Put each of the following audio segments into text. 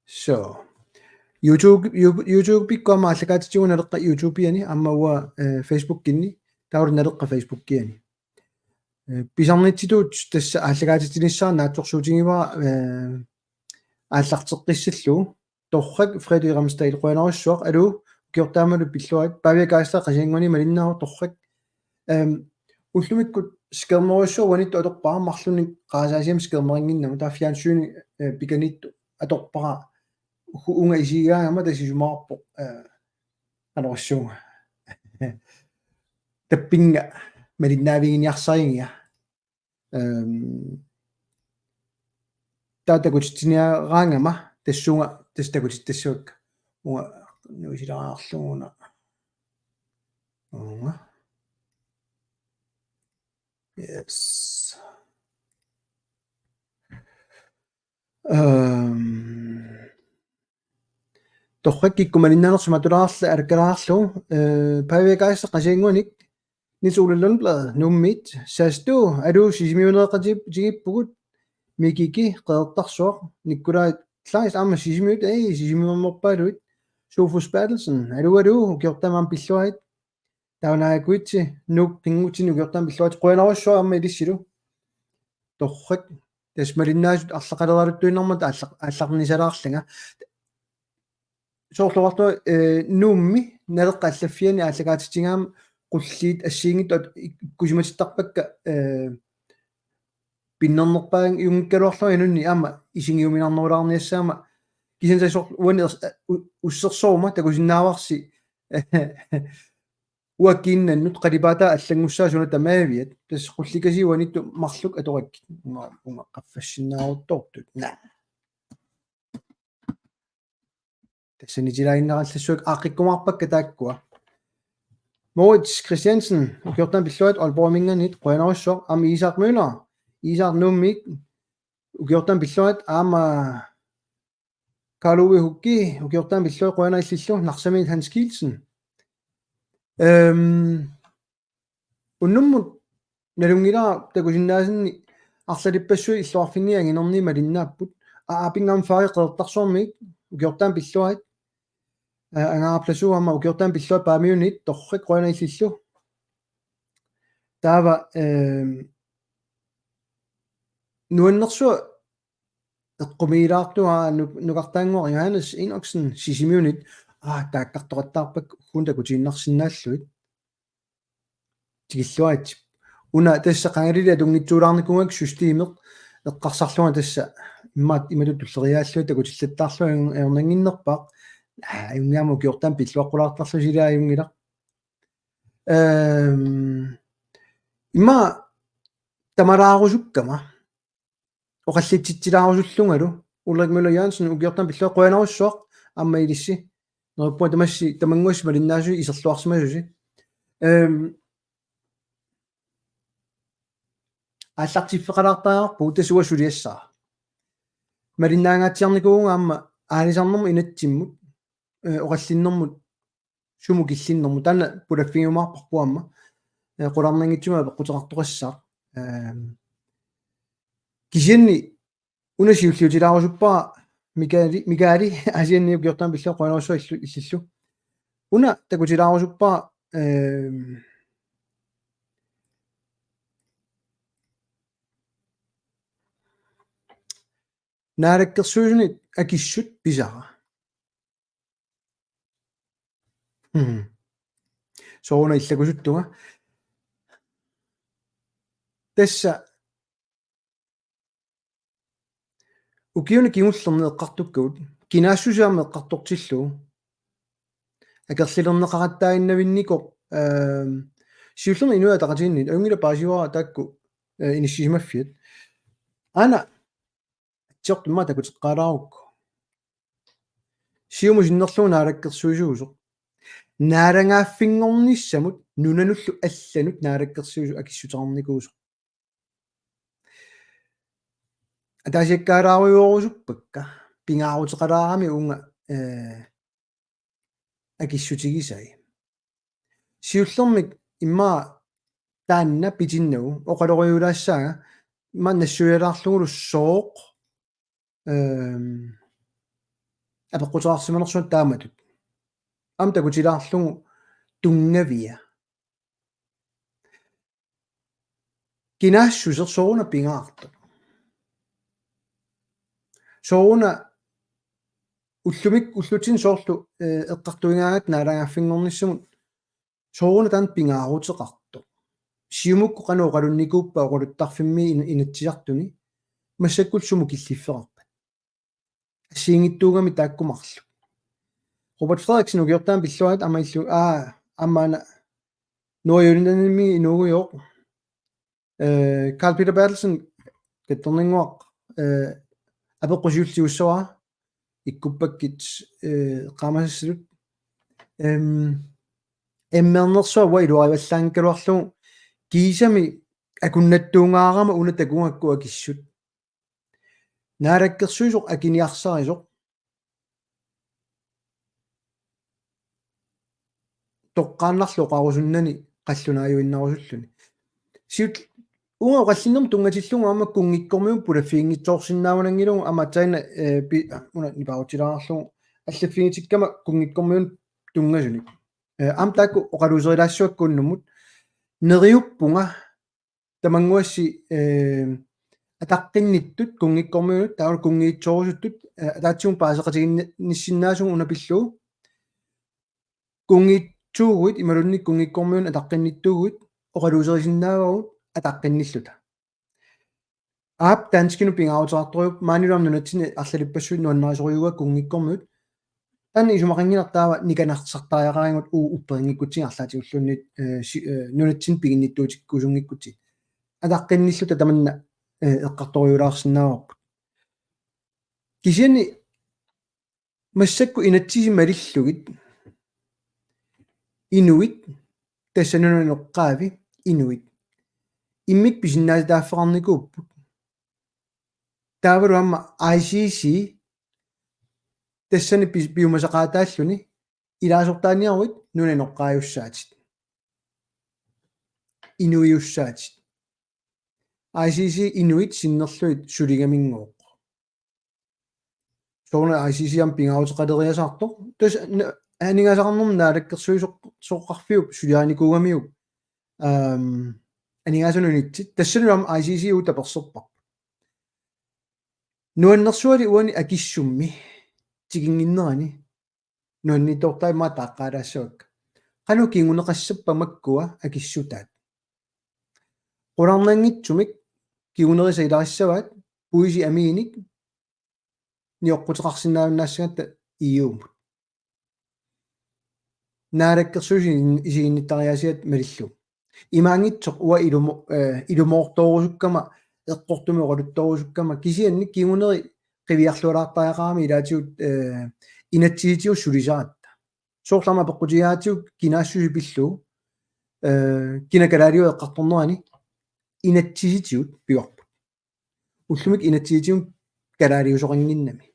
So YouTube pikkuama allakaatitigunaleqqa YouTubeiani amma uwa Facebook-kinni taurunaleqqa Facebook-kiani pisarnitsituut tassa allakaatitinissaan naatsorsuutigivara ааллартеққиссаллу торрак Фредди Рамстайл қуянерусsuaq алу киортаамалу пиллуат павиакаастаа қасиангуани малиннаару торрак уллумиккут скермеруссуа ванитту аторпара марлуни qaasаасиам скермерингиннама таа фиансууни пиканитту аторпара унга исигаагама тасисумаарпо анеруссуунга таппинга малиннаавигиниарсарингиа таатакутитиниараангама тассунга тастакутиттассуак унга нуисилаарлугуна унга yes торраккиккумалиннанерсума тулаарла алаккалаарлу павиакаасса qasianguanik нисуулаллунблад нуммит састу алу сисимиунеэқатип тигиппугут микики qeertarsuaq никкулаат клаас аама сисимиут сисимиумерпаалуит Sofus Bertelsen алу укиортамаам пиллуайт таунаагуитси нук пингутини укиортаам пиллуайт қуянеруссуа аама илиссилу торрак тасмалиннаасут арлақалералуттуиннэрмат алларнисалаарлага соорлуарту нуумми налеққаллаффиани ааллагаатитингаам qulliit ассиингит кусиматиттарпакка пиннернерпаан юнгккалуарлуа инунни аама исингиуминарнерулаарниассаама кисенсасор уани уссерсоорма такусиннааварси уаккииннаннут қалипаата аллангуссаасуна тамаавиат тас qullikasi уанитту марлук аторакки унга qaffassinnaaruttortut на тассанитилаиннераллассуак аақиккумаарпакка тааккуа Moritz Christiansen укиортаан пиллуат олбооминганит қуянерусsuaq аама Isaac Møller Isaac nummik укиортаан пиллуат аама Karl-Ove Huggi укиортаан пиллуат қуянериллиллу нарсамит Hans Kielsen уннуммут налунгилаа такусиннаасинни арлалиппассуи иллуарфинниангинерни малиннааппут аапингаам фаари қеэртарсуармик укиортаан пиллуат ангаарласуама укиортаан пиллуат паамиунит торрак қуянериллиллу таава нуаннерсуа эққумиилаартуа нукартаангуар Johannes Enoksen сисимиунит тааккартоқаттаарпак хунтакутииннарсинааллуит тигиллуат уна тасса қангалилиа тунгитсуулаарникугак системеқ эққарсарлунга тасса иммаат ималу туллериааллуит такутиллаттаарлу ернангиннерпаақ юнгиама укиортаан пиллуаққулаартарлу силаа юнгила имма тамараарусуккама оқаллитситсилаарусуллунгалу Ulrik Møller Jørgensen укиортаан пиллуа қуянерусsuaq аама илисси нерппуа тамасси тамангуасси малиннаасуи исерлуарсимасуси аллартиффеқалаартаарпу тасуасулиассаа малиннаангаатсиарникуунга аама аалисарнэрму инатсиммут оқаллиннэрмут суму киллиннэрму таана пулаффигиумаарпарпуамма qulарнангитсума пеққутеқартоқассаа кисианни унасиуллиутилаарусуппаа микаали асианни укиортаан пиллуа қуянерусуа иллиллу уна такутилаарусуппаа наалаккерсуусуни акиссут писара соона иллагусуттуга тасса укиуни кигуллерни эққартуккут кинаассусаама эққартортиллу акерлилернеқараттаагиннавиннико сиуллерни инуа тақатииннит аунгила паасивара таакку иниссисимаффиат ана атсиортумма такутеққалаарукку сиуму синнерлуна наалаккерсуисуусо наарангааффингорниссамут нунануллу алланут наалаккерсуису акиссутерарникуусо атаасиаккаалааруйуорусуппакка пингаарутеқалаарами унга акиссутигисай сиуллермик имма таанна питиннагу оқалориулаассаага имма нассуялаарлугулу сооқ апеққутеқарсиманерсуат тааматут ам такутилаарлугу тунгавия кинаассусер соруна пингаарту соруна уллумик уллутин соорлу эққартуингаагат наалагаффингорниссамут соруна таан пингаарутеқарту сиумукку қануу қалунникууппа оқулуттарфимми инатсисартуни массаккул суму киллиффеқарпат ассиингиттуугами тааккумарлу Robert Frederiksen угиортаан пиллуат амаиллу аммаана нуйулнаними инуугуйоқ Carl Peter Bertelsen кетторнингуақ апеққусиуллиуссуа иккуппаккит qamassut эммернерсуа уилуариваллаангкалуарлугу кисами акуннаттуунгаарама уна такунгакку акиссут наалаккерсуисоқ акиниарсарисоқ тоққааннарлу қарусуннани қаллунааюиннарусуллуни сиут унга қаллиннерм тунгатиллугу ама кунгиккормиу пулаффиингитсоорсиннааванангилугу ама таина уна нипаутилаарлугу аллаффигитиккама кунгиккормиун тунгасуни ам таакку оқалуусерилаассуаккууннуммут нериуппунга тамангуасси атаққинниттут кунгиккормиунут таавал кунгиитсоорусуттут таатсуун паасеқатигинниссиннаасугу унапиллуу кунгиитсуугуит ималунник кунгиккормиун атаққинниттуугуит оқалуусерисиннаавагут атаққинниллута аап данскину пингааутеқартуйуп маанилуам нунатсини арлалиппассуит нуаннарисориуга кунгиккормиут тан исумақангилартаава никанартсартариақарангут упперингиккутсингарлаатигуллуннит нунатсин пигинниттуутиккусунгиккути атаққинниллута таманна эққарториулаарсинааварпут кисиани массакку инатсиси малиллугит инуит тассанунанеққаави инуит иммик писиннааситааффеқарникууппут таавалу амма ICC тассани пиумасақаатааллуни илаасортааниаруит нунанеққааюссаатит инуиуссаатит ICC инуит синнерлуит сулигамингооқ соорна ICC ам пингаутеқалериасаартоқ тас анигасақарнерм наалаккерсуисоқ соққарфиуп сулиааникуугамиуп анигасунунитсит тассануам ICC утаперсерпар нуаннерсуали уани акиссумми тигингиннерани нуаннитортаймаа тааққаалаассуак қану кигунеқассаппа маккуа акиссутаат qulарнангитсумик кигунериса илариссаваат пуиси амииник ниоққутеқарсинаавиннаассагатта июумут наалаккерсуси исигинниттариасиат малиллу имаангитсоқ уа илумоорторусуккама эққортуми оқалутторусуккама кисианни кигунери qivиарлуалаартариақарами илаатиут инатсиитиус сулисаатта соорлама пеққутигаатиук кинаассуси пиллу кинакалаалиу эққарторнерани инатсиситиут пиорпу уллумик инатсиитиум калаалиусоқангиннами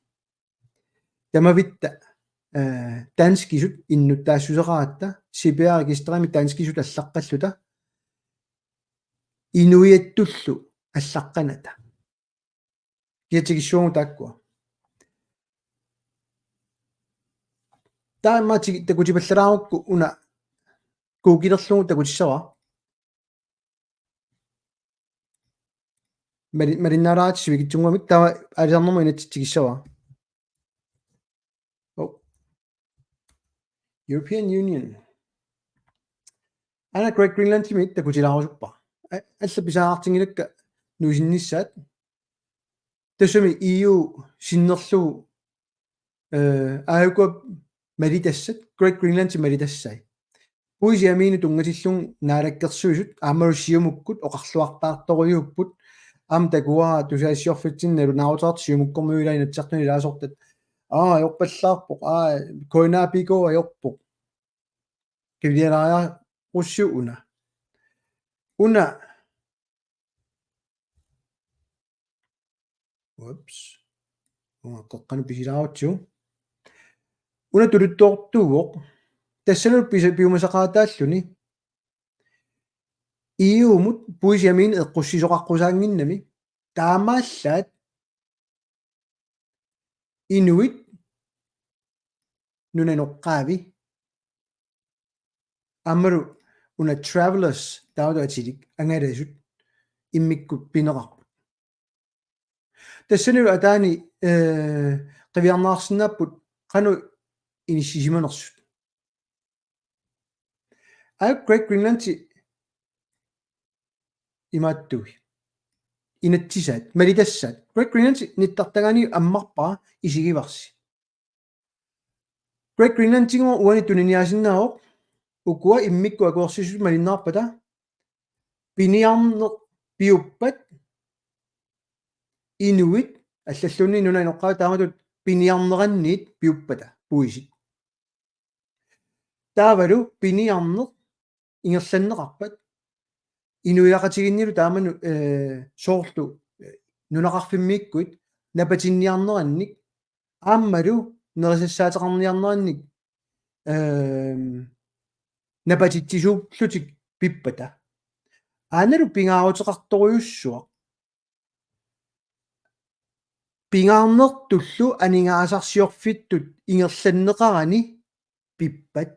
тамавитта данскисут иннуттаассусеқаратта CPR регистрами данскисут аллаққаллута инуиаттуллу аллаққаната киатигиссууму тааккуа таамаатиги такутипаллалаарукку уна куукилерлугу такутиссава мариннараати сивигитсунгамик тава алиарнерма инатсигиссава European Union ана Great Greenland тимит такутилаарусуппа алла писааартингилакка нуисинниссаат тассами EU синнерлугу ааука малитассат Great Greenland малитассай пуиси амиини тунгатиллун наалаккерсуисут аамалуссиумуккут оқарлуартаарторуйуппут ам такуа тусаассиорфитсинналу наутаат сиумуккормуилаина тсартуни лаасортат йорпаллаарпоқ коинаапиго йорпоқ кивиараа уссууна уна qoqqanu pisilaarutsu una tuluttoortuugoq tassanut piumasaqaataalluni iumut puisiamiin eqqussisoqarqusaanginnami taamaallaat inuit nunanoqqaavi ammaru una travelers taudatilik angalasut immikkut pineqarput тассанилу атаани qivиарнаарсинааппут qanu inissisimanersut Great Greenland имааттуги инатсисаат малитассаат Great Greenland ниттартагаани аммарпаа исигиварси Great Greenland тингу уани туниниасиннаавоқ укуа иммикку акуорсисут малиннаарпата пиниарне пиуппат Inuit аллаллунни нунаноққаа тааматут пиниарнеранниит пиуппата пуисит таавалу пиниарнеқ ингерланнеқарпат инуиақатигиннилу тааману соорлу нунақарфиммииккуит напатинниарнеранник ааммалу нерисассаатеқарниарнеранник напатитсисууплутик пиппата аналу пингаарутеқарторуйуссуа пингаарнертуллу анингаасарсиорфиттут ингерланнеқарани пиппат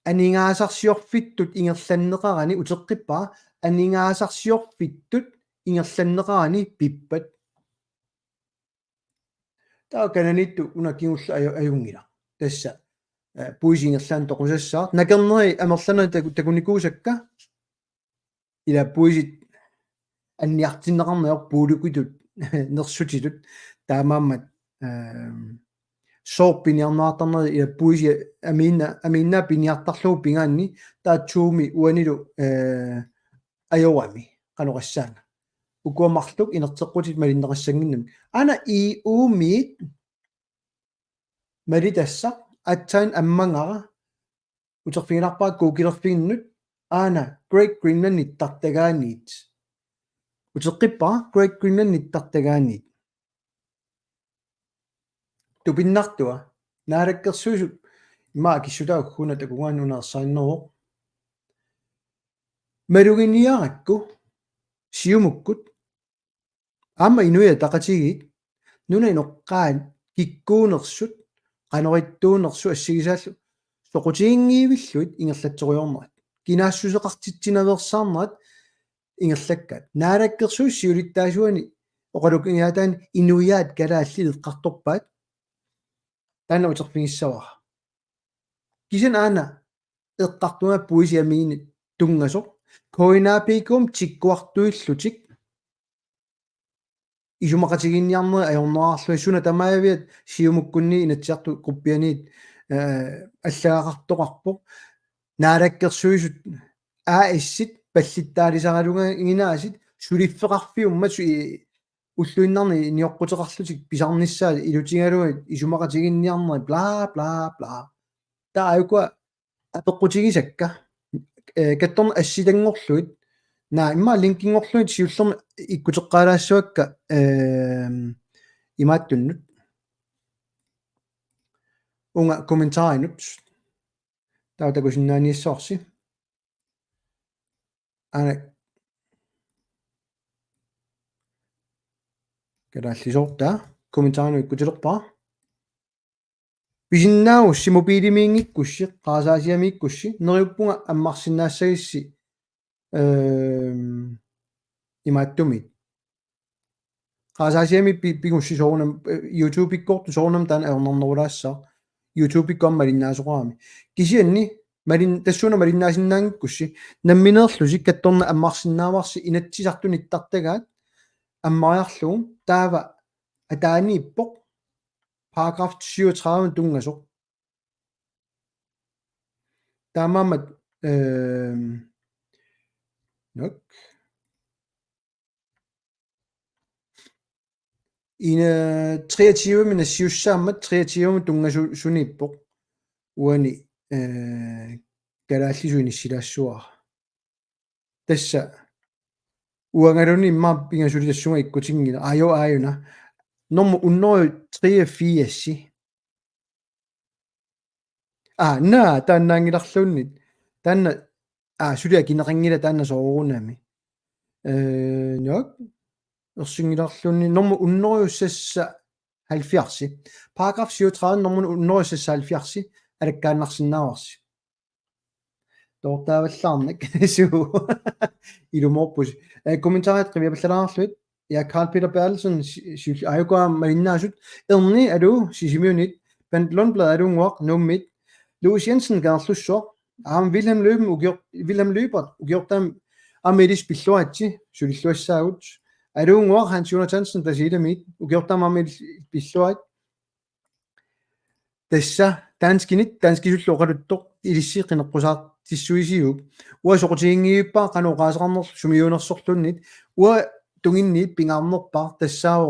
анингаасарсиорфиттут ингерланнеқарани утеққиппаа анингаасарсиорфиттут ингерланнеқарани пиппат таа кананитту унакингулла аюнгила тасса пуисингерлаан тоқусассаа накернери амерланери такуникуусакка ила пуисит анниартиннеқарнеор пуулукутут нерсутитут таамааммат соорпиниарнаартарнери ила пуиси амиинна пиниартарлуу пингаанни таатсууми уанилу ajorami qanuqassaanga ukuammarluk inerteqqutit malinneqassanginnam ana I uumit malitassaq atsain ammangara uterfinginarpaa kuukilerfiginnut ana Great Greenland nittartagaaniit uteqqippaa Great Greenland nittartagaaniit tupinnartua naalakkersuusut imma akissutaaguna takungaannuneersainneruq maluginiarakku siumukkut aama inuia taqatigit nuna inoqqaan kikkuunersut qanorittuunersu assigisaallu soqutiingiivilluit ingerlattoriornerat kinaassuseqartitsinaversaarnerat ingerlakkaat naalakkersuus siulittaasuani oqalukingiataan inuiaat kalaallileqqartorpaat taana uterpingissavara kisan aana eqqartuma puisiamiinit tungasoq koinaapiikum tikkuartuillutik isumaqatiginniarneri ajornerarlu suna tamaaviat siumukkunni inatsiartu quppianiit аллагақартоқарпоқ наалаккерсуисут исsit паллиттаалисаралунга игинаасит сулиффеқарфиумма уллуиннарни ниоққутеқарлутик писарниссаали илутингалугит исумақатигинниарнери бла бла бла тааюка апеққутигисакка катторн ассилангорлуит наа имма линкингорлуит сиуллерми иккутеққалаассуакка имааттуннут unga kommentaarinut tautakusinnaaniissoorsi ana kadaallisorta kommentaarinu ikkutilerpaa pisinnaagussi mobiilimiingikkussi qaasaasiamiikkussi neriuppunga ammarsinnaassagисsi imaattumit qaasaasiami pigussi soorunam YouTube ikkortu soorunam taan aornernerulaassaa YouTube kammalinnaasuqaami kisianni malin tassuna malinnaasinnaankkussi nammineerlusik kattorna ammarsinnaamarsi inatsisartun ittartagaat ammariarluum taava ataaniippoq paragraf 37 tungasoq taamaamat nok ina 23 min asiussaammat 23 tungasuniippoq uani kalaallisuini silaassuara tassa uangaluni imma pingasulitasunga ikkutingina ayuna nummer 183 na taannaangilarluunnit taanna sulia kineqangila taanna soorunami nok ersingilarluunni nummer 100 70 paragraf 37 нормун уннерисса 70 алаккааннарсиннааварси тортааваллаарник суу илуморпус комментариат қивиапаллалаарлуит я Carl Peter Bertelsen ayuqaa malinnaasut erni alu sisimiunit Pantlundblad aluunguaq nummit Louis Jensen gaarlussuaq Wilhelm Löben Wilhelm Löbert ugiortam amidis pilluatsi sulilluassaagut aluunguaq Hans Jonas Hansen tasiilamit ugiortam amidis pilluat tassa tanskinit tanskisulluqaluttoq ilissiiqqineqqusaart tissuisiup uasoqutiingiippaa qanuqaasaqarner sumiunersorlunnit ua tunginni pingaarnerpar tassaao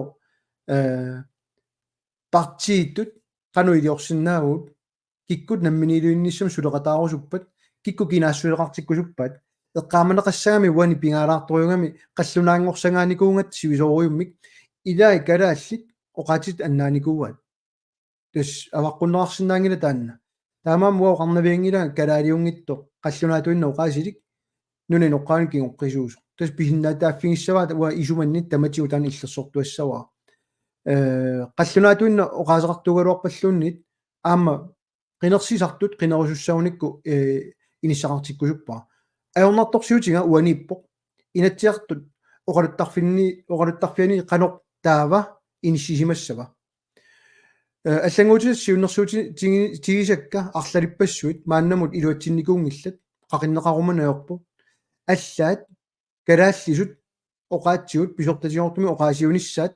partiittut qanuiliorsinnaagut kikkut namminiluinnissum suleqataarusuppat kikku kinaassuleqartikkusuppat eqqaamaneqassagami uani pingaalaartoriungami qallunaanngorsangaanikuungat sivisoriummik ilai kalaallit oqatit annaanikuuat tas avaqqunnerarsinnaangila taanna taamaam uau qarnaviangila kalaaliungitto qallunaatuinna oqaasilik nuni noqqaanik kingoqqisuus tas pihinnaataaffingissavaat ua isumannit tamatigu taan illersortuassavaa qallunaatuinna oqaasaqartugaluarpalluunnit aama qinersisartut qinerusussaunikku inissaqartikkusuppaa ajornartorsiutiga uaniippoq inatsiartut oqaluttarfiani qanoq taava inissimassava аллангуутис сиуннэрсуути тигисакка арлалиппассуит мааннамут илуатсинникуунгилlat qaqinneqarumanayorpu аллаат калааллисут оqaатсиут писортатиортуми оqaасиунissaat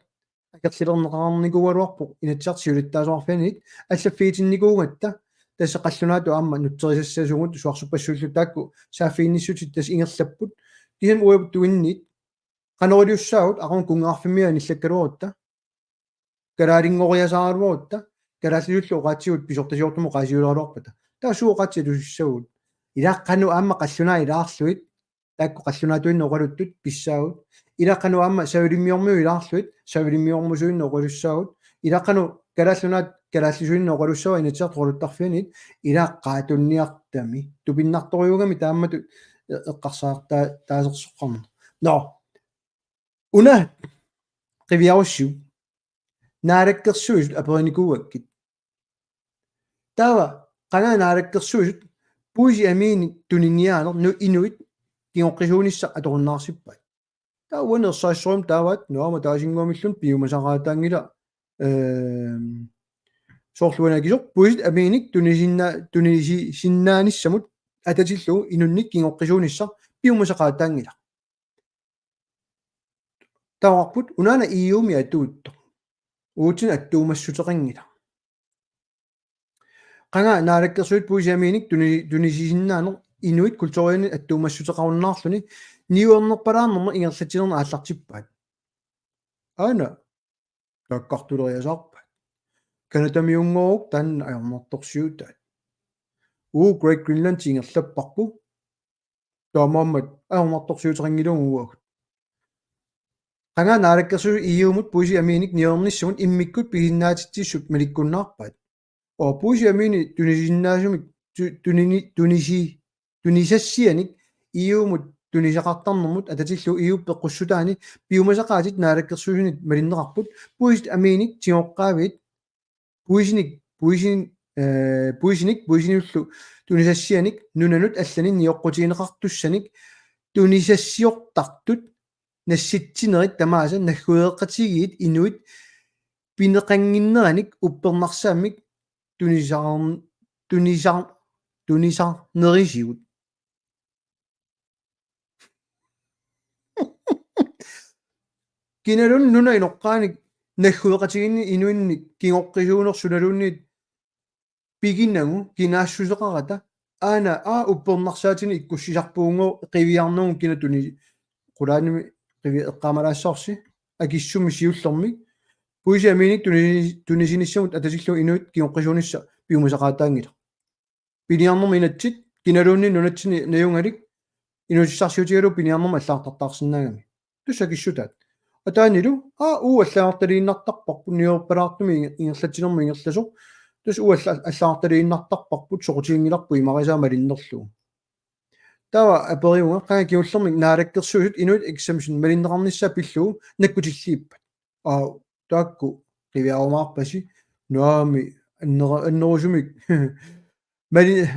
акерлилернеқарникуалуарпу инатсиартсиулиттаасуарфианит аллаффиитинникуугатта тасса қаллунаату аама нутсерисассасугут суарсуппассууллутаакку сааффиинниссутит тас ингерлаппут кисам уабуттуиннит qanoriussaagut aqun kungаарfimia nillakkaluarutta kalaalinngoriasaaruarutta kalaallisullu oqaatsigut pisortasiortumu qaasiuleraluarpata taasuu oqaatsilusissagut ilaqqanu aama qallunaa ilaarluit taakku qallunaatuinna oqaluttut pissaagut ilaqqanu aama savilimmiormiu ilaarluit savilimmiormusuinna oqalussaagut ilaqqanu kalaallunaat kalaallisuinna oqalussava inatsiart qoluttarfianit ilaqqaatunniartami tupinnartoriugami taammatu eqqarsaartaa taasersoqqarna no una qiviarussu naalakkersuusut aperinikuuakkit taava qanaa naalakkersuusut puisi amiini tuniniaaner nu inuit kingoqqisuunissa atorunnaarsipat taa uanersaassorum taavat noama taasinguamillun piumasaqaataangila soorluanakisoq puisit amiinik tunisisinnaanисsamут ататиллу инунник кингоққисуунisса piumasaqaataangila тааварпут унаана ииуми атуутто уутин аттуумассутеқангила qanga naalakkersuit puisiamiinik tunisisinnaaner inuit kultuuriini attuumassutеқаруннаарлүни niuernerpalaarnerma ingerlatinерна ааллартиппаат аана таккартулериасаарпаат канатамиунгоорук таанна ajornertorsiutaat Great Greenland ingерлаппарпу таамааммат ajornertorsiuteqangilunguагут qanga naalakkersuit iiumut puisiamiinik niuernissugut immikkut pihinnaatitsissut malikkunnaarpaat puisi amiini tunisisinnaasumik tunisassianik iiumut tunisaqartarnermut atatillu iuppeqqussutaani piumasaqaatit naalakkersuusunit malinneqarput puisit amiinik tingoqqaavit puisinullu tunisassianik nunanut allanin nioqqutiineqartussanik tunisassiortartut nassitsinerit tamaasa naggueeqqatigiit inuit pineqanginneranik uppernarsaammik tunisarnerisigut kinalun nuna inoqqaanik naggueeqatiginni inuinnik kingoqqisuunersunaluunniit piginnagu kinaassuseqarata aana uppernarsaatin ikkussisarpuungo qiviarnerun kina qulaanimi qivi eqqaamalaassaorsi akissumi siullermik puisi amiinik tunisinissamut atasillu inuit kingoqqisuunissa piumasaqaataangila piniarnerma inatsit kinaluunni nunatsini nayungalik inussarsiutigalu piniarnerma allaartartaarsinnaagami tussakissutaat ataanilu allaartaliinnartarparpu niuerpalaartumi ingerlatinerma ingerlasoq tus allaartaliinnartarparput soqutiingilarpu imarisaa malinnerluu tawa aperiunga qanga kiullermik naalakkersuusut inuit examtion malinneqarnissaa pilluu nakkutilliippat taakku qiviarumaarpasi nuami annerusumik mali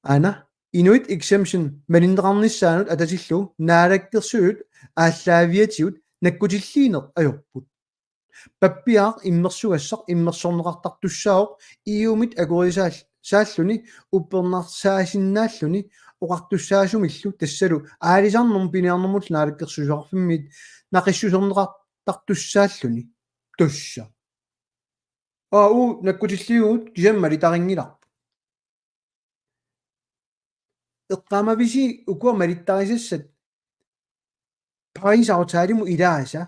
ana Inuit exemption malinneqarnissaanut atasillu naalakkersuut ааllaaviatigut nakkutilliineq ajorput pappiaaq immersugassaq immersorneqartartussaoq iumit akurisaal saalluni uppernarsaasinnaalluni oqartussaasumillu tassalu aalisarnum piniarnermut naalakkersusuarfimmit naqissuserneqartartussaalluni tussa nakkutilliugut kisammali taringilarpu eqqaamavisi ukua malittarisassat Parisaavutaalimu ilaasa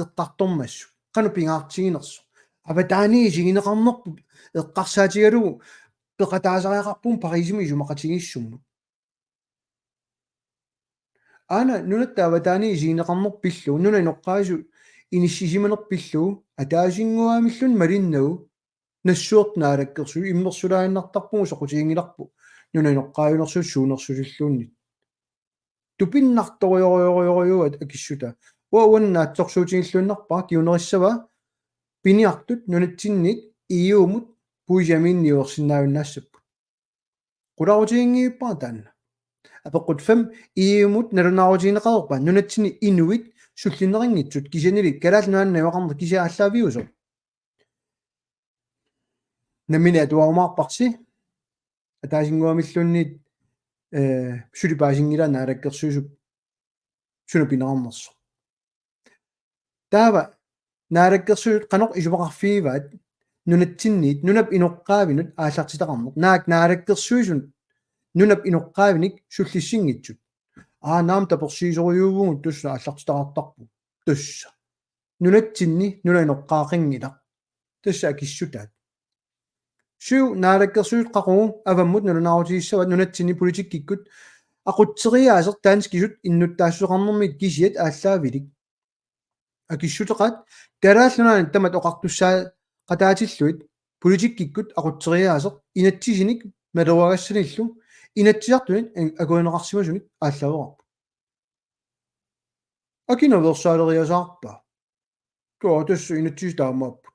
eqqartormassu qanu pingaartiginersu avataani isigineqarnerput eqqarsaatigalugu peqataasariaqarpun Parisimu isumaqatigissummut ana nunatta avataani isigineqarnerpillu nuna inoqqaasu inissisimанерпиллу атаасингуаамиллун малиннагу нассуорт наалаккерсу иммерсулааннартарпугу соқутигингиларпу нуна inoqqaajunерсут суунерсулиллууннит тупиннарториориориориуат акиссута уаннаатсорсуутигиллууннарпаа киунериссава пиниартут нунатсинник ииумут пуижамиинниуерсиннаавиннаассаппут qulaarutigiнгииппаа таанна апеққут фам ииумут налунаарутигинеқарерпа нунатсини инуит суллиннерингитсут кисанили калаалнуанна вақарнер кися аллаавиусо наммини атуарумаарпарси атаасингуамиллунниит сулипаасингила наалаккерсуусуп сунапинеқарнерсо таава наалаккерсуут қанеқ исумақарфигиваат нунатсинниит нунап иноққаавинут ааллартитақарнеқ наак наалаккерсуусун нунап иноққаавиник суллиссингитсут наам таперсиисориуугугут тусса аллартитақартарпу тусса нунатсинни нуна иноққаақингила тасса акиссутаат суу наалаккерсуут қақугу аваммут налунаарутигиссава нунатсинни политиккиккут aqutteriaasер таанскисут иннуттаассуқарнэрмит кисиат ааллаавилик акиссутеқат калааллунаани тамат оқартуссаа qataatillуит политиккиккут aqutteriaasер инатсисиник малеруагассаниллу инатсиартунит акуинеқарсимасуник ааллаверарпу акинаверсаалериасаарпа туатассу инатсис таамааппу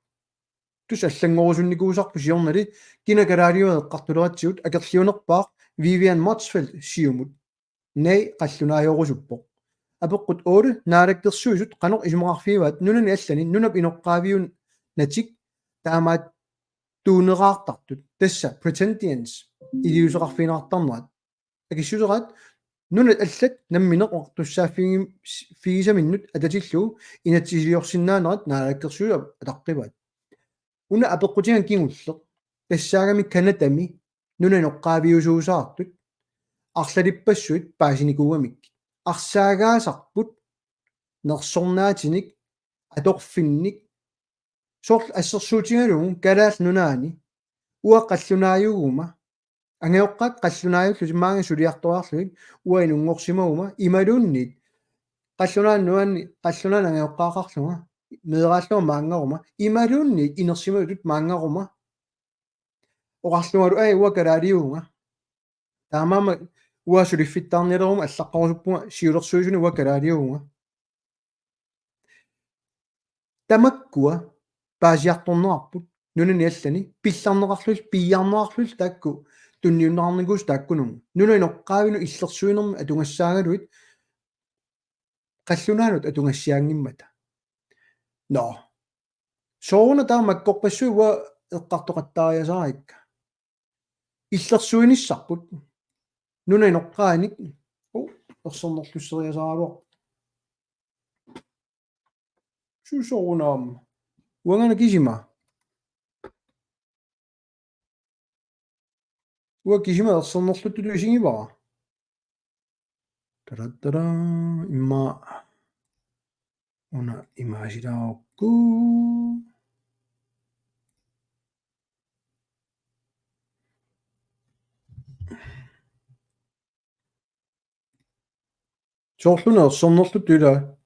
тус аллангорусунникуусарпу сиорнали кинакалаалиуа эққартулератсигут акерлиунерпаақ Vivian Motzfeldt siumut nei qallunaajorusuppo апеққут оолу наалаккерсуисут қанеқ исумақарфигиваат нунани аллани нунап иноққаавиун натик таамаат туунераартартут тасса pretendians илиусеқарфинеқартарнерат акиссусеқат нунат аллат намминеқ оқартуссааффигисаминнут ататиллуу инатсисилиорсиннаанерат наалаккерсуиа атаққиваат уна апеққутиан кингуллеқ тассаагами канатами нуна ноққаавиусуусаартут арлалиппассуит паасиникууамик арсаагаасарпут нерсорнаатиник аторфинник сорл ассерсуутингалугу калаал нунаани уаққаллунааюгума ангеоққат қаллунааюллу симаанга сулиартораарлуик уаинунгорсимагума ималууннит қаллунаан нуанни қаллунаан ангеоққаақарлуга меерааллуга маангарума ималууннит инерсимагутут маангарума oqarlumalu uakalaaliuunga taamaama uasuliffittaarnileruma allaqqorusuppunga siulersuisuni uakalaaliuunga tamakkua paasiartornerarput nunani allani pillarneqarlul piiarneqarlul taakku tunniunneqarnikuus taakkununga nunani noqqaavinu illersuinermi atungassaagaluit qallunaanut atungassiaangimmata no sooruna taamakkorpassui ua eqqartoqattaariasaraikka иллерсуинissarput нуна иноққааник ерсернерлуссериасаралуар сусорунаам уангана кисима уа кисима ерсернерлуттулу исигивара таратара имма уна имаасилаақку соорлуна ерсернерлуттула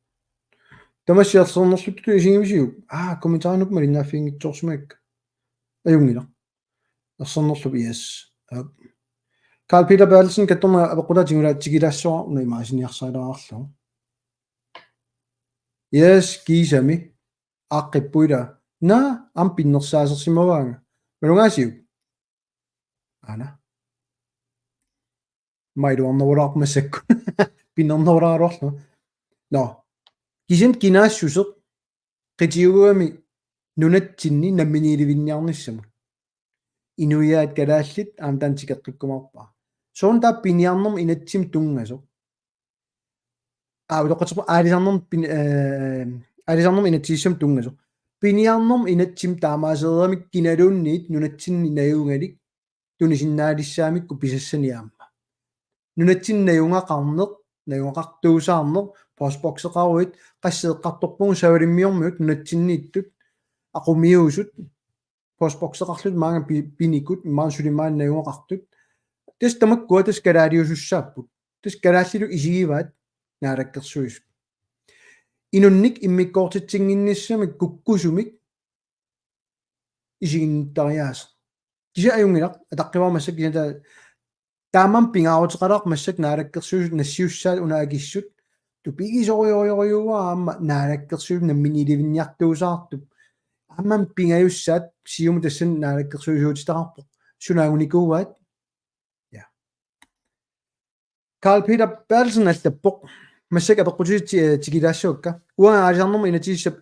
тамассиерсернерлутту исигимисиук комментаарнук малиннааффингитсоорсумакка аюнгила ерсернерлу иас Carl Peter Bertelsen kattorna апеққулаатигула тигилаассуа уна имаасиниарсаалаарлу yes кисами аққиппуила na am pinnersaasерсимаваanga малунгаасиу ана майдуарнерулаарпмассакку пиннернерулааруарлу но кисин кинаассусеq qitiuguami nunatsinni namminilivinniarnissamu inuiaat kalaallit aam taan tikeqqikkumarpa soon taa piniarnerm inatsim tungaso uloqqaterpa aalisarnerm inatsissam tungaso piniarnerm inatsim taamaaseeramik kinaluunniit nunatsinni nayungalik tunisinnaalissaamikku pisassaniaamma nunatsinnajuнгaqarneq najungaqartuusaarneq postboxeqaruit qasseeqqartorpugu savalimmiormiut nunatsinniittut aqumiusut postboxeqarlut maanga pinikut maan sulimaannajungaqartut tis tamakkua tis kalaaliusussaapput tis kalaallilu isigivaat naalakkersuis inunnik immikkoortitsinginnissamik kukkusumik isiginnittariaas kisa ajungilaq ataqqivarmassak kisa taamam pingaarutiqalaq massak naalakkersuus nassiussaat unaakissut tupigisoriorioriuwa aamma naalakkersuus namminilivinniartuusaartup aamman pingajussaat siumu tassan naalakkersuusuutitaqarpoq sunaagunikuuvaat ja Carl Peter Bertelsen allappoq massak apeqqutit tikilaassuakka uanga aalisarnerma inatissap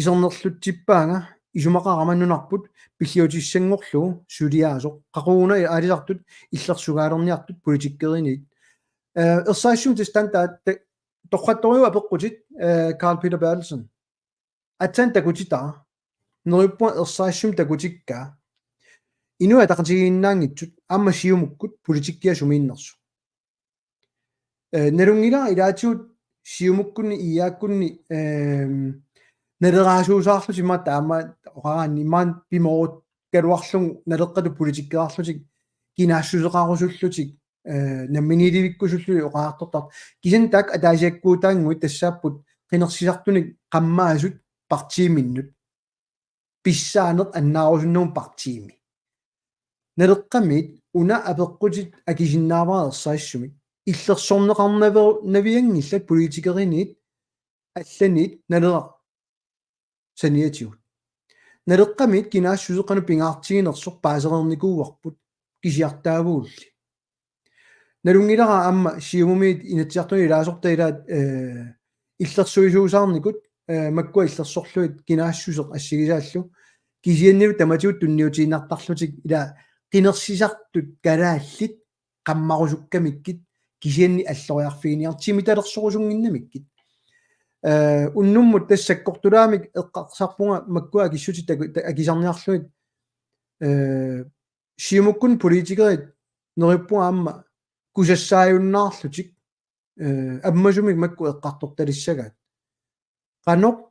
isernerlutsippaanga isumaqaramannunarput пиллиутиссангорлу сулиаасо qaquguna аалисартут иллерсугаалерниартут политиккеринит ерсаассум тистанта тоққатториу апеққутит Carl Peter Bertelsen атсан такутита нериппа ерсаассум такутикка инуа тақатигииннаангитсут аама сиумуккут политиккиа сумииннерсу налунгила илаатиут сиумуккунни иааккунни налераасуусаарлу симаат таама оқараанни маан пиморут галуарлугу налеққату политиккеарлутик кинаассусеқарусуллутик намминиливиккусуллуи оқаартортар кисан таак атаасиаккуутаангуит тассааппут қинерсисартуник қаммаасут партииминнут писсаанеқ аннаарусуннуум партиими налеққамит уна апеққутит акисиннааваерсаассумик иллерсорнеқарнавиангиллат политикеринит алланит налеqa саниатиут налеққамит кинаассусеқану пингаартигинерсор паасерерникууарпут кисиартаавуулли налунгилара аама сиумумиит инатсиартуни илаасорта илаат иллерсуисуусаарникут маккуа иллерсорлуит кинаассусеқ ассигисааллу кисианниву таматиут тунниутииннартарлутик ила qinерсисартут калааллит qammarusukkamikкит кисианни аллориарфигиниартими талерсорусунгиннамиккит уннуммут тассаккортулаамик эққарсарпунга маккуа киссути акисарниарлуит сиумуккун политикерит нериппуа аама кусассааюннаарлутик аммасумик макку эққарторталиссагаат qanoq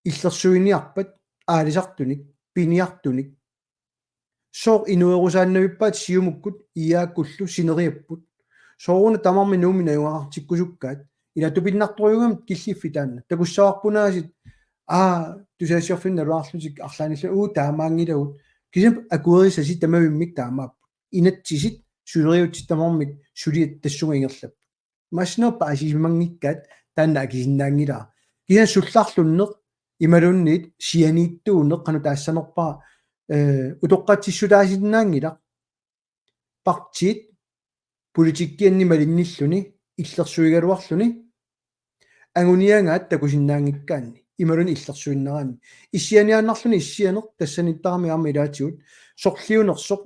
иллерсуиниарпат аалисартуник пиниартуник соор инуерусааннавиппаат сиумуккут иааккуллу синериаппут сооруна тамарми нуумина юнгақартиккусуккаат илатупиннарторюгам киллиффи таанна такуссаварпунаасит тусаасиорфинна луарлутик арлаанилла таамаангилагут кисам акуерисаси тамавиммик таамаап инатсисит сулериутит тамармик сулиат тассунга ингерлап маснерпа асисимангиккаат таанна акисиннаангилаа кисан суллаарлуннеқ ималунниит сианииттуунеқ қану таассанерпаа утоққатсиссулаасиннаангила партиит политиккианни малинниллуни иллерсуигалуарлуни агуниангаат такусиннаангиккаанни ималуни иллерсуиннераани иссианиааннарлуни иссианеқ тассаниттарами аама илаатигут сорлиунерсоқ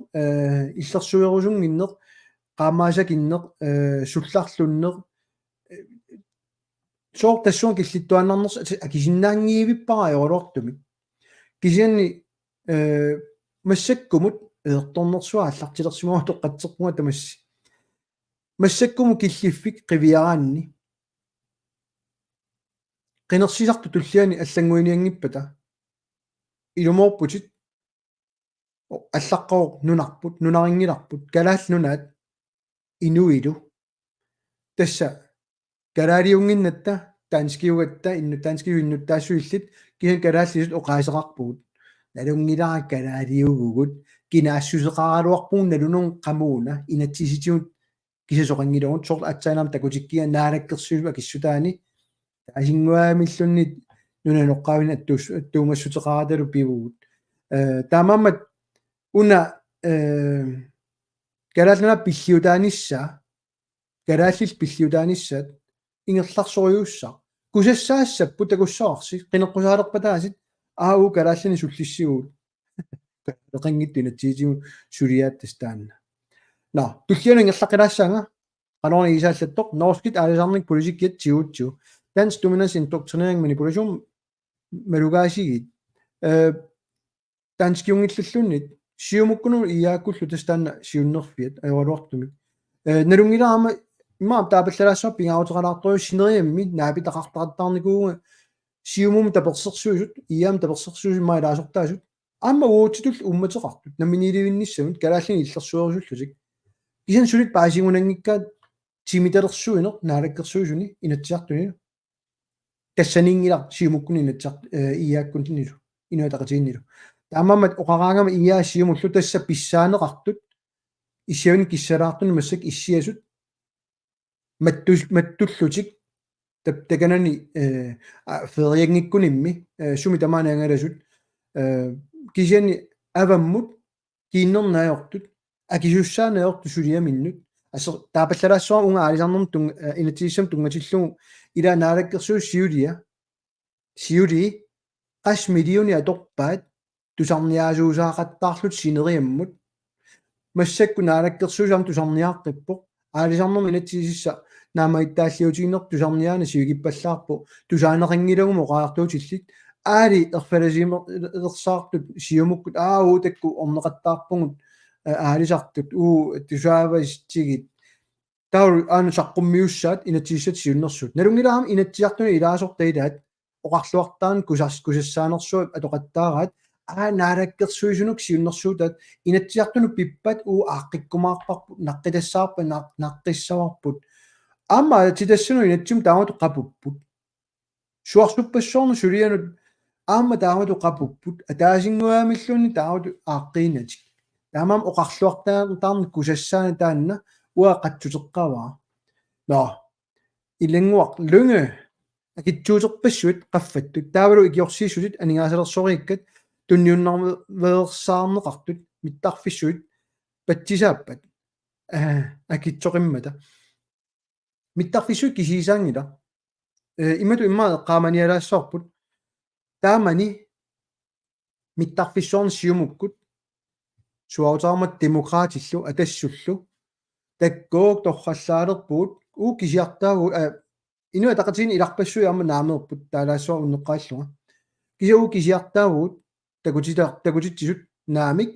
иллерсуерусунгиннеқ qaamaasakиннеқ суллаарлуннеқ соор тассуун киллиттуаннарнерс акисиннаангиивиппара йоролортумик кисианни массаккумут эерторнерсуа аллартилерсимаа тоққатсерпунга тамасси массаккуму киллиффик қивиараанни qinерсисарту туллиани аллангуиниангиппата илумоорпутит аллаққоо нунарпут нунарингиларпут калааллунаат инуилу тасса калаалиунгиннатта таанскиугатта инну таанскиу иннуттаассуиллит кихан калааллисут оқаасеқарпугут налунгилара калаалиугугут кинаассусеқаралуарпуун налунун қамууна инатсиситиун кисасоқангилугут сорт атсаанам такутиккиа наалаккерсуилу акиссутаани таасингуаамиллуннит нунанеққавина аттуумассутеқараталу пивугут таамааммат уна калааллана пиллиутаанisса калааллил пиллиутааниссаат ингерларсориуссаа кусассаассаппу такуссоарси қинеққусаалерпатаасит аау калааллани суллиссигуут эқингиттуна тиитигу сулиааттас таанна на туллиану ингерлаққилаассаанга qanорни исааллаттоқ норскит аалисарник политиккиат тиуутсу dansk dominans indoktrinering manipulation малугаасигит dansk юнгиллуллуннит сиумуккуну иааккуллу тастаанна сиуннерфиат аёруартумик налунгилаама имаам таапаллалаассаа пингааутеқалаарторю синериамми наапи тақартараттаарникууга сиумум таперсерсуусут иаам таперсерсуусу маалаасортаасут аама уутитул умматеқартут наминиливинниссамут калааллини иллерсуерусуллутик кисан сулит паасигунангиккаат тимиталерсуинеқ наалаккерсуусуни инатсиартуни тассанингила сиумуккуни инатсарт иааккунтинилу инуатақатииннилу таамаамат оқараангама иаа сиумуллу тасса писсаанеқартут иссиавин киссалаартуни массак иссиасут маттуллутик таканани фериангиккунимми суми тамаанаангаласут кисиани аваммут киннернаajortut акисуссаанаajortu сулиаминнут асер таапаллалаассуа унга алисарнерм тун инатииссам тунгатиллугу ила наалаккерсуу сиули qas миллиони аторпаат тусарниаасуусаақаттаарлут синериаммут массакку наалаккерсуусам тусарниааққиппоқ аалисарнерм инатиисисса наамаиттааллиутигинер тусарниаана сиугиппаллаарпу тусаанеқингилагуму оқаартуутиллит аали ерфаласимер ерсаартут сиумуккут аутакку орнеқаттаарпугут аалисартут тусааваистигит тау аана саққуммиуссаат инатииссат сиуннерсут налунгилаам инатсиартуни илаасортаилаат оқарлуартаан кусассаанерсуат атоқаттаараат наалаккерсуисунук сиуннерсуутаат инатсиартуну пиппат ааққиккумаарпарпу наққитассаарпа наққиссаварпут аама титассуну инатсум таамату қапуппут суарсуппассоорну сулианут аама таамату қапуппут атаасингуаамиллуни таамату ааққиинатик таамаам оқарлуартаартаарни кусассаана таанна уақатсутеққаваа но илингуақ лунге акитсуутерпассуит qaffаттут таавалу икиорсииссутит анигаасалерсорииккат тунниуннарверсаарнеқартут миттарфиссуит патсисааппат акитсоқиммата миттарфиссуит кисисаангила имату иммаа qaamanialaassarput таамани миттарфиссуорн сиумуккут суаутаармат демократиллу атассуллу таккоок торраллаалерпуут кисиартаагу инуа тақатин иларпассуи аама наамеерпут таалаассуа уннеққааллуга кисиу кисиартаагуут такутитсисут наамик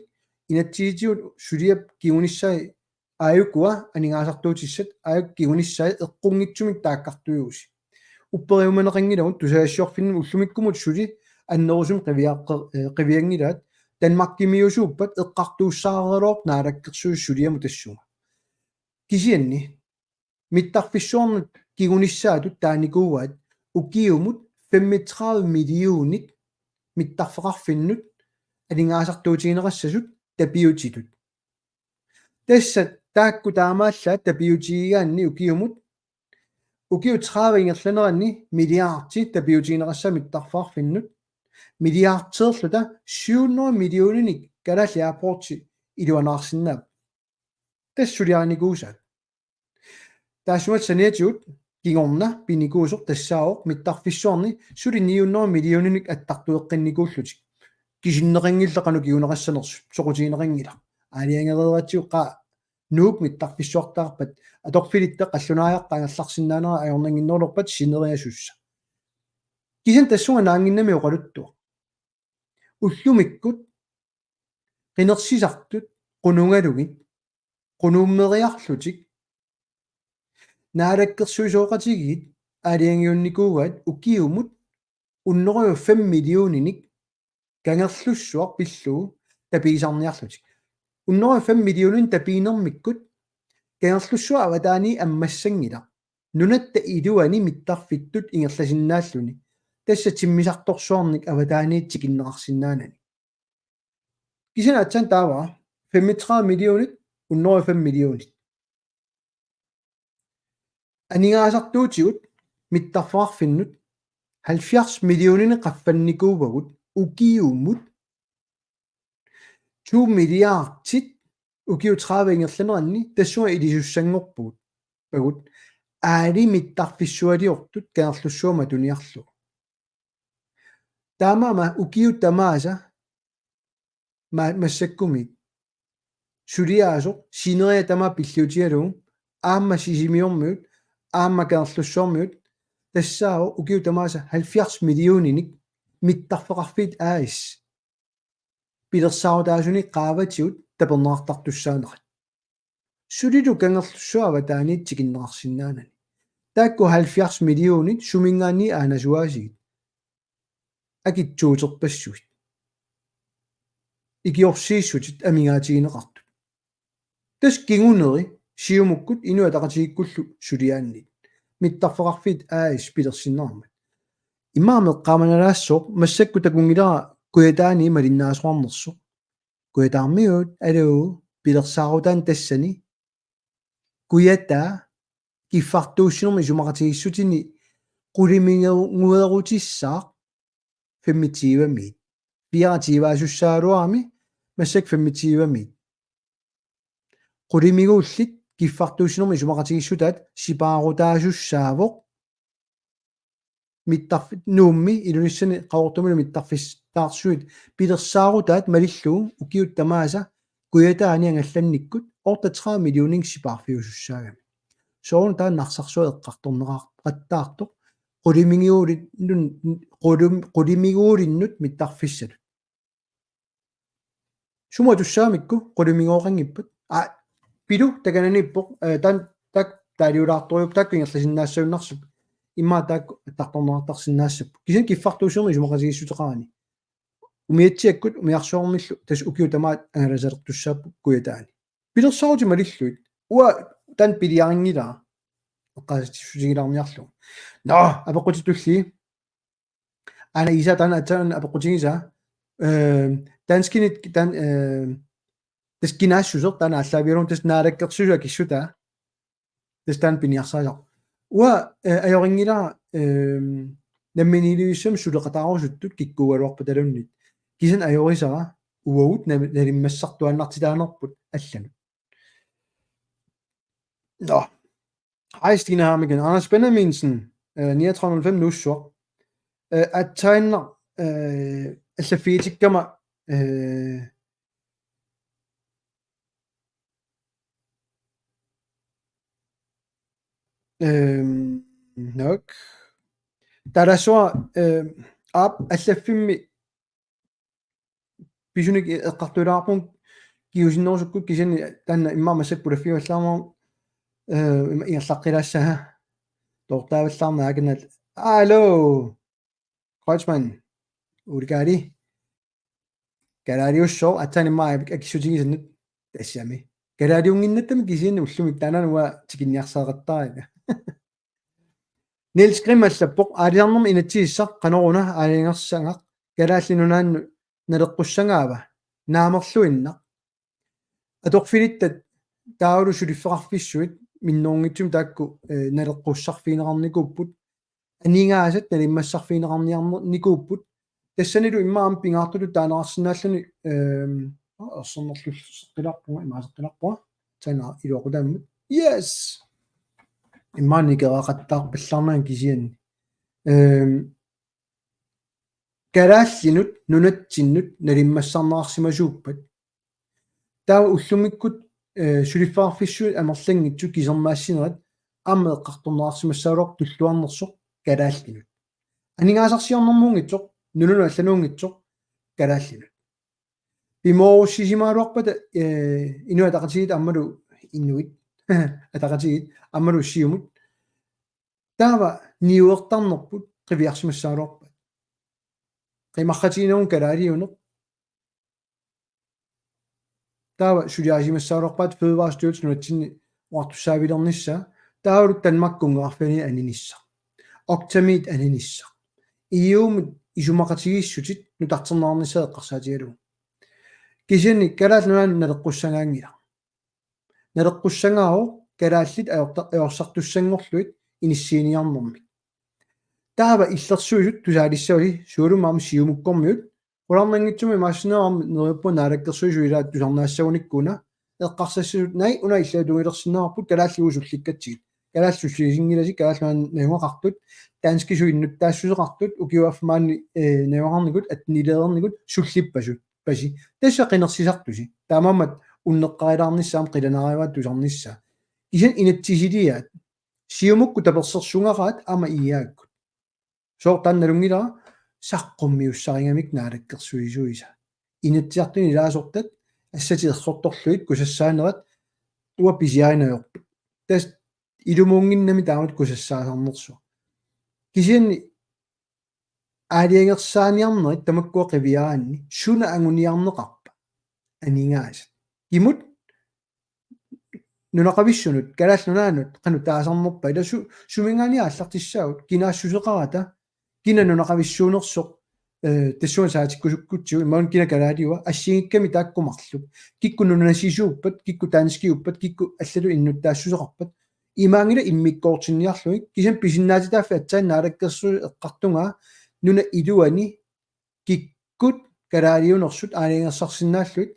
инатсиитиут сулиап кигуниссаи ааюкуа анигаасартуутиссат аюк кигуниссаи эққунгитсумик тааккартуйууси уппериуманеқингилагут тусаассуарфинну уллумиккумут сули аннерусум қивиангилаат данмаркимиусууппат эққартууссаарелоор наалаккерсуи сулиаму тассуга кисианни миттарфиссуорнут кигуниссаатут тааникууаат укиумут 35 миллионит миттарфеқарфиннут алингаасартуутигинерассасут тапиутитут тасса таакку таамааллаат тапиутигигаанни укиумут укиу 30 ингерланеранни миллиарти тапиутигинерасса миттарфаарфиннут миллиартеерлута 700 миллионник калаалиапорти илуанаарсиннаап тассулиааникуусаат таасумат саниатиут кигорна пиникуусор тассаавоқ миттарфиссуарни сули 900 миллионник аттартуеққинникууллутик кисиннеқингиллеқану киунерассанерсут соқутигинеқингила аалиангереератиуққа нуук миттарфиссуартаарпат аторфилитте қаллунааяққангерларсинаанера аёрнангиннерлерпат синериасусса кисан тассунга наангиннами оқалуттуа уллумиккут qinерсисартут qunungaluгит qunumмериарлутик наалаккерсуисооқатигит аалиангиунникуугаат укиумут уннериу 5 миллионник кангерлуссуар пиллуу таписарниарлутик уннериу 5 миллионин тапиинермиккут кангерлуссуа аватаани аммассангила нунатта илуани миттарфиттут ингерласиннааллуни тасса тиммисарторсуарник аватааниитсик иннеқарсинаанани кисина атсан таава 35 миллионит уннериу 5 миллионит анигаасартуутигут миттарфаарфиннут 70 millionine qaffannikuuvagut ukiummut 2 milliardtit ukiu 30 ingerlaneranni tassuga ilisussangorpugut pagut aalimittarfissualiortut kanerlussuama tuniarlu taamama ukiu tamaasa массаккумит сулиаасо синериа тама пиллиутигалугу аама сисимиормиут аама каерлуссуормиут тассаао укиу тамааса 70 миллиониник миттарфеқарфит аис пилерсаарутаасуни qaavatiut тапернеартартуссаанерат сулилу кангерлуссуава таанит тикиннеқарсинаанани таакку 70 миллионит сумингаани аанасуаасигит акитсуутерпассуит икиорсииссутит амигаатигинеқартут тас кингунери сиумуккут инуатақатигиккуллу сулиааннит миттарфеқарфит аис пилерсиннаармат имаамеқ qaamanaalaassoq массакку такунгилара куятаани малиннаасуарнерсо куятаармиут алуу пилерсаарутаан тассани куятаа киффартууссинерми сумақатигиссутини qulimiнгуерутиссаақ 25 мит пиаративаасуссаалуарми массак 25 мит qulимигууллит киффартууссинерми сумақатигиссутаат сипаарутаасуссаавоқ миттарфит нуумми илуниссани qaortumulu миттарфис таарсуит пилерсаарутаат малиллуу укиут тамааса куятаани ангалланниккут орта 30 миллионин сипаарфиусуссаагами соорн таан нарсарсуа эққарторнеқар qаттаартоқ qulимигуулиннут миттарфиссалу сума туссаамикку qulимигооқангиппут пилу такананиппоқ таан так таалиулаарторюк таккингерласиннаассагуннарсуп имма таак тартторнеартарсинаассаппу кисан киффартуусерми сумақасигиссутеқарани умиатсиаккут умиарсуормиллу тас укиу тамаат ангаласалертуссааппу куятаани пилерсаарути малиллуит уа тан пилиарингилаа эққааситсигилаарниарлу но апеқутитулли ана иса тан атсан апеқутигиса данскинит тан тас кинаассусер тана аллаавиорун тас наалаккерсуса киссута тас тан пиниарсаажа уа аёрингила намминилиуссам сулеқатаарусуттут киккугалуарпа талуннит кисан аёрисара уагут налиммассартуаннартилаанерпут аллану nå hej Stine Harmigen Anders Benjaminsen 3905 nussor at tegne alfabetikkammer nok der så op alfabemi bisunik eqqartulaarpun kiusinnorsukku kisan tanna immaamassappullaffiuallaamu ингерлаққилаассага тортааваллаарнаагнат алло Kreutzmann улгари гарариуссоо атсаниммаа акиссутигисаннут тассами гарариунгиннаттами кисиинна уллумик танануа тикинниарсаақаттарага Niels Grimmalлаппоқ аалиарнерми инатсииссақ қаноруна аалингерсангақ галааллинунаанну налеққуссангаава наамерлуиннақ аторфилиттат таавлу сулиффеқарфиссуит минноонгитсум таакку налеққуссарфиинеқарникууппут анингаасат налиммассарфиинеқарниарникууппут тассанилу иммаам пингаартулу таанерарсинааллани орсернерлуссеққиларпуга имаасеққиларпуга тана илуақутааммут yes иммааникеқақаттаарпаллаарнаан кисианни карааллинут нунатсиннут налиммассарнеқарсимасууппат таа уллумиккут сулиффаарфиссуут амерлангитсу кисермаассинерат ааммеэққарторнеқарсимассаалуар туллуарнерсоқ калааллинут анингаасарсиорнэрмуунгитсоқ нунуну аллануунгитсоқ калааллинут пимооруссисимаалуарпата инуатақатигит аммалу иннуит атақатигит аммалу сиумут таава ниуертарнерпут қивиарсимассаалуарпат қимархатигинерун калаалиунеқ таава сулиаасимассаалуарпаат фødevarestyrelsen нуатсинни уартуссаавилернisса таавалу танмаккунгеарфани анинисса октамит анинисса иумут исумақатигиссутит нутартернаарнissaа эққарсаатигалу кисианни калаалнуан налеққуссангаангила налеққуссангаао калааллит аёрсартуссангорлуит иниссииниарнэрми таава иллерсуисут тусаалиссаули суулумаам сиумуккормиут уларнангитсуми maassinaarm neriuppu naalakkersuisuilaa tusarnaassагуниккуна эққарсассуут най уна иллаатугилерсинаарпут калааллугу сулликкатсигит калааллуссуисингиласи калааллуан наюақартут таанскису иннут таассусеқартут укиуаффмаани наюақарникут атнилеерникут суллиппасут паси тасса қинерсисартуси таамаамат уннеққарилаарниссаам қиланариваат тусарнisса исен инатсисилиаат сиумукку таперсерсунгараат ама иааккут соортаанналунгилара саққуммиуссарингамик наалаккерсуисуиса инатсиартуни илаасортат ассатиерсорторлуит кусассаанерат уа писиаринаёрпут тас илумуунгиннами таамат кусассаасарнерсу кисианни аалиангерсааниарнерит тамаккуа қивиараанни суна ангуниарнеқарпа анингаасат имут нунақависсунут калааллунаанут қану таасарнерпа иласу сумингаани ааллартиссаагут кинаассусеқарата кина нунақависсуунерсоқ тассуан саатиккусуккутсигу имаун кина калаалиуа ассигикками тааккумарлук кикку нунанасисууппат кикку таанскиуппат кикку аллалу иннуттаассусеқарпат имаангила иммиккоортинниарлуи кисам писиннаатитааффи атсаан наалаккерсу эққартунгаа нуна илуани киккут калаалиунерсут аалингерсарсинааллуит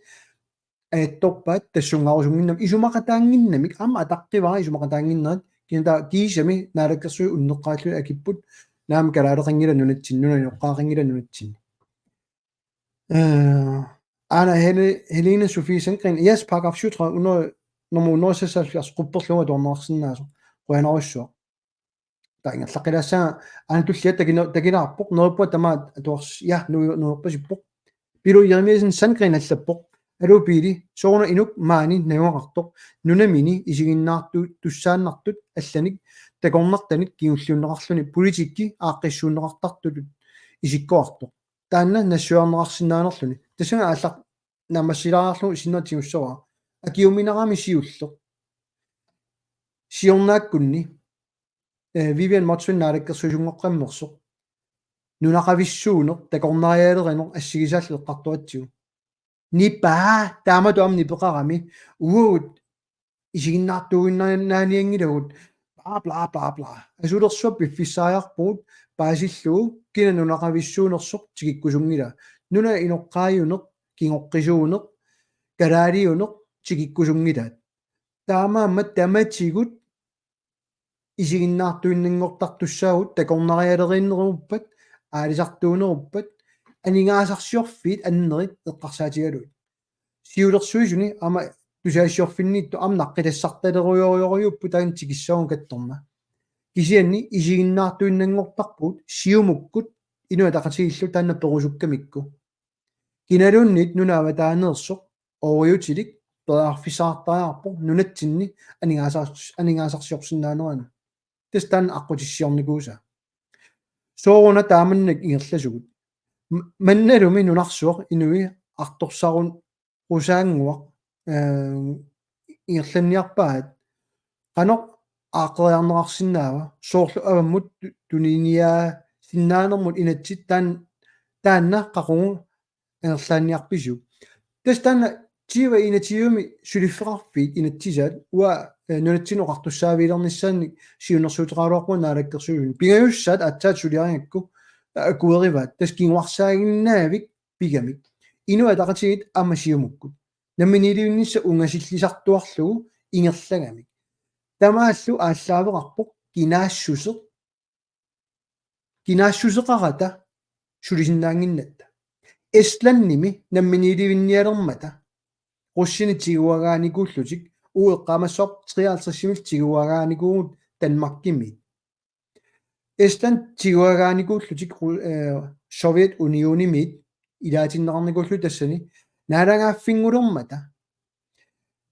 аятторпаат тассунгарусунгиннам исумақатаангиннамик ама атаққивара исумақатаангиннерат кината киисами наалаккерсуи уннеққааллуи акиппут наам калаалеқангила нунатсин нуна ноққаақангила нунатсин ана Helene Sofie Sandgren yes paragraf 37 under nummer 176 qupperluga tornersinnaasо quanarussua taingerlaqilaassaa ana tulliat takinarpoq neruppa tamaat atuars ja nuerpasippoq pilu Jeremiasen Sandgren allappoq alupiili soorna inuk maani najuaqartoq nunamini isiginnaartu tussaannartut allanik takornartanit kiulluunneqarluni politikki aaqqissuunneqartartulut isikkoartoq таанна нассуарнеқарсинааnerluni тассунга ааллақ намассилаарарлу синнатигуссава акиуминарами сиуллеқ сиорнааккунни Vivian Motswin наалаккерсуисунгоққаммерсоқ нунақависсуунеқ такорнариалеринеқ ассигисааллеққартуатсигу ниппаа тааматуам нипеқарами уут исигиннаартугиннааниангилагут бла бла бла асулерсуап пиффиссааярпуут паасиллуу кина нунақависсуунерсоқ тигиккусунгила нуна иноққааюнеқ кингоққисуунеқ калаалиунеқ тигиккусунгилаат таамааммат таматигут исигиннаартуиннангортартуссаагут такорнариалериннеруппат аалисартуунеруппат анингаасарсиорфиит аннерит эққарсаатигалуит сиулерсуисуни ама тусаассиорфинниитту амнаққилассарталеруйориуппу таан тигиссаагун катторна кисианни исигиннаартуиннангортарпут сиумуккут инуа тақатигиллу таанна перусуккамикку киналууннит нунаава таанерсоқ ориутилик пераарфисаартариарпо нунатсинни анингаасарсиорсинаанерана тестан аққутиссиорникууса сооруна тааманнак ингерласугут манналуми нунарсуоқ инуи арторсарун усаангуақ ингерланниарпаат qanoq аақериарнеқарсинаава соорлу аваммут туниниаа синнаанермут инатсит таанна қақугу ангерлаанниарпису тастана тива инатиуми сулиффеқарфиит инатсисаат уа нунатсинеқартуссаавилерниссаанник сиунерсуутеқалуарпу наалаккерсуун пигаюссаат атсаат сулиарингакку акуериваат тас кингуарсаагиннаавик пигамик инуа тақатигит амасиумуккут намминилиуннисса унгасиллисартуарлугу ингерлагамик тамааллу ааллаавеқарпоқ кинаассусеқарата сулисиннаангиннатта эстланними намминилиунниалермата руссини тигуагааникууллутик уэққамассоқ 53-мил тигуагааникуугут Danmarkимит эстлан тигуагааникууллутик Совет унионимит илаатиннеқарникууллу тассани наалагааффингулермата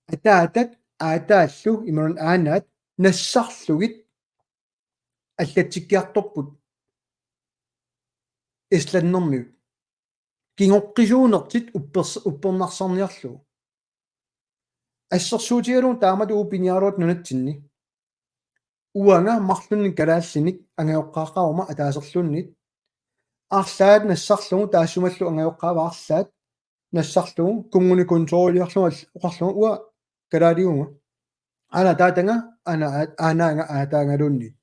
атаатат аатааллу имарун аанаат нассарлугит аллатсиккиарторпут эсланнэрмиут кингоққисуунертит уппернарсарниарлу ассерсуутигалуун таамату упиниаруат нунатсинни уанга марлунни калааллиник ангайоққааққаума атаасерлуннит аарлаат нассарлугу таассумаллу ангайоққаава аарлаат нассарлугу кунгуни контролиарлугу оқарлугу уа калаалиунга ана таатанга ана анаанга аатаангалунни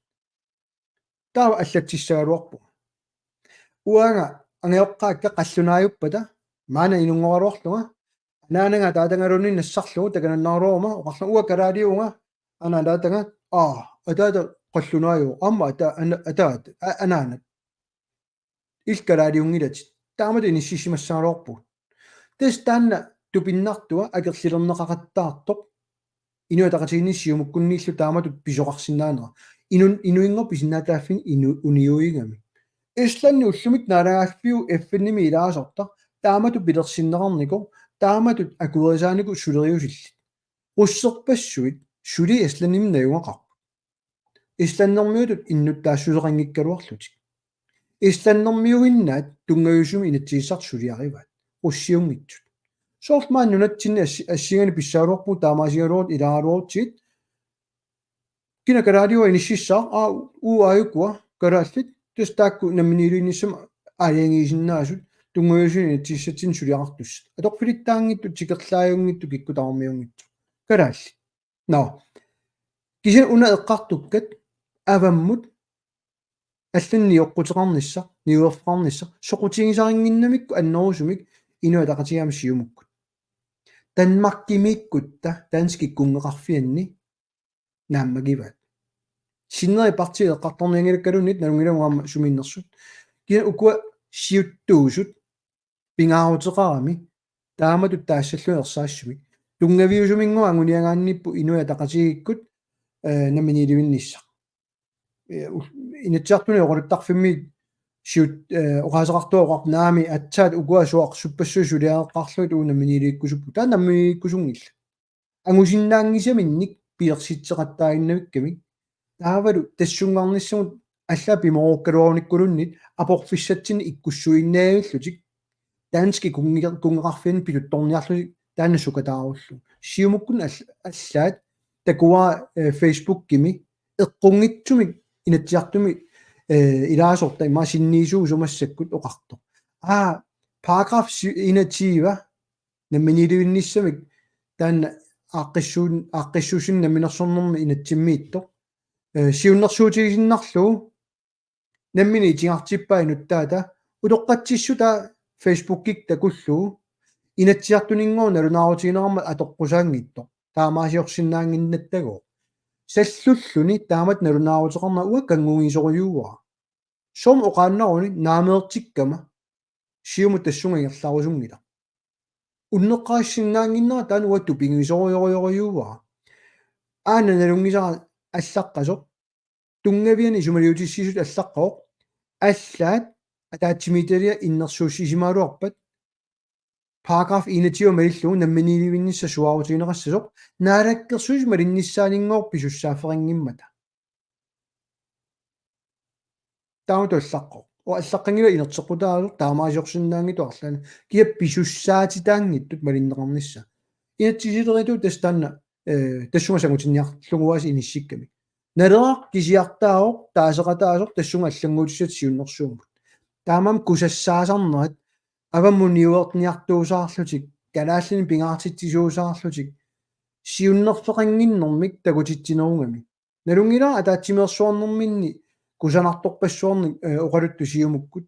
таава аллатсиссагалуарпу уанга ангеоққаакка қаллунааюппата маана инунгоруарлунга наанага таатангалуни нассарлугу такананнаруома оқарла уа калаалиунга ана таатанга атаата қаллунааю амма атаат анаанат илкалаалиунгилати таамат иниссисимассагалуарпу тас таанна тупиннартуа акерлилернеқақаттаартоқ инуатақатигиниссиумуккуннииллу тааматут писоқарсинаанера инуингор писиннаатааффин униуигами исланни уллумик наалагаалпиу эффинними илаасорта таамату пилерсиннеқарнико тааматут акуерисаанику сулериусилли руссерпассуит сули исланними наюнгақарпу исланнэрмиутут иннуттаассулеқангиккалуарлутик исланнэрмиугиннаат тунгаюсуми инатсииссар сулиариваат руссиунгитсут соортмаан нунатсинни ассигани писсаалуарпу таамаасигалуут илааралуутсит кина калаалиуа иниссиссаа аюккуа калааллит тустаакку намминилуинниссама аалиангиисиннаасут тунгаюсуни инатсииссатсин сулиақартуссат атоқфилиттаангитту тикерлааюнгитту киккутаармиунгитсу калаалли но кисин уна эққартуккат аваммут алланни оққутеқарнисса ниуерфақарнисса соқутигисарингиннамикку аннерусумик инуатақатигаама сиумуккут танмаркимиккутта таанскиккунгеқарфианни нааммагиваат синнери партии эққарторниангилаккалунит налунгиламуама суминнерсут кина укуа сиуттуусут пингаарутеқарами тааматут таассаллуерсаассумик тунгавиусумингуа ангуниагаанниппу инуатақатигиккут намминилуиннисса инатсиартуни оqaluttарфимми сиут оqaасеқартуоқар наами атсаат укуасуақ суппассуу сулиаеққарлуит уунамминилииккусуппу таа намминилииккусунгилла ангусиннаангисаминник пиерситсеқаттаагиннавикками таавалу тассунгарниссамут алла пимооккалуарниккулуннит апорфиссатсини иккуссуиннаавиллутик таански кунгеқарфин пилутторниарлуни таана сукатааруллу сиумуккун аллаат такуа Facebook кими эққунгитсумик инатсиартуми илаасорта имасинниисуу сумассаккут оқарто параграф 21 намминилуинниссамик таана ааққиссуусин намминерсорнэрми инатсиммиитто сиуннэрсуутигисиннарлу наммини тигартиппаа нуттаата улоққатсиссута Facebook-кик такуллу инатсиартунингоо налунаарутигинеқарма атоққусаангитто таамаасиорсиннаангиннаттагоо саллуллуни таамат налунаарутеқарна уа кангугисоруйууа сом оқааннаруни наамеертиккама сиумут тассунгиерлаарусунгила уннеққаассиннаангиннера таан уатту пингисоруйоруйоруйууа аана налунгисара аллаққасоқ тунгавиани сумалиутиссисут аллаққоқ аллаат атаатсимиталия иннерсууссисимаалуарпат параграф 21 малиллуу намминилуиннисса суаарутигинеқассасоқ наалаккерсуис малинниссаанингоор писуссааферингиммата таутоллаққо аллаққангила инертеққутаалу таамаасиорсиннаангиту арлаана киа писуссаатитаангиттут малиннеқарнисса инатсисилериту тастанна тассунгасагутинниарлугуаси иниссикками налераа кисиартааоқ таасеқатаасоқ тассунга аллангуутиссат сиуннерсуумут таамам кусассаасарнерат аваммуниуертниартуусаарлутик калааллини пингаартитсисуусаарлутик сиуннерфеқангиннэрмик такутитсинерунгами налунгила атаатсимеерсуарнэрминни кусанарторпассуарни оқалутту сиумуккут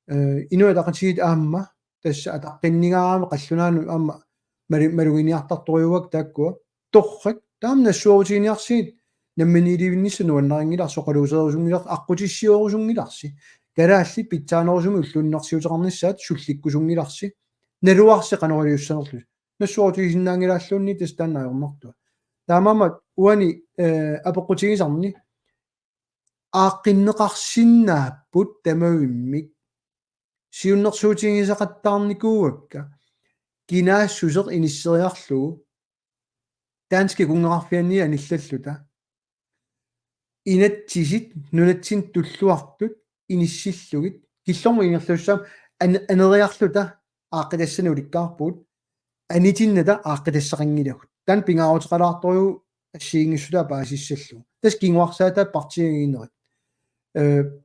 инуатақатигит аама тасса атаққиннигараама қаллунаану аама малугиниартарторюуак тааккуа торрак таам нассуарутигиниарсигит намминиливиннисса нуаннарингилар соқалуусерусунгилар аққутиссиорусунгиларси калаалли питсаанерусуми уллуиннарсиутеқарниссаат сулликкусунгиларси налуарси канорилиуссанерлу нассуарутигисиннаангилааллуунни тастаннаajornartua таамамат уани апеққутигисарни ааққиннеқарсиннааппут тамавиммик сиуннерсуутигисақаттаарникууакка кинаассусеқ иниссериарлугу таански кунгеқарфианни аниллаллута инатсисит нунатсин туллуартут иниссиллугит киллорма ингерлуссаам анериарлута ааққитассани уликкаарпут анитинната ааққитассақангилагут таан пингаарутеқалаарторюу ассиингиссута паасиссаллу тас кингуарсаата партиагинерит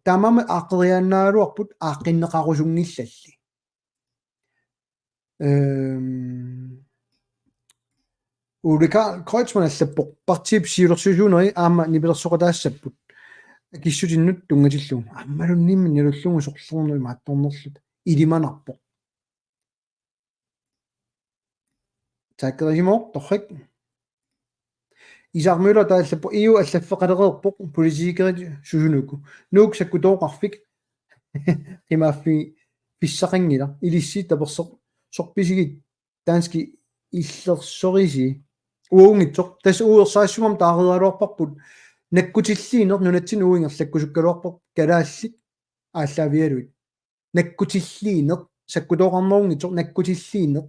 таамама ааққериааннаалуарпут ааққиннеқарусунгиллалли Ulrika Kreutzmann аллаппоқ партип сиулерсусуунери аама нибилерсоқатаассаппут акиссутиннут тунгатиллугу аммалуннимми налуллугу сорлернуи маатторнерлут илиманарпо тааккерисимоо торрик Isarmylla тааллаппу иу аллаффеқалереерпоқ политикерит сусунуку нуук саккутооқарфик имааффи писсақингила илисси таперсоқ сорписигит таански иллерсориси уунгитсоқ тас уерсаассумам таариалуарпарпут наккутиллиинер нунатсин ууингерлаккусуккалуарпоқ калааллит ааллаавиалуит наккутиллиинер саккутооқарнерунгитсоқ наккутиллиинер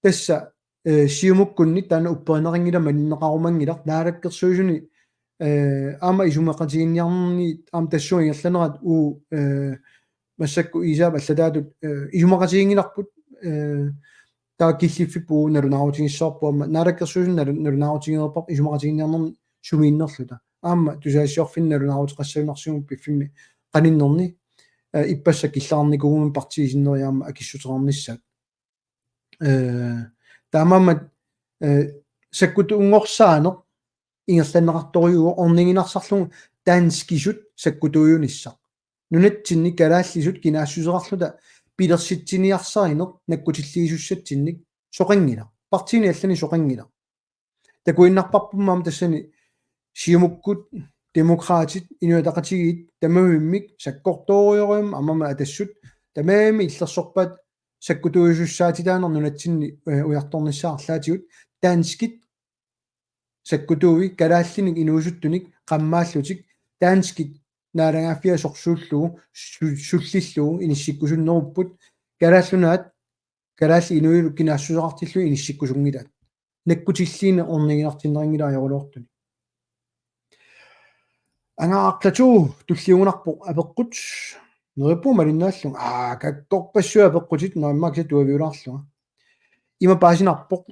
тасса сиумуккунни таана упперинерингила маннеқарумангилар наалаккерсуусуни аама исумақатигинниарни аам тассуингерланерат уу массакку исаап аллатаатут исумақатигингиларпут тааккиллиффиппуу налунаавутигиссоорпуама наалаккерсуусун налунаавутигиерпар исумақатигинниарнерни сумииннерлута аама тусаассиорфин налунаавутеқассагунарсигун пиффими qanиннерни иппассак киллаарникугумин партиисиннериаама акиссутерарниссаат таамамат саккуту унгорсаанер ингерланнеқарторюу орнингинарсарлугу таанскисут саккутуйунissaq нунатсинни калааллисут кинаассусеқарлута пилерситсиниарсаринер наккутиллиисуссатсинник соқингила партини аллани соқингила такуиннарпарпумаама тассани сиумуккут демократит инуатақатигиит тамавиммик саккорториориум амама атассут тамаами иллерсорпаат саккутуисуссаатилаанер нунатсинни уярторнissaарлаатигут таанскит саккутууи калааллиник инуусуттуник qammaallутик таанскит наарангаффиа сорсууллугу суллиллугу иниссиккусуннеруппут калааллунаат калаалли инуилу кинаассусеқартиллу иниссиккусунгилаат наккутиллиина орнигинартиннерингила ajoruluortuni ангаарлатуу туллиугунарпо апеққут нериппу малиннааллу каккорпассуа пеққутит нормакса туавиулаарлуга има паасинарпоқ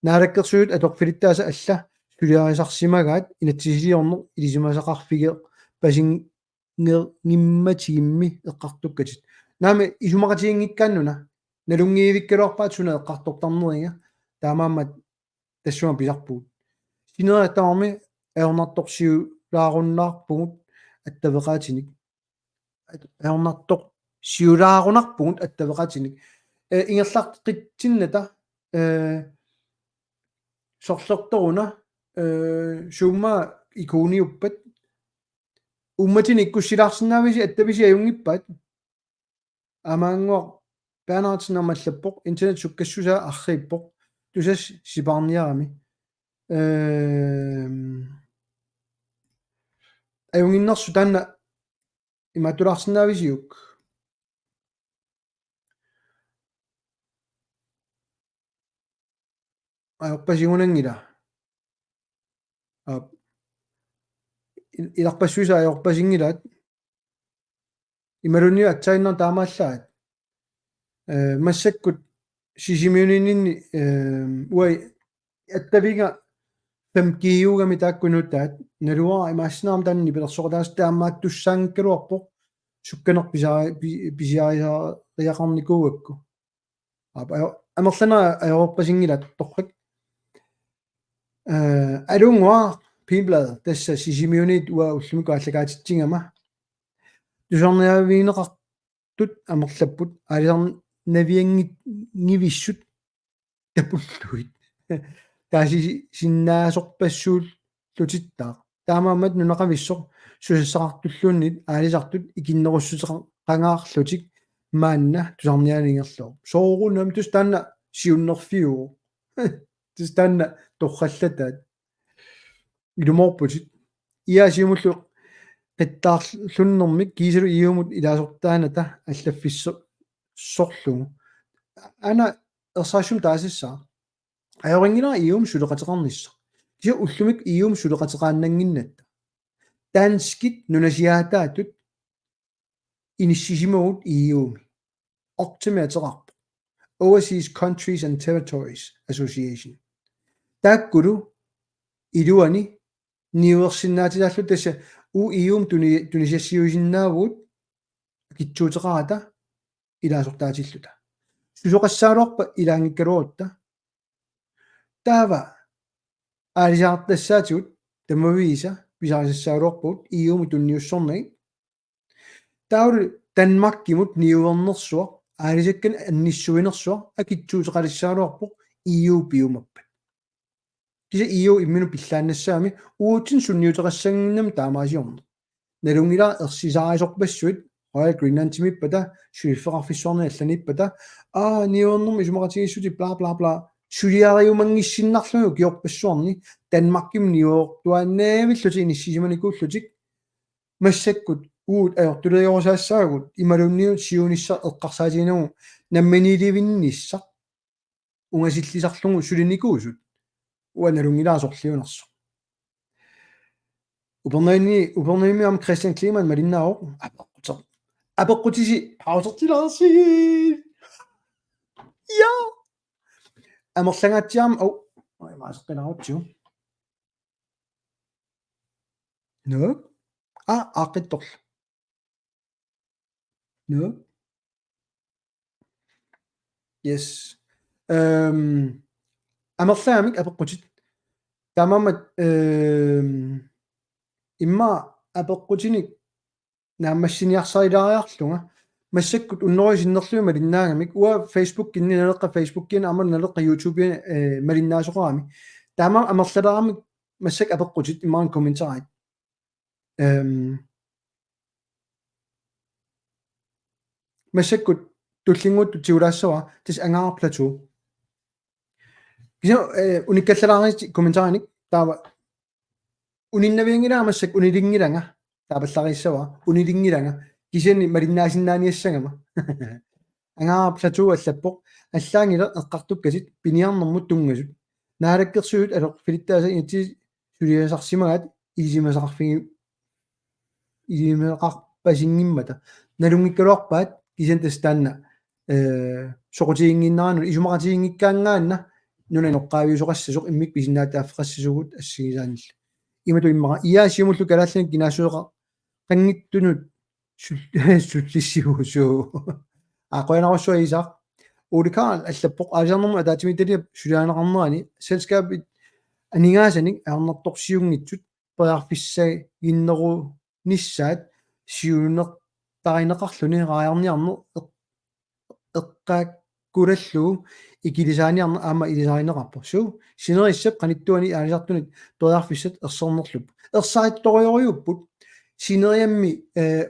наалаккерсуут аторфилиттааса алла сулиарисарсимагаат инатсисилиорнер илисимасақарфиге пасингернимматигимми эққартуккатит наами исумақатигингиккааннуна налунгиивиккалуарпаат суна эққартортарнеринга таамааммат тассума писарпуут синериаттамарми аернарторсиулааруннаарпугут аттавеқаатиник аернартоқ сиулаарунарпугут аттавеқатиник ингерлартқитсинната сорлерторуна сумма икуниуппат умматин иккуссилаарсинаависи аттависи аюнгиппаат амаангуа паанартинермаллаппоқ интернет суккассусаа аррииппоқ тусас сипаарниарами аюнгиннэрсу таанна иматулаарсинаависиук аёрпасигунангила иларпассуиса аёрпасингилаат ималуниу атсаиннер таамааллаат массаккут сисимиунинни уай аттавига 5G-угами тааккунуттаат налуара имаассинаарам таанни пилерсоқатаас таамааттуссаангккалуарпоқ сукканер писаариақарникууакку амерлана аёрпасингилаат торрик алунгуа пимблад тасса сисимиунит уа уллумику аллагаатитсингама тусарниавиинеқартут амерлаппут алисар навиангивиссут тапуллуит тааси синнаасорпассуул лутиттаа таамаамат нунеқависсоқ сусассақартуллууннит аалисартут икиннеруссусеқа қангаарлутик маанна тусарнианингерлоо соорунам тус таанна сиуннерфиу тус таанна торраллатаат илуморпутит иасиумуллу qettaarlunnermik kiisalu iumut ilaasорtaaната аллаффиссо сорлугу ана ерсаасум таасисsaa аёрингила иум сулеқатеқарнисса киса уллумик иум сулеқатеқааннангиннатта таанскит нунасиаатаатут иниссисимагут иууми оптимиатерарпу Overseas Countries and Territories Association тааккулу илуани ниуерсиннаатилааллу тасса у иум тунисиассиусиннаавут китсуутеқарата илаасортаатиллута сусоқассаалуарпа илаангиккалуутта таава аалисаартассаатигут тамавииса писарисаалуарпут иуму тунниуссорнай таул Данмаркимут ниуернерсуа аалисаккан анниссуинерсуа акитсуутеқалиссаалуарпоқ иу пиумаппат киса иу иммину пиллааннассаами уутсин сунниутеқассангиннам таамаасиорна налунгила ерсисаарисорпассуит Royal Greenland timipпата сулиффеқарфиссуарни алланиппата ниуернерми исумақатигиссути бла бла бла сулиариумангиссиннарлугу киорпассуарни Данмарким ниуортуаннаавиллути иниссисиманикууллутик массаккут уут аёртулериорсаассаагут ималунниу сиунисса эққарсаатигинагу намманиливиннисса унгасиллисарлугу сулиникуусут уаналунгилаасорлиунерсо упернаими Christian Klemann малиннаавоқ апеққутиси паусертилаарси я амерлангаатсиарма маасеққинаруутсу нөө аққитторл нөө yes амерлаамик апеққутит тамамат имма апеққутиник нааммассиниарсарилаариарлунга массаккут уннорисиннерлуи малиннаагамик уа Facebook кинни налеққа Facebook кин амал налеққа YouTube малиннаасоқарами таама амерлалаарамик массак апеққутит имаан комментарит массаккут туллингуут тиулаассава тис ангаарплату киса униккаллалаарис комментариник таава униннавиангилаа массак унилингиланга таапаллариссава унилингиланга кисани малиннаасиннааниассагама ангаарплату аллаппоқ аллаангила эққартуккасит пиниарнэрмут тунгасут наалаккерсуут алоқ филиттааса ити сулиасарсимагаат илимеқарпасингиммата налунгиккалуарпаат кисан тастаанна соқутиингиннарану исумақатиингиккаангаанна нунаноққаавиусоқассасоқ иммик писиннаатааффеқассасугут ассигисаанилла имату иммага иаасиумуллу калааллани кинаасуеқа қангиттунут суллиссигусуу ақоянаруссуа исаа уликаал аллаппоқ аалисарнэрму атаатимиттали сулиаанеқарнерани селскаапит анигаасаник аернэрторсиунгитсут пеарфиссаги гиннеру ниссаат сиунертаринеқарлуни раярниарнер эққааккулаллуу икилисааниарна аама илисаринеқарпо суу синериссап қаниттуани аалисартунит пеарфиссат ерсернерлуп ерсаатториориуппут синериамми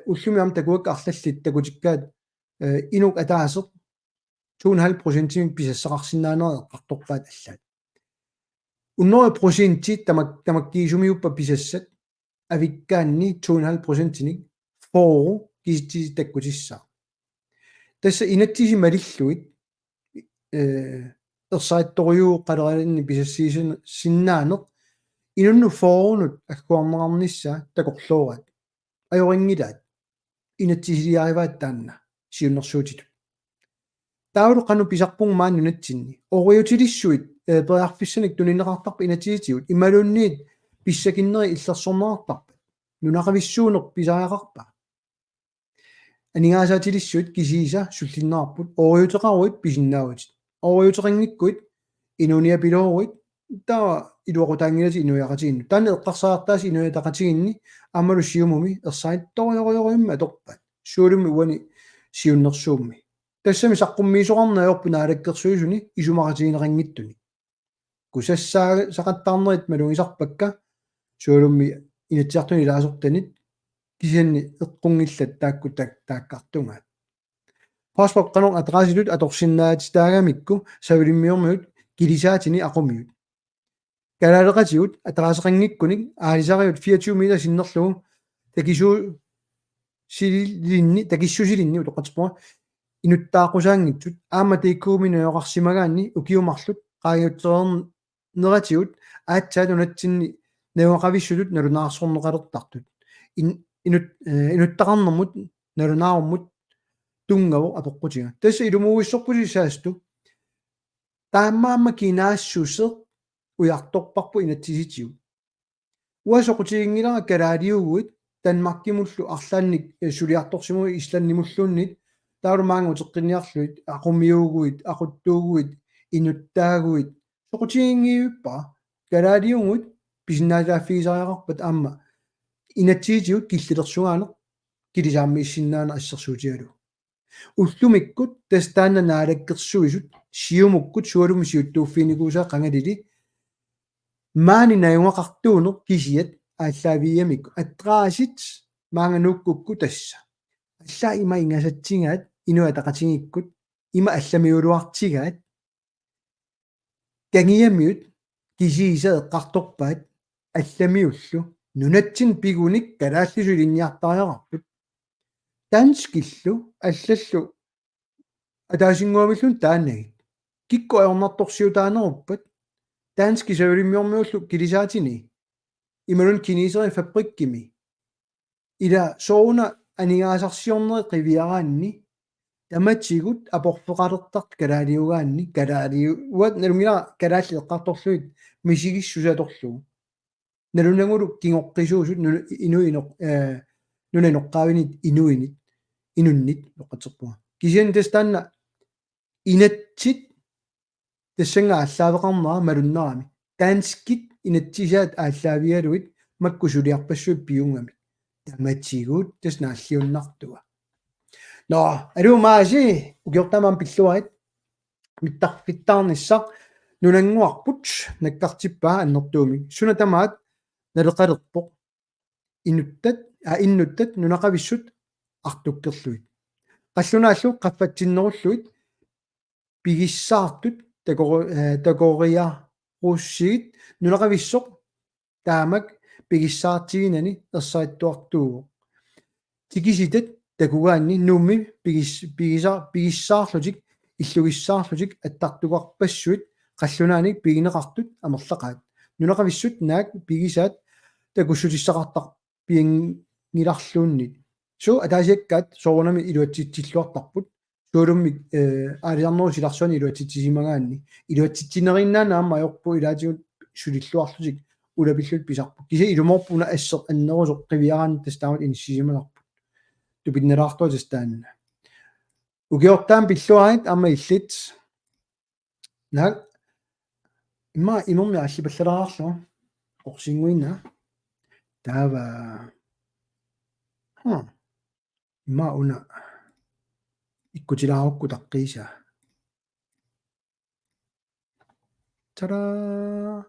уллуми ам такуак арлаллит такутиккаат инук атаасеқ 2.5% писассақарсинаанерэ эққарторпаат аллаат уннори процентит тамаккиисумиуппа писассат авиккаанни 2.5%ник фоору кисти таккутиссаа тасса инаттиси малиллуит ерсаатториу қалералинни писассиисун синнаанеқ инунну фоорунут аккуарнеқарнissaа такорлуурат ajoriнгилаат инаттисилиариваат таанна сиуннэрсуутиту таулу кану писарпуг мааннунатсинни ориутилиссуит пеарфиссаник тунинеқартарпа инатиситигут ималунниит писсакиннери иллерсорнеқартарпа нунақависсуунер писариақарпа анигаасаатилиссуит кисииса суллиннаарпут ориутеқаруит писиннаавутит ориутеқингиккуит инуния пилооруит таа илуақутаангилати инуяқатигинну таана эққарсаартаас инуятақатигинни аммалу сиумуми ерсаитториориоримма торпат суулуми уани сиуннерсуумми тассами саққуммиисоқарнаёрпуна алаккерсуисуни исумақатигинеқангиттуни кусассаа сақаттаарнерит малугисарпакка суулумми инатсиартуни илаасортанит кисанни эққунгиллат тааккутак тааккартунгаат паспорт канон атрасилут аторсиннаатитаагамикку савилиммиормиут килисаатини ақумиут калаалеқатигут атрасеқангиккуник аалисариут 24 мита синнерлугу такиссусилинни утоқатипуа инуттаақусаангитсут аама тиккууминеоқарсимагаанни укиумарлут қаагиутсернератигут аатсаат унатсинни неуақависсулут налунаарсорнеқалертартут инуттақарнэрмут налунааруммут тунгаво апоққутига тасса илумууиссорпулисаасту таамаама кинаассусеқ уярторпарпу инатсиситигу уасоқутигингилара калаалиугуит Данмаркимуллу арлаанник сулиарторсимуи исланнимуллууннит таалумаангу теққинниарлуит ақумиугуит ақуттуугуит инуттаагуит соқутигингиуппа калаалиугуит писиннаалааффигисариақарпат аама инатсиитиут киллилерсугаанеқ килисааммииссиннаана ассерсуутигалу уллумиккут тастаанна наалаккерсуисут сиумуккут суалуми сиуттууффиникуусаа қангалили маани наюнгақартуунеқ кисиат ааллаавиамикку аттраасит маангануккукку тасса аллаа има ингасатсигаат инуа тақатингиккут има алламиулуартигаат кангиамиут кисиисаа эққарторпаат алламиуллу нунатсин пигуник калааллису линниартариақарпут танскиллу аллаллу атаасингуамиллун тааннагит кикку аернарторсиутаанеруппат таански савилиммиормиуллу килисаатини ималун кинисери фабриккими ила соуна анигаасарсиорнери қивиараанни таматсигут апорфеқалертарт калаалиугаанни калаалиуат налумила калаалли эққарторлуит мисигиссусаторлугу налунагулу кингоққисуусут инуино нуненоққаавинит инуинит инуннит лоқатерпуа кисиан тастаанна инатсит тассанга аллаавеқарнера малуннерами таанскит инатсисаат ааллаавиалуит маккусулиарпассуут пиунгами таматсигут таснааллиуннартуа но алумааси угиортамаан пиллуарит миттарфиттаарниссақ нунангуарпут наккартиппаа аннертууми сунатамаат налеқалерпоқ иннуттат нунақависсут артуккерлуит қаллунааллу qaffатсиннеруллуит пигиссаартут такориа руссигит нунақависсоқ таамак пигиссаартигинани ерсааттуартууго тикиситат такугаанни нумми пигиссаарлутик иллугиссаарлутик аттартуқарпассуит қаллунааник пигинеқартут амерлақаат нунақависсут наак пигисаат такуссутиссақартар пиангиларлууннит су атаасиаккаат соорунами илуатситсиллуартарпут суулумми аалиарнерусиларсуани илуатситсисимагаанни илуатситсинериннаана аама аёрпу илаатигут сулиллуарлутик улапиллут писарпу киса илуморпуна ассер аннерусо қивиараан тастаамат иниссисималарпут тупиннелаартуа тастаанна угиортаан пиллуарит аама иллит наг имма имомми аллипаллалаарлу орсингуина таава имма уна иккутилаарукку таққиса тара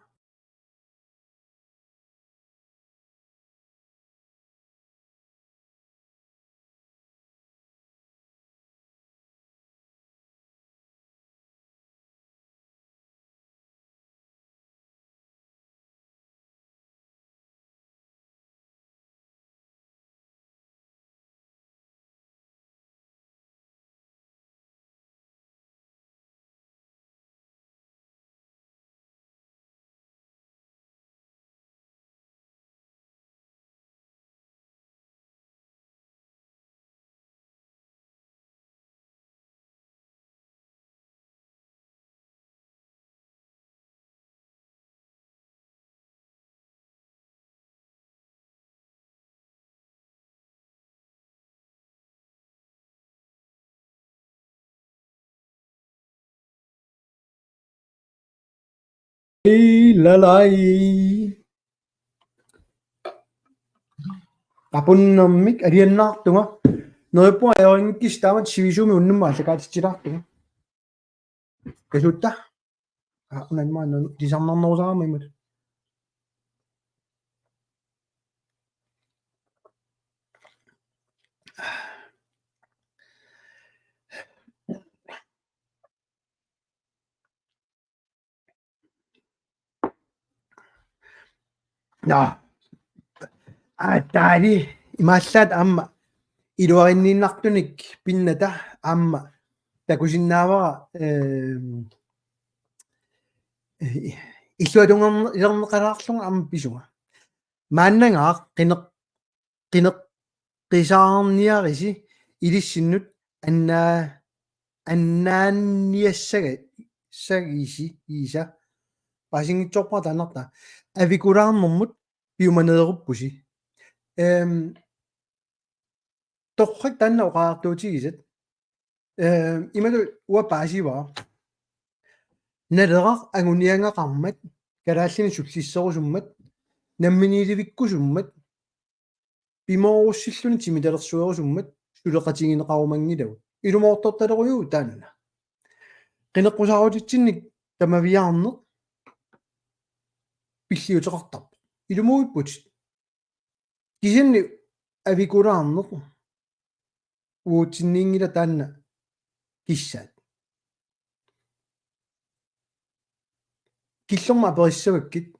lalai qapunnermik aliannaartunga nerippu ajoringikkis taamat sivisuumi unnumma allakaatitsilaartunga kasutta unanmaa disarnarnerusaraama imat ja taali imaallaat aamma iluarinniinnartunik pinnata aamma takusinnaavara illuatungernerqalaarlunga aamma pisunga maannangaaq qisaarniarisi ilissinnut annaanniassaga sagisi isa pasingitsorpa tanarta avikulaarnermut piumaneeruppusi torrak tanna oqaartuutigisat imatu uapaasivaa nalerar anguniangaqarmat kalaallini sullissерусуммат намминиливиккусуммат пимооруссиллуни тимиталерсуерусуммат сулеқатигинеқарумангилаву илумоорторталеруйуу таанна qinеққусаарутитсинник тамавиаарнеқ пиллиутеқартарпо илумуиппут кисинни авикулаарнеқ уутсинниингила таанна киссаат киллерма апериссаваккит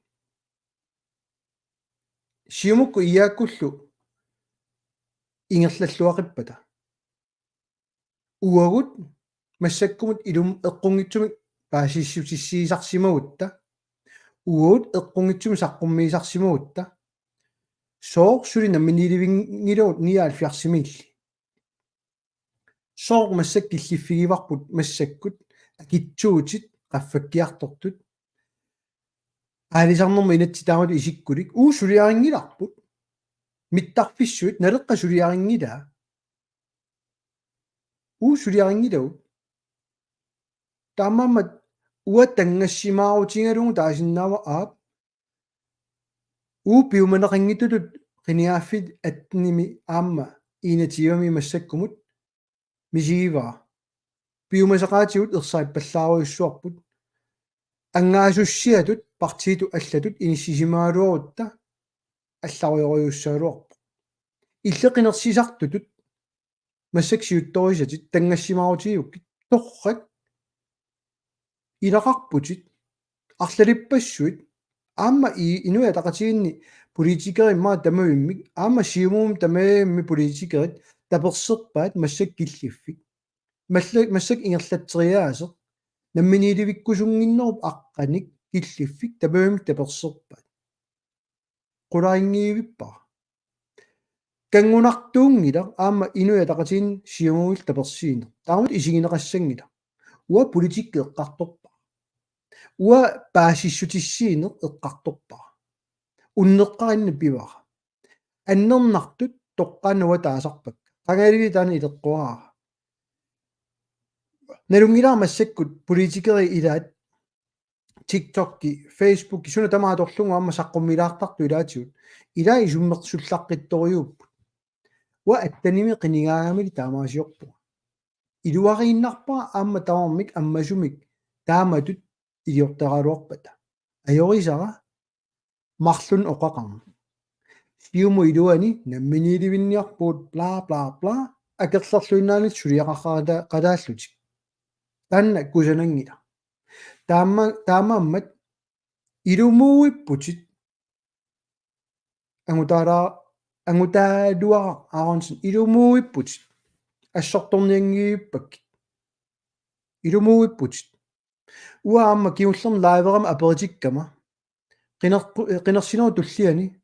сиумукку иааккуллу ингерллаллуақиппата уагут массаккумут илум эққунгитсумик паасиссутиссиисарсимагутта уут эққунгитсуми саққуммиисарсимагутта соор сули намминиливингилуут 79 соор массак киллиффигиварпут массаккут акитсуутит qaffakkiartortut аалисарнэрма инатситаамат исиккулик уусулиарингиларпут миттарфиссуит налеққа сулиарингилаа уусулиарингилау таамаамат уаттангассимаарутингалугу таасиннаава аап уупиуманеқингитулут қиниааффит аттними аама инатиуми массаккумут мисигиваа пиумасақаатигут ерсаиппаллааруйуссуарпут ангаасуссиатут партииту аллатут иниссисимаалуарутта алларуйоруйуссаалуарпу иллеқинерсисартутут массаксиутторисатит тангассимаарутигуккит торрак илақарпутит арлалиппассуит аама инуя тақатигинни политикериммаа тамавиммик аама сиумуум тамаимми политикерит таперсерпаат массак киллиффик массак ингерлатсериаасеқ намминиливиккусунгиннеруп аққаник киллиффик тамавимик таперсерпаат qulaingiivippa кангунартуунгила аама инуя тақатигин сиумуил таперсиина таамут исигинеқассангила уа политик эққарторпа уа паасиссутиссиине эққарторпа уннеққаринна пивара аннернартут тоққануа таасарпак qangaalivi таана илеққуараа налунгилаа массаккут политикери илаат TikTok-ки Facebook-ки суна тамааторлугу аама саққуммилаартарту илаатигут илаа исуммерсуллаққитториуппут уа аттаними қинигаагамили таамаасиорпу илуарииннарпаа аама тавармик аммасумик тааматут илиортаралуарпата ajorисара марлун оқақарма сиуму илуани намминиливинниарпуут бла бла бла акерлерлуиннаанит сулиақаррата қалааллутик таанна кусанангила таамааммат илумууиппутит ангутаалуара ааронсин илумууиппутит ассорторниангииппак илумууиппутит уаамма киуллерм лайверам аперитиккама qinерсинеру туллиани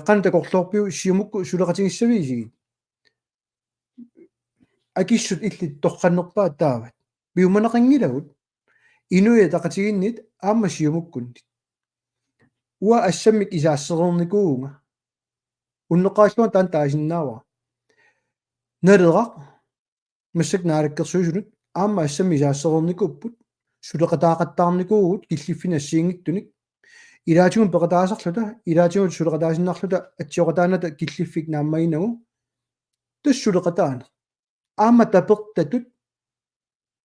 qantakорлуорпиу сиумукку сулеқатингиссавиисигит акиссут иллит торқаннерпаа таават биуманеқангилагут инуя тақатигиннит аама сиумуккуннит уа ассаммик исаассерерникуунга уннеқааллуа таан таасиннаава налерақ массак наалаккерсуисунут аама ассамми исаассерерникуппут сулеқатаақаттаарникуугут киллиффинассиингиттуник илаатигун пеқатаасарлута илаатигун сулеқатаасиннарлута атсиоқатааната киллиффик нааммагинагу тассулеқатаана аама тапертатут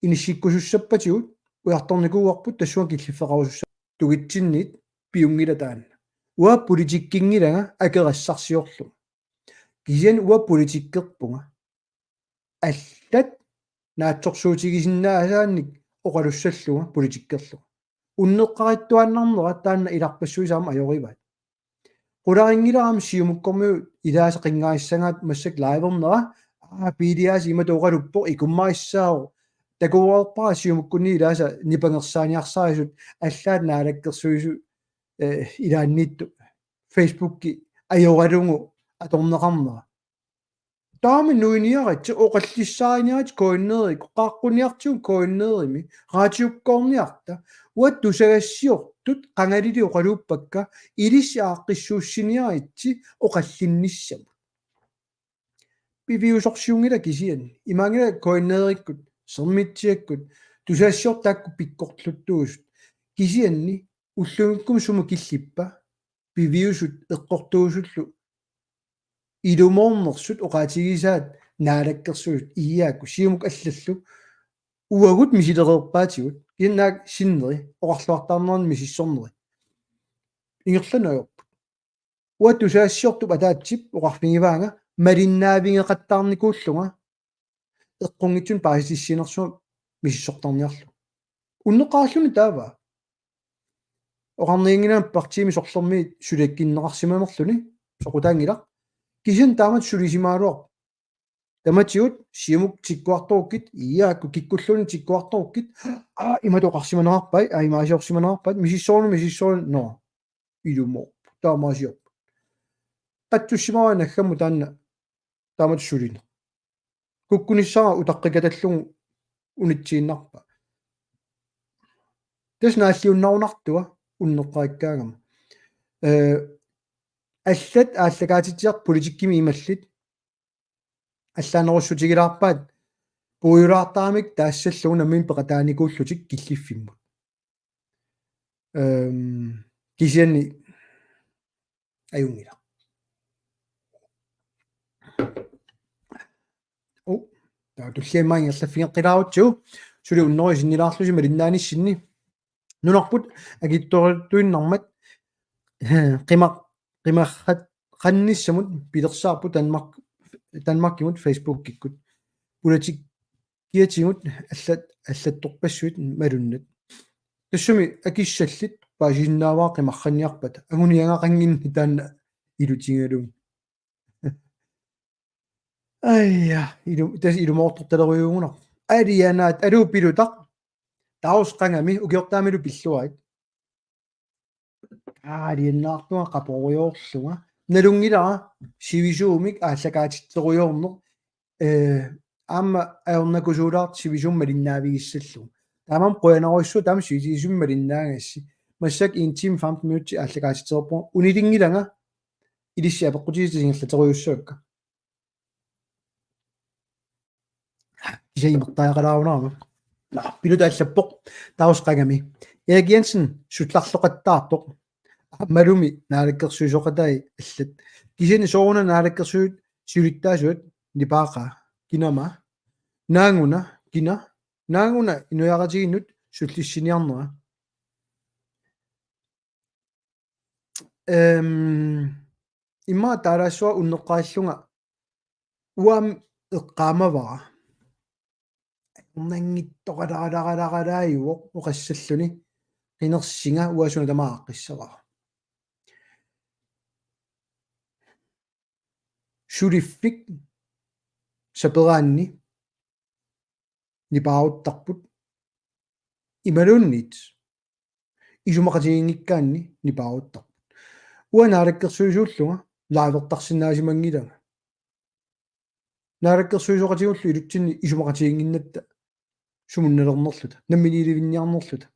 инисиккусуссаппатигут уярторникууарпут тассуа киллиффеқарусусса тугитсиннит пиунгила таана уа политиккингилага акерассарсиорлу кисиан уа политиккерпунга аллат наатсорсуутигисиннаасаанник оқалуссаллуга политиккерлуга уннеққариттуаннарнера таанна иларпассуисаама ajorivат qularingilaaram siumukkormiu ilaasa qinngaaissangaat massak laivernerا PDS imatuoqaluppo ikummaissaaru takuuarpara siumukkunni ilaasa nipangersaaniarsaasut allaat naalakkersuisu ilaannittu Facebook-ki ajoralungu atorneqarnera таами нуиниарат оқаллиссааниарат коиннери қаққуниартиун коиннерими раатиуккоорниарта уаттусагассиортут қангалили оқалууппакка илисси ааққиссууссиниаритси оқаллинниссаму пивиусорсиунгила кисиан имангила коиннериккут сермитсиаккут тусаассиортаакку пиккортлуттуусут кисианни уллунгиккум сума киллиппа пивиусут эққортуусуллу илумоорнерсут оqaатигисаат наалаккерсуут ииаакку сиумук аллаллу уагут мисилереерпаатигут иннаак синнери оqarluartaarnerni мисиссорнери ингерлануйоп уатусаассиортуп атаатсип оqarфигиваанга малиннаавингеқаттаарникууллунга эққунгитсун паасиссинерсуа мисиссортарниарлу уннеқаарлуни таава оqarниингинаам партиими сорлерми сулаккиннеқарсиманерлүни соқутаангила кисин таамат сулисимаалуар таматиут сиумук тиккуарторуккит иаакку киккуллуни тиккуарторуккит иматоқарсиманеқарпай имаасиорсиманеқарпай мисиссоорну но илумо таамаасиоп qattussimaruan aggammu taanna taamat sulina kukkunissara utaqqikatallungu unitsiinnarpa tasnaalliunnarunartua unneqqaikkaagama аллат ааллагаатитсиар политиккими ималлит аллааnerussutigilaarpaat puuyulaartaamik taassalluguna min peqataanikуулlutik killiffimmut kisianni ajungila tulliammaangerlaffingеққилаарутсуу сули уннерисиннилаарлусима линнааnissinni нунарпут агитторитуиннармат qimaqhat qannissamut pilersaarpu Danmarkimut Facebook kikkut politik kiatingut аллатторпассуит малуннат тассуми акиссаллит паасиннааваа qimaqqanniarpata агуниангақангинни таанна илутингалун айя илумоорторталеруйугуна алианаат алуупилутақ таусқангами укиортаамилу пиллуаит алианнаартуа қапориоорлуга налунгилара сивисуумик ааллакаатитсеруйоорнер аама аернакусуулаарт сивисумма линнаавигиссаллу таамам қуянаруйссу таам сивисумма линнаагасси массак 1 time 15 minutter ааллакаатитсерпо унилингилага илисси апеққутигисингерлатеруйуссуакка исаимертаақалаарунаарма пилутааллаппоқ таусқангами Erik Jensen сутларлоқаттаартоқ малуми наалаккерсуисоқатай аллат кисини соруна наалаккерсуут сиулиттаасуат нипаақа кинама наангуна инуяратигиннут суллиссиниарнера имма таалаассуа уннеққааллунга уам эққаамавара нангиттоқалааралаариуоқ оқассаллуни qinерсинга уасуна тамааққиссавара шулиффик сапераанни нипаауттарпут ималуннит исумақатигингиккаанни нипаауттарпут уанаалаккерсуисууллунга лаавертарсинаасимангилага наалаккерсуисоқатигуллу илутсинни исумақатигингиннатта сумунналернерлута намминиливинниарнерлута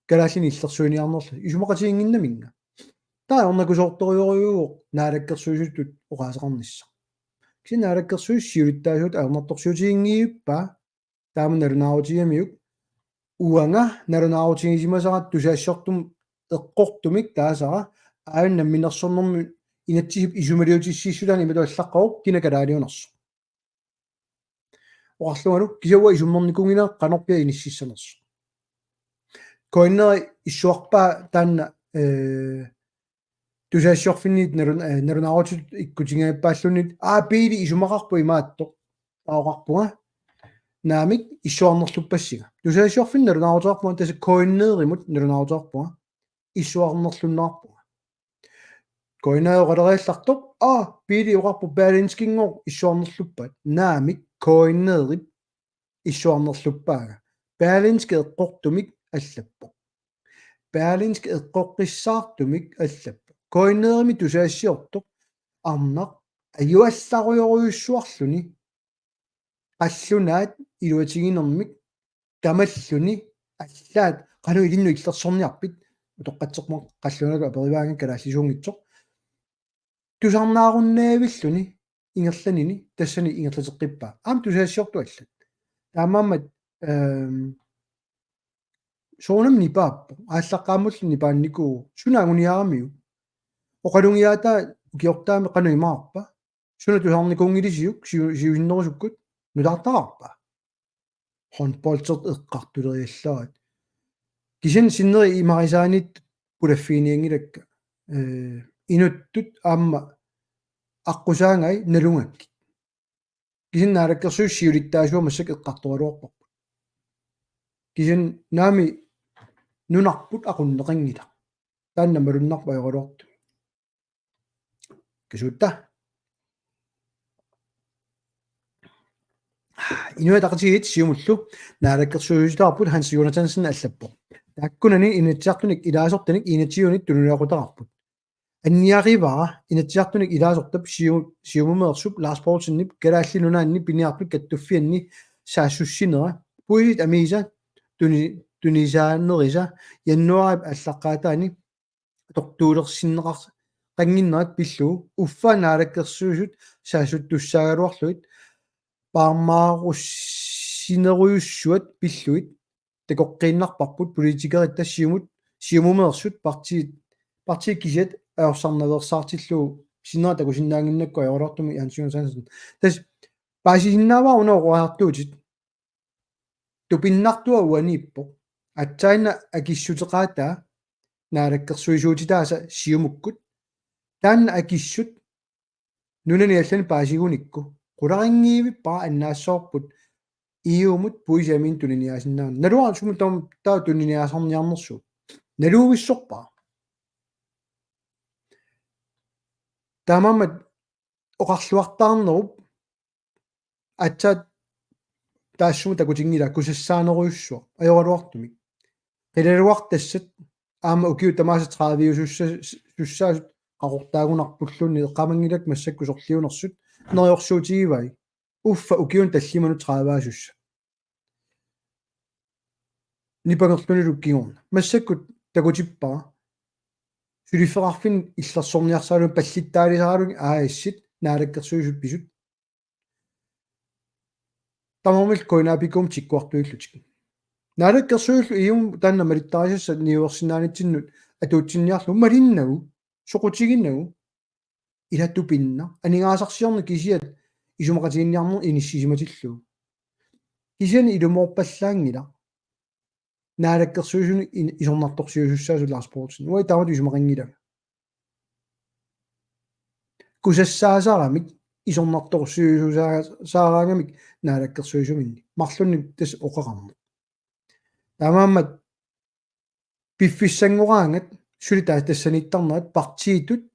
калааллини иллерсуиниарнерлу исумақатигингиннаминга таа орнакусоорториориуоқ наалаккерсуисуттут оқаасеқарнисса кисинаалаккерсуиссиулиттаасуут аернарторсуутигингииппа таама налунаарутигамиук уанга налунаарутигисимасарат тусаассортум эққортумик таасара аанна минерсорнэрми инатсип исумалиутиссииссулаани иматуаллаққарук кинакалаалиунерсо оqarlungalu кисауа исуммерникунгина канорпиа иниссиссанерсо коиннери иссуарпаа таанна тусаассорфинниит налунаарутит иккутингаппааллунит пили исумақарпу имаатто таоқарпуга наамик иссуарнерлуппассига тусаассорфин налунаарутерпуга таса коиннееримут налунаарутерпуга иссуарнерлуннаарпуга коиннееоқалериаллартоқ пили оқарпу баленскингоо иссуарнерлуппат наамик коиннеерит иссуарнерлуппаага баленске эққортумик аллаппо баленске эққоққиссаартумик аллаппо коиннеерми тусаассиортоқ арнақ аюалларуйоруйуссуарлуни аллунаат илуатигинермик тамаллуни аллаат кану илинну иллерсорниарпит утоққатсеқмо қаллунага апериваанга калааллисуунгитсоқ тусарнааруннаавиллуни ингерланини тассани ингерлатеққиппаа тусаассиорту аллат таамааммат соонам нипааппо ааллаққаамуллу нипаанникуу сунаагуниарамиу оқалунгиаата укиортаами қануимаарпа Suna tuharnikungilisiuk siusinnerusukut nulaartaqarpa håndboldert eqqartuleriallaat kisin sinneri imarisaanit pulaffiiniangilakka inuttut aamma аққусаангай налунгакки кисин наалаккерсуус сиулиттаасуа массак эққарторуарпарпут кисин наами нунарпут ақуннеқангила таанна малуннарпа йоролорту кисутта инуатақатигит сиумуллу наалаккерсуусутаарпут Hans Jonathansen аллаппо тааккунани инатсиартуник илаасортаник инатсиунит тунуниақутақарпут анниаривара инатсиартуник илаасортап сиумумеерсуп Lars Poulsenнип галааллинунаанни пиниарпут каттуффианни саассуссинера пуисит амиса тунисааннериса яннуарап аллаққаатаани тортуулерсиннеқар qanginnerat pillu uffaa naalakkерсуусут саассут туссаагалуарлуит паармааруссинерuyussuat пиллуит такоққииннарпарпут политикеритта сиумумеерсут парти кисат аорсарнаверсаартиллуу синера такусиннаангиннакку аёрлартуми Hans Jonathansen тас паасиннааваа унооруаартуутит тупиннартуа уанииппо атсаина акиссутеқаатаа наалаккерсуисуутитааса сиумуккут таанна акиссут нунани аллани паасигуникку qularingiivippa annaassоорпут иумут пуисамин тунниаасиннаан налуарсуму том таа тунниаасарниарнерсу налуувиссорпа таамамат оқарлуартаарнеруп атсаат таассуму такутингила кусассаанеруйуссуа аёралуартумик qilluartassat аама укиу тамааса 30 суссаасут qaqortaagunarpulluunni eqqamangilak массаккусорлиунерсут нeriorsuutiivai уффа укиун таллиману 30 нипангерлунилуккигорна массаккут такутиппара сулиффеқарфин иллерсорниарсаалун паллиттаалисаралуни ааиссит наалаккерсуисут писут тамамил коинаапикум тиккуартуиллутик наалаккерсуиллу иум таанна малиттарисасса ниуерсинаанитсиннут атуутсинниарлу малиннагу соқутигиннагу илаттупинна анигаасарсиорна кисиат исумақатигинниарнер иниссисиматиллу кисиани илумоорпаллаангила наалаккерсуисуни исорнарторсиусуссаасу Lars Poulsen уай таамат исумақангилага кусассаасарамик исорнарторсиусуссаасаагамик наалаккерсуисуминни марлунни тас оқақарма таамааммат пиффиссангораангат сулитаа тассаниттарнерат партиитут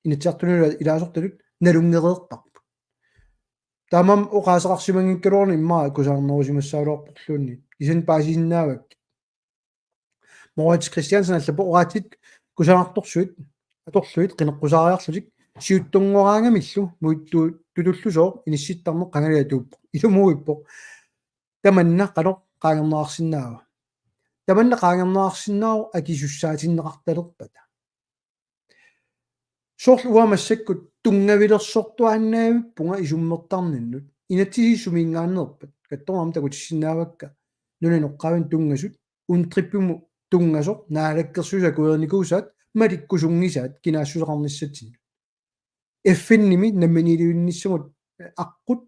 инатсиартунула илаасорталут налунгереэрпарпу таамам оқаасеқарсимангиккалуарни иммаа кусаарнерусимассаалуарпорлуунни исен паасиннаавак Moritz Christiansen аллапо оратит кусаанарторсуит аторлуит қинеққусаариарлутик сиуттунгораангамиллу муитту тутуллусоо инисситтарне қангалиатууппо илумууиппо таманна қано qaangernaarsinnaava tamanna qaangernaarsinnaau akisussaatinneqartalerpata sorl uamassakku tungavilersortuaannaavippunga isummertarninnut inatisisumingaannerpat kattoram takutissinnaavakka nunanoqqavin tungasut untrippumu tungasoq naalakkersusakuernikuusaat malikkusungisaat kinaassuseqarnissatsin effinnimi nammaniiliuinnissamut aqqut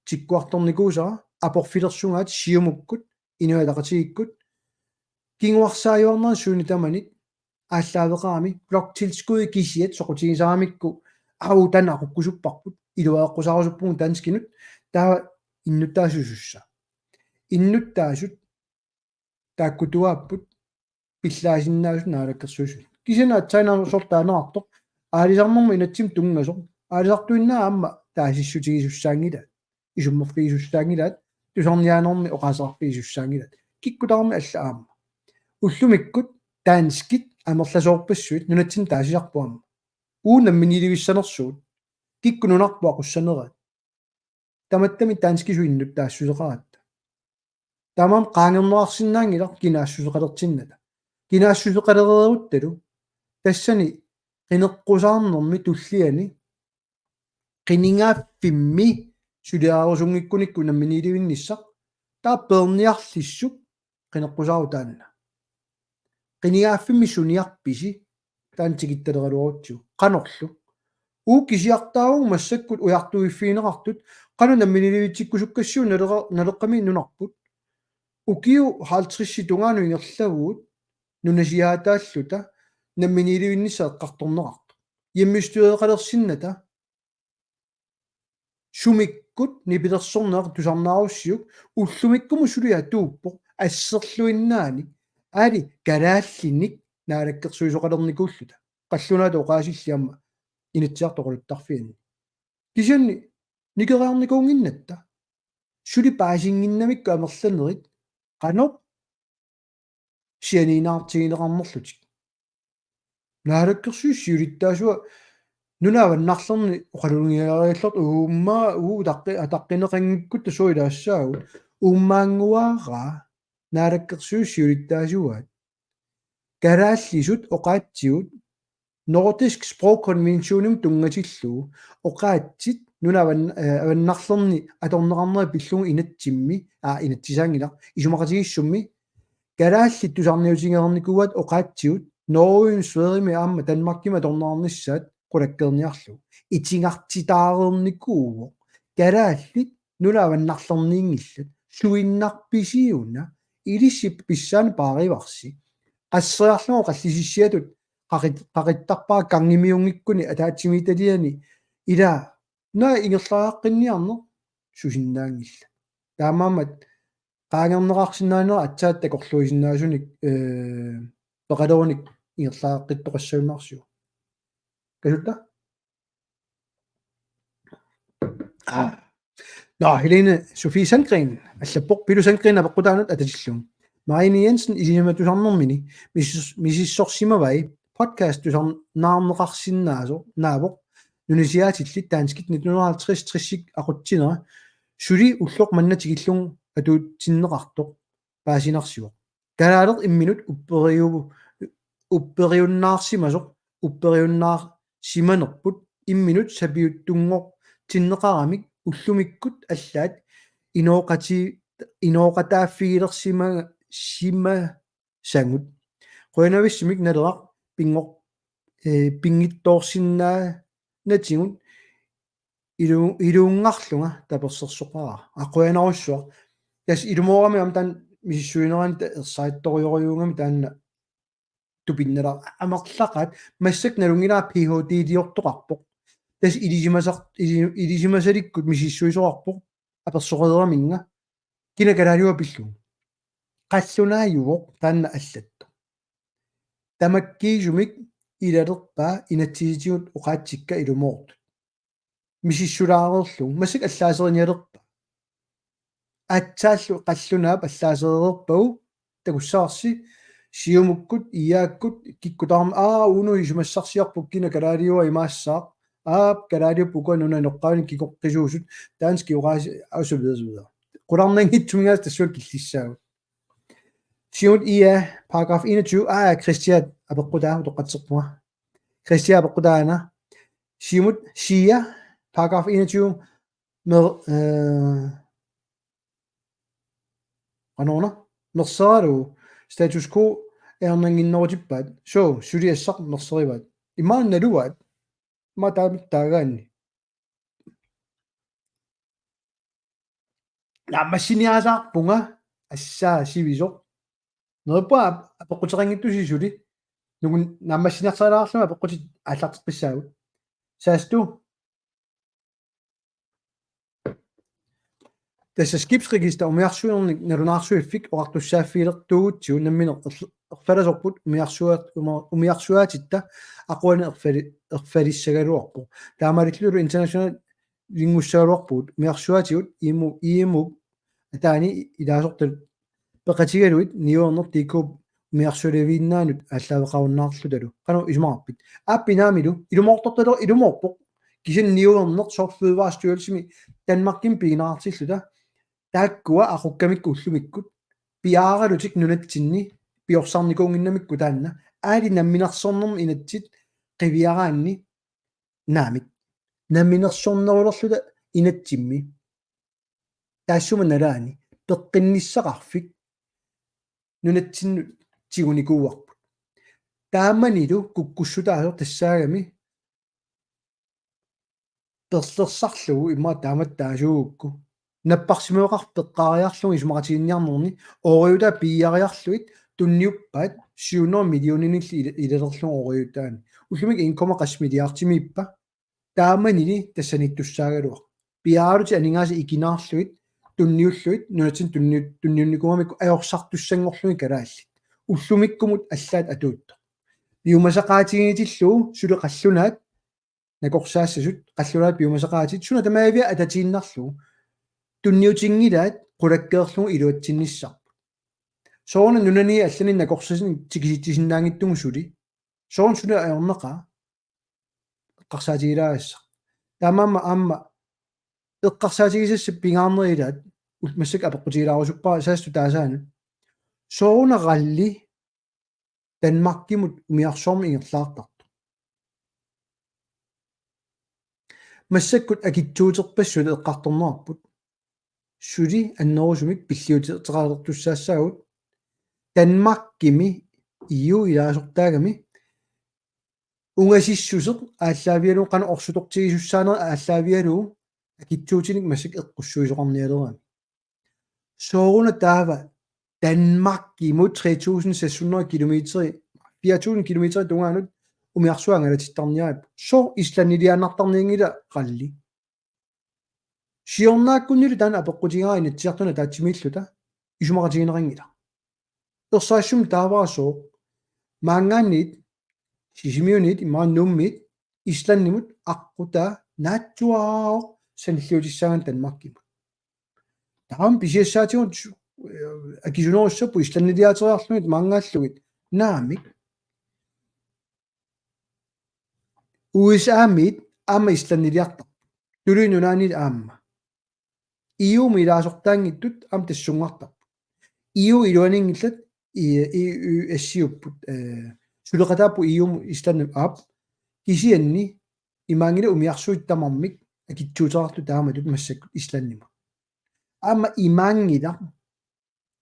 tikkuartornikuusara aporfilersungaat siumukkut inuataqatigikkut kinguarsaajuarnaa suunitamanit ааллаавеқарами блокtilskud кисиат соқутигисарамикку ау тан ақуккусуппарпут илуааққусаарусуппугу танскинут таа иннуттаасусусса иннуттаасут тааккутуааппут пиллаасиннаасут наалаккерсуусут кисина атсайнаарсортаанеартоқ аалисарнэрма инатсим тунгасоқ аалисартуиннаа аама таасиссутигисуссаангила исуммерфигисуссаангилаат тусарниаанерми оқаасаарфигисуссаангилаат киккутарми алла аама уллумиккут таанскит амерласоорпассуит нунатсин таасисарпуама уунамминилигиссанерсуут киккунунарпуа қуссанераат таматтами таанскису иннут таассусеқаратта тамам qaangernerarsinnaangilaq kinaassусеқалертинната кинаассусеқалерерутталу тассани qinеққусаарнерми туллиани qiningaaffimmi сулиаарусунгиккуникку намминилигинниссақ таа перниарлиссук qinеққусаару таанна qiningaaffimmi suniarpisi таантигитталеруутсу qanorlu uukisiartaarung massakkut ujartuiffiineqartut qanu namminiliitsikkusukkassiu naleqqami nunarput ukiu 50 tungaanu ingerlaguut nunasiaataalluta namminiliuinnissa eqqartorneqartu yimmistueqalersinnata sumikkut nipilersorneq tusarnaarussiuk ullumikkumu sulia tuuppoq asserluinnaani aali kalaallinik naalakkersuisoqalernikulluta qallunaata oqaasillиамма иниtsiartoquluttarfiani кисианни никериарникуунгиннатта сули паасингиннамикку амерланерит qanoq сианинаартигинеқарнерлутик наалаккерсуи сиулиттаасуа нунааваннарлерни оқалунгиариаллерт ууммаа атаққинеқангиккут тасуилаассаагут ууммаангуаараа наалаккерсуи сиулиттаасуаат карааллисут оқаатсигут Nordisk Sprogkonventionum тунгатиллуу оқаатсит нунааваннарлерни аторнеқарнери пиллугу инатсимми инатсисаангила исумақатигиссумми караалли тусарниутингерникуат оқаатсигут Norge Sverige аама Danmarkima торнеарниссаат qulakkerniarlu итингартитаарерникууво карааллит нунааваннарлерниингиллат суиннарписиуна илиссип писсаани паариварси qasseriarlugu qallisissiatut qaqittарпаа кангимиунгиккуни атаатсимиталиани ила на ингерлаааққинниарнер сусиннаангилла таамаамат qaangerneqarsinnaanera atsaattak orluisinnaasunik peqalurunik ингерлаааққиттоқассауннарсуу kasutta Nå, Helene Sofie Sandgren, allappoq pilu Sandgren apeqqutaanut atasillum Marine Jensen isimatusarnermini misissorsimavai podcast tusarnaarneqarsinnaaso naavoq nunisiaatillit taanskit 1950 trissik aqutsinera suli ulloq mannatigillung atuutsinneqartoq paasinarsiuq kalaaler imminut upperiunnaarsimasoq upperiunnaar simanerput imminut sapiuttungoq tinneqaramik уллумиккут аллаат инооqataaффигилерсима сангут qoinavissumik naleraq pingoq pingittoorsinnaa natигут илууннарлунга таперсерсоqara aquanarussua тас илумоорами амтан миссуинерани ерсаитториориунгами таанна тупиннала амерлақат массак налунгилаа PhD диортоқарпоқ тас илисимасаликкут мисиссуисоқарпоқ аперсоқеераминга кинакалаалуа пиллу қаллунааюоқ таанна аллатто тамаккиисумик илалерпаа инатсигитигут оқаатсикка илумоорту мисиссулаарерлу массак аллаасериниалерпа атсааллу қаллунаап аллаасеерерпау такуссаарси сиумуккут иааккут киккутаарма уну исумассарсиарпук кинакалаалиуа имаассаа аап калаалиу пукануна ноққаани кикоққисуусут таански угааси аусувидерсувидер qulарнангитсумингаас тассуак киллиссаагу сиут ия paragraf 21 Christian апеққутаа тоққатсерпуга Christian апеққутаана симут сия paragraf 21 med анона мерсаару status quo эрнангиннорутиппаат so сулиассақ мерсериваат имаанналуаат матаамиттаагаанни наммассиниаасаарпунга ассаа сивисо нерпа апеққутерангиттуси сули нугун наммассиниарсаалаарлума апеққути аллартеққиссаагут саасту tässä skibsregister umiarsuernik nalunarsuiffik oqartussaafiilertuutsiu namminer erfalasorput umiarsuaatitta aquani erfalissagaluarpu taamalitlulu international lingussagaluarpuut umiarsuaatigut iimu ataani ilaasortul peqatigaluit niuernertiikkuup umiarsuleviinnaanut ааllaавеқаруннаарлуталу qanu isumarpit aappinaamilu ilumortortaler ilumorpoq kisan niuerner sorfødevarestyrelsemi Danmarkin piginartilluta taakkua aqukkamikku ullumikkut piaaralutik nunatsinni piorsaarnikuunginnamikku taanna aali namminersornerm inatsit qiviaraanni naamik namminersornerulerluta inatsimmi taassuma nalaani peqqinnisseqarfik nunatsinnu tigunikuuarput taammanilu kukkussutaasor tassaagami персерсарлугу имма тааматтаасуугукку наппарсимуоқар пеққариарлуги исумақатигинниарнерни ориута пиариарлуит тунниуппаат 700 миллионинилли илалерлугу ориутаани уллумик инкома қассмилиартимииппа тааманини тассаниттуссаагалуа пиаарути анингаasi икинаарлуит тунниуллуит нунатин тунниунникумамикку аёрсартуссангорлуги калааллит уллумиккумут аллаат атуутто биумасақаатигинитиллуу сулеқаллунаат накорсаассасут қаллунаат биумасақаатит суна тамаавиа ататииннарлу тунниутингилаат qulakkeerlugu iluatsinnissaarpu soorna nunani allani nakorsasin tikisittisinnaangittунgu suli soorn sula ayorneqa eqqarsaatigilaassa taamaamma aamma eqqarsaatigisassa pingaarnerilaat ulmassak apeqqutigilaarusuppa saastu taasaanu soorna qalli Danmarkimut umiarsormi ingerlaartartu massakkut akittuuterpassulut eqqartornerput suli annerusumik pilliuteqalertussaassaagut Danmarkimi iu ilaasortaagami ungasissuseq ааllaавиалу qanu orsutortigisussaaneri ааllaавиалу akittuutinik massak eqqussuisoqarnialerami sooruna taava Danmarkimut 3600 kilometeri 4000 kilometeri tungaanut umiarsuangalatittarniarip so islaniliaannartarniingila qalli siornaakkunnilu taana apeqqutigaari natsiartuna taatsimilluta isumaqatigineringila ersaassum taavaraasoo maangaannit sisimiunit imaanummit islannimut aquta naatsuaao sanilliutissaagan Danmarkimut taam pisiassaatigun akisunorussappu islanniliaateriarlunit maangaallugit naamik USAmit aama islanniliartar tuluinunaanit aamma iumi ilaasortaangittut am tassungartar iu iluaningillat EUSiupput suleqataappu ium islannim aap kisianni imaangila umiarsuittamarmik akitsuuterartu taamatut massakkut islannima aama imaangila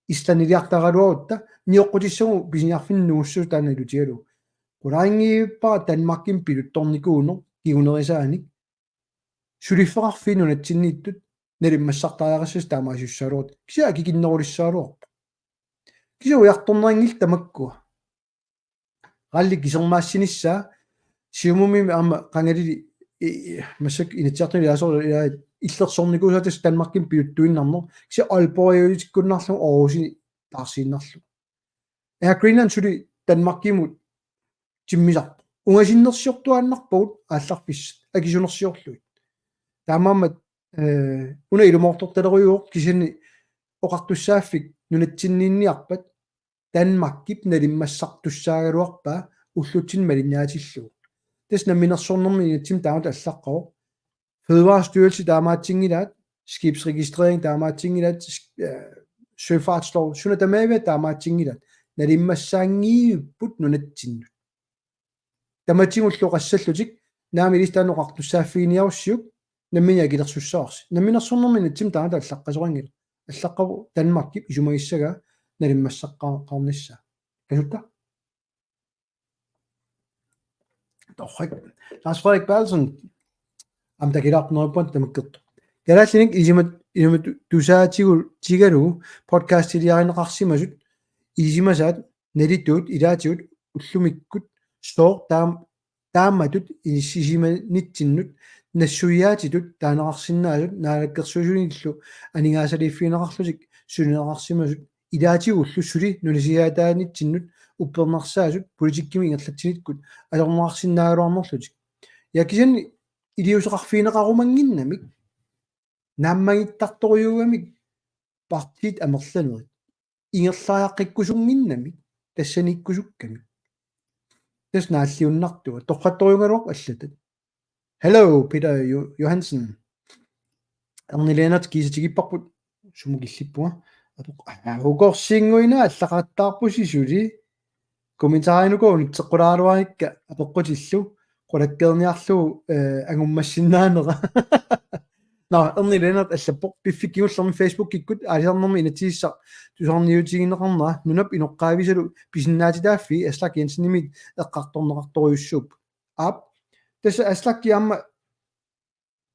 islanniliartaraluarutta nioqqutissaugu pisiniarfinnuussuu taanalutigalu qulaangiippaa Danmarkim piluttornikuuno kigunerisaani sulifferarfiinunatsinniittut nalimmassartaariarassas taamaasussaaluut kisia akikinnerulissaaluarpa kisia ujartornerangil tamakkua qalli kisermaassinissa siumumi aama qangalili massak inatsiartuni ilaasor illersornikuusaatas Danmarkim piluttuinnarner kisia Aalborg-iutikkunnarlu Aarhusi taarsiinnarlu Greenland suli Danmarkimut timmisarpu ungasinnersiortuaannarpugut aallarpissat akisunersiorluit taamaammat una ilumortortaleruyuuq kisanni oqartussaaffik nunatsinniinniarpat Danmarkip nalimmassartussaagaluarpaa ullutin malinnaatilluu tas naminersornermi inatsim taamut allaqqaru Fødevarestyrelse taamaatsingilaat skibsregistrering taamaatsingilaat søfartslov suna tamaavia taamaatsingilaat nalimmassaangiipput nunatsinnu tamatingulluqassallutik naamilistaanoqartussaafiiniarussiuk nammini akilersussaarsi naminersornermi inatsim taamut allaqqasorangil allaqavu Danmarkip isumagissaga nalimmassaqqaarnissa kasutta torrik Lars Frederik Bertelsen am takilaarneruppan tamakkertu kalaallinik isimat tusaatigu tigalu podcast-iliarineqarsimasut isimasaat nalituut ilaatigut ullumikkut stoor taammatut isimanittinnut nassuiaatitut taaneqarsinnaasut naalakkersuusunillu aningaasaliiffiineqarlusik sulineqarsimasut ilaatигуллу сули нунисиаатаанитсиннут уппернарсаасут политиккими ингерлатсиниткут алорнеқарсиннаагалуарнерлутик якисанни илиусеқарфиинеқарумангиннамик нааммагиттарторюугамик партиит амерланерит ингерлааяққиккусунгиннамик тассаниккусуккамик тас нааллиуннартуа торқатторюнгалуақ аллатат hello Peter Johansen арнилeenat кисатигиппарпут сумукиллиппуга угорсингуина аллақаттаарпуси сули комментааринугоо нутсеққулааруарикка апеққутиллу qulakkeerniarlu angummassinnaanera na ernilenat allappoq piffikkiullermi Facebook kikkut aaliarnermi inatiissa tusarniutigineqarnera nunap inoqqaavisalu pisinnaatitaaffi Aslak Jensen-nimit eqqartorneqartoriussuup aap tassa Aslakki aamma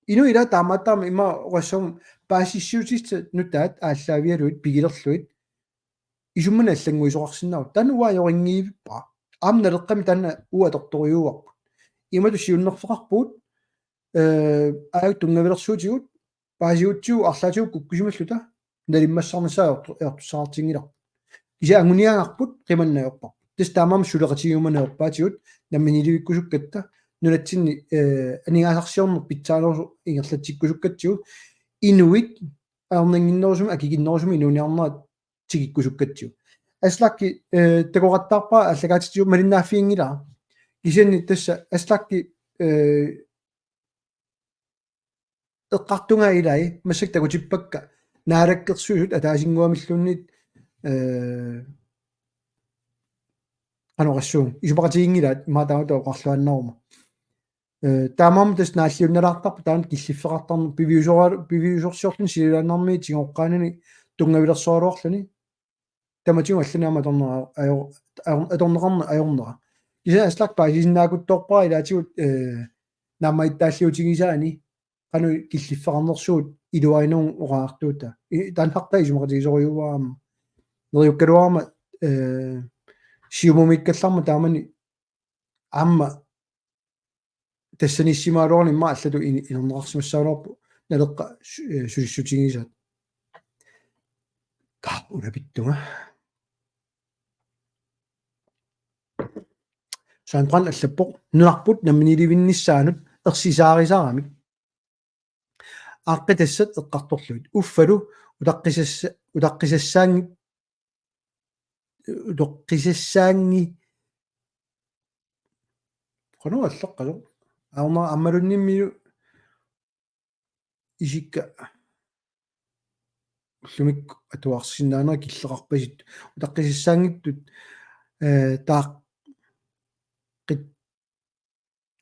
ину ила таамааттаама има уассум паасиссиутит нутаат ааллаавиалуит пигилерлуит исуммана аллангуисоқарсинаарут тануа йорингиивиппа аамналеққами танна уаторториуарпут имату сиуннерфеқарпуут аают тунгавилерсуутигут паасиутсуу арлаатигу куккусималлута налиммассарнасаа ертуссаартингилар кися ангуниаангарпут қиманнаёрпар тас таамаама сулеқатигиуманеорпаатигут намминиливиккусуккатта нунатсинни анигаасарсиорнер питсаалерсу ингерлатсиккусуккатсигу инуит аернингиннерусум акигиннерусум инуниарнерат тигиккусуккатсигу аслакки такораттаарпаа аллагаатитсигу малиннааффиингилаа кисианни тасса аслакки эққартунгаа илай массак такутиппакка наалаккерсуусут атаасингуамиллуннит анорассуун исупақатигингилаат маатаутоо қарлуаннерума таамаама тас нааллиунналаартарпа таан киллиффеқартарну пивиусорсиорлун силуаннарми тигоққаанани тунгавилерсуалуарлуни таматигу алланаама торнера аторнеқарна аёрнера киса аслак паасисиннаакутторпара илаатигут нааммаиттааллиутигисаани qanu killiffernersuut iluainung oraartuuta tanharta isumaqatigisoruuaama neriukkaluarma siumumikkallarma taamani aamma tassanissimaaluarni imma allatu inernerarsimassaaluarpu naleqqa sulissutigisaat ka ulapittunga saanqan allappoq nunarput namminilivinnissaanut ersisaarisaramik ааққитассат эққарторлуит уффалу утоққисассаанги қано аллаққалу аама аммалунниммилу исикка лумик атуарсиннаана киллеқарпасит утаққисассаангиттут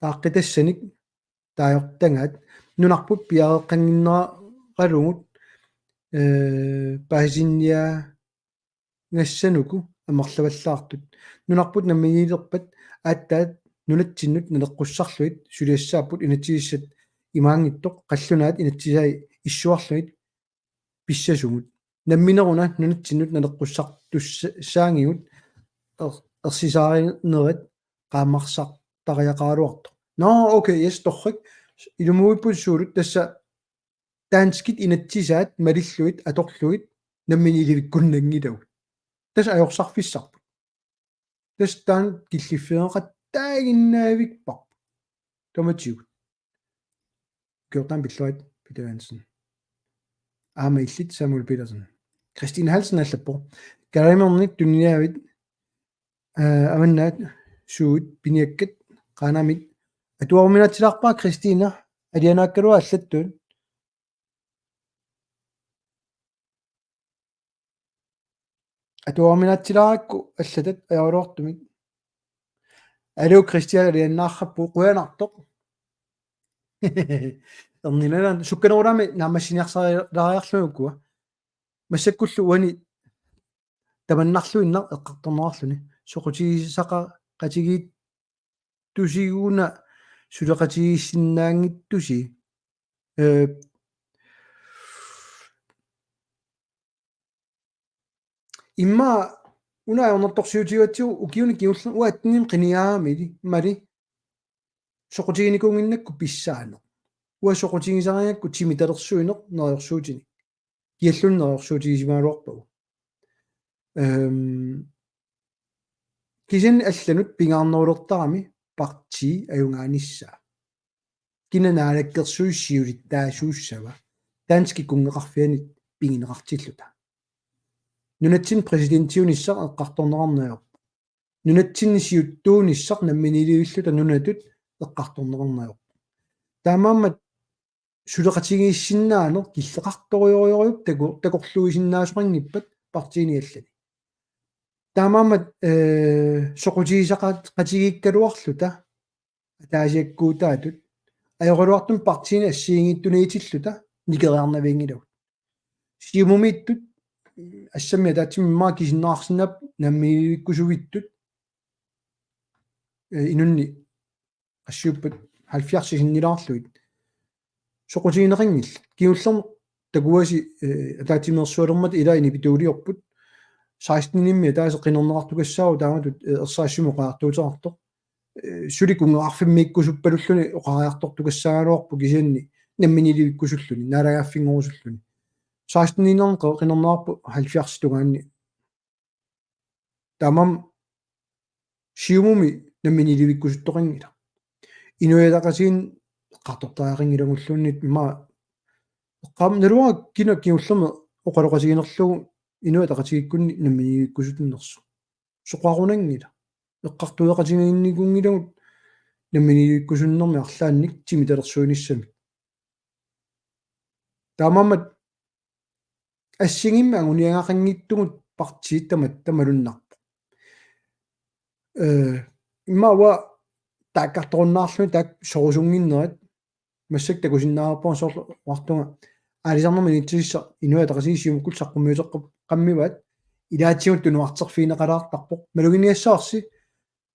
тааққитассаник таajortangaat нунарпут пиареққангиннералугут паасинниа гассануку амерлаваллаартут нунарпут наммигилерпат ааттаат нунатсиннут налеққуссарлуит сулиассааппут инатсигиссат имаангиттоқ қаллунаат инатсисаи иссуарлуит писсасугут намминеруна нунатсиннут налеққуссартуссаангигут ерсисааринерат qaammarsartariaqaaluartoq no okay yes torrik ilumuippussууlut tassa таанскит инатсисаат малиллуит аторлуит намминиливиккуннангилавут тас аёрсарфиссарпут тас таан киллиффеэқат таагиннаавикпар томатигут кёртан биллуит Peter Hansen аама иллит Samuel Petersen Christine Halsen аллаппо каримерник тунниаавит аманнаат суут пиниаккат qaanamit atuarminatsilarpaa Christina alianaakkalua аллаттуун atuarminatsilarakku аллатат аёруартумик алу Christian алианнаарраппу quyanartoq эрнилалан сукканерулами наамассиниарсариариарлугуккуа массаккуллу уани таманнарлуиннар эққарторнерарлуни соқутигисақа qatigiit тусигуна сулеқатигиссиннаангиттуси имма унаайорнерторсиутигатсигу укиуни киуллу уаттиним қиниаамили мали соқутигиникунгиннакку писсаано уа соқутигисариакку тимиталерсуинеқ нериорсуутини киаллун нериорсуутигисимаалуарпагу кисин алланут пингаарнерулертарами parti ajungaanissa kinanaalakkersuissiulittaasuussava taanski kungeqarfianit pingineqartilluta nunatsin presidentiunissaq eqqartornerarnaajor nunatsinisiuttuunissaq namminiliulluta nunatut eqqartornerarnaajor taamaammat suleqatigiissinnaano killeqartorioriup takorluisinnaasuqanngippat partiini allani таамаамат соқутигисақат қатигиккалуарлута атаасиаккуутаатут аёрулуартум партиини ассиингиттунеитиллута никериарнавингилавут сиумумииттут ассами таатсиммаа кисиннаарсинап наммииккусугиттут инунни ассууппат 70 синнилаарлуит soqutiineqingill kiullermu takuasi ataatimersualermat ilaini pituuliorput 16-nimmi taase qinerneqartukassaaru taamatut ersaassimu qaartuuteqartoq sulikungeqarfimmiikkusuppalulluni oqariartortukassaagaluarpu kisianni namminilivikkusulluni naalagaaffingorusulluni 16-ninerneq qinernerarpu 70 tugaanni tamam siumumi namminilivikkusuttoqingila inuilaqasiin qartortaaqingilangullunnit ima qaamnaluа kina kiullermu oqaloqasiginerlugu inuitaqatigikkunni namminilivikkusutunnersu soqarunangila eqqartueqatigiinnikungilagut namminilivikkusunnermi арлаанник тимиталерсуинissami таамаамат ассигимма агуниангақангиттугут партииттамат тамалуннарпу иммауа тааккарторуннаарлуни таак сорусунгиннерат массак такусиннаарпуун соорлу уартунга аалисарнерми нитсигисса инуатақасигисиумуккут саққумиутеққап қаммиваат илаатсигут тунуартеқфиинеқалаартарпоқ малугиниассаарси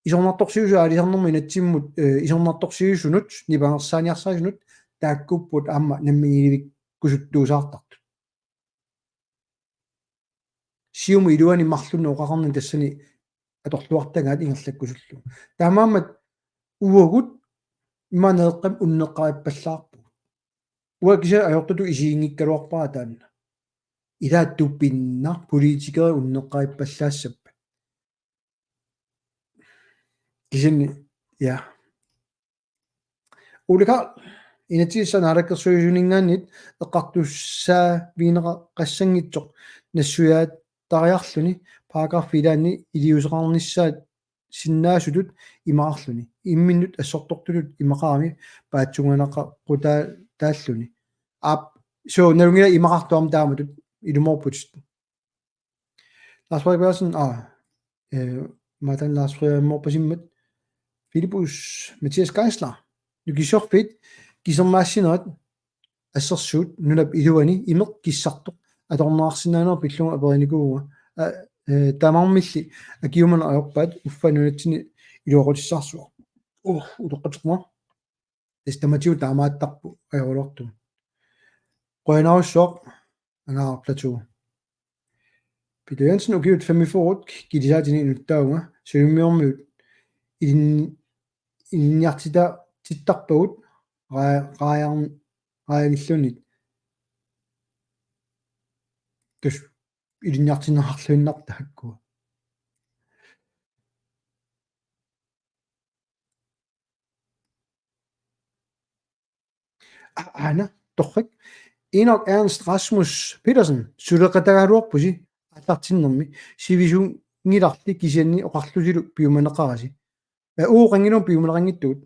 исорнарторсиусу аалисарнерми натсиммут исорнарторсиусунут нипангерсааниарсаасунут тааккуппут аама наммигиливик кусуттуусаартарту сиуму илуани марлунна оқақарни тассани аторлуартагаат ингерлаккусуллу таамаамат уагут иманеэққам уннеққариппаллаарпу уакиса аёртуту исиингиккалуарпаа таанна илааттуппиннар политикери уннеққариппаллаассаппа кисинни я улика инатиссанаалаккерсуисунингааннит эққартуссаа винеқа qassangitsoq нассуяат тариарлүни параграф илаанни илиусеқарнissaат синнаасутут имаарлүни имминнут ассортортулут имақарами паатсуганақа қутаа тааллүни ап so налунгила имақартуам тааматут илуморпут Lars Frederik Pedersen Martin Lars Frederik Morpasimmat Philippus Mathias Geisler nukisorpit kisермаассинерат ассерсуут нунап илуани имеқ киссарто аторнаарсинаанер пиллунга апериникууга тамармилли акиумана аёрпаат уффанунатсини илуоқутиссаарсуа утоққатеқма тестаматиу таамааттарпу аёрулорту qoinarussooq angaarplatu Peter Jensen ukiut 45 kilisaatini nuttaaunga suummiormiut inniartita tittarpagut raayagillunit tus ilinniartinerarluinnarta hakkua ana torrik Enoch Ernst Rasmus Petersen suleqatagaluarpusi аллартиннэрми сивисун ngilарли кисианни оқарлусилу пиуманеқараси ууқангинуун пиуманеқангиттуут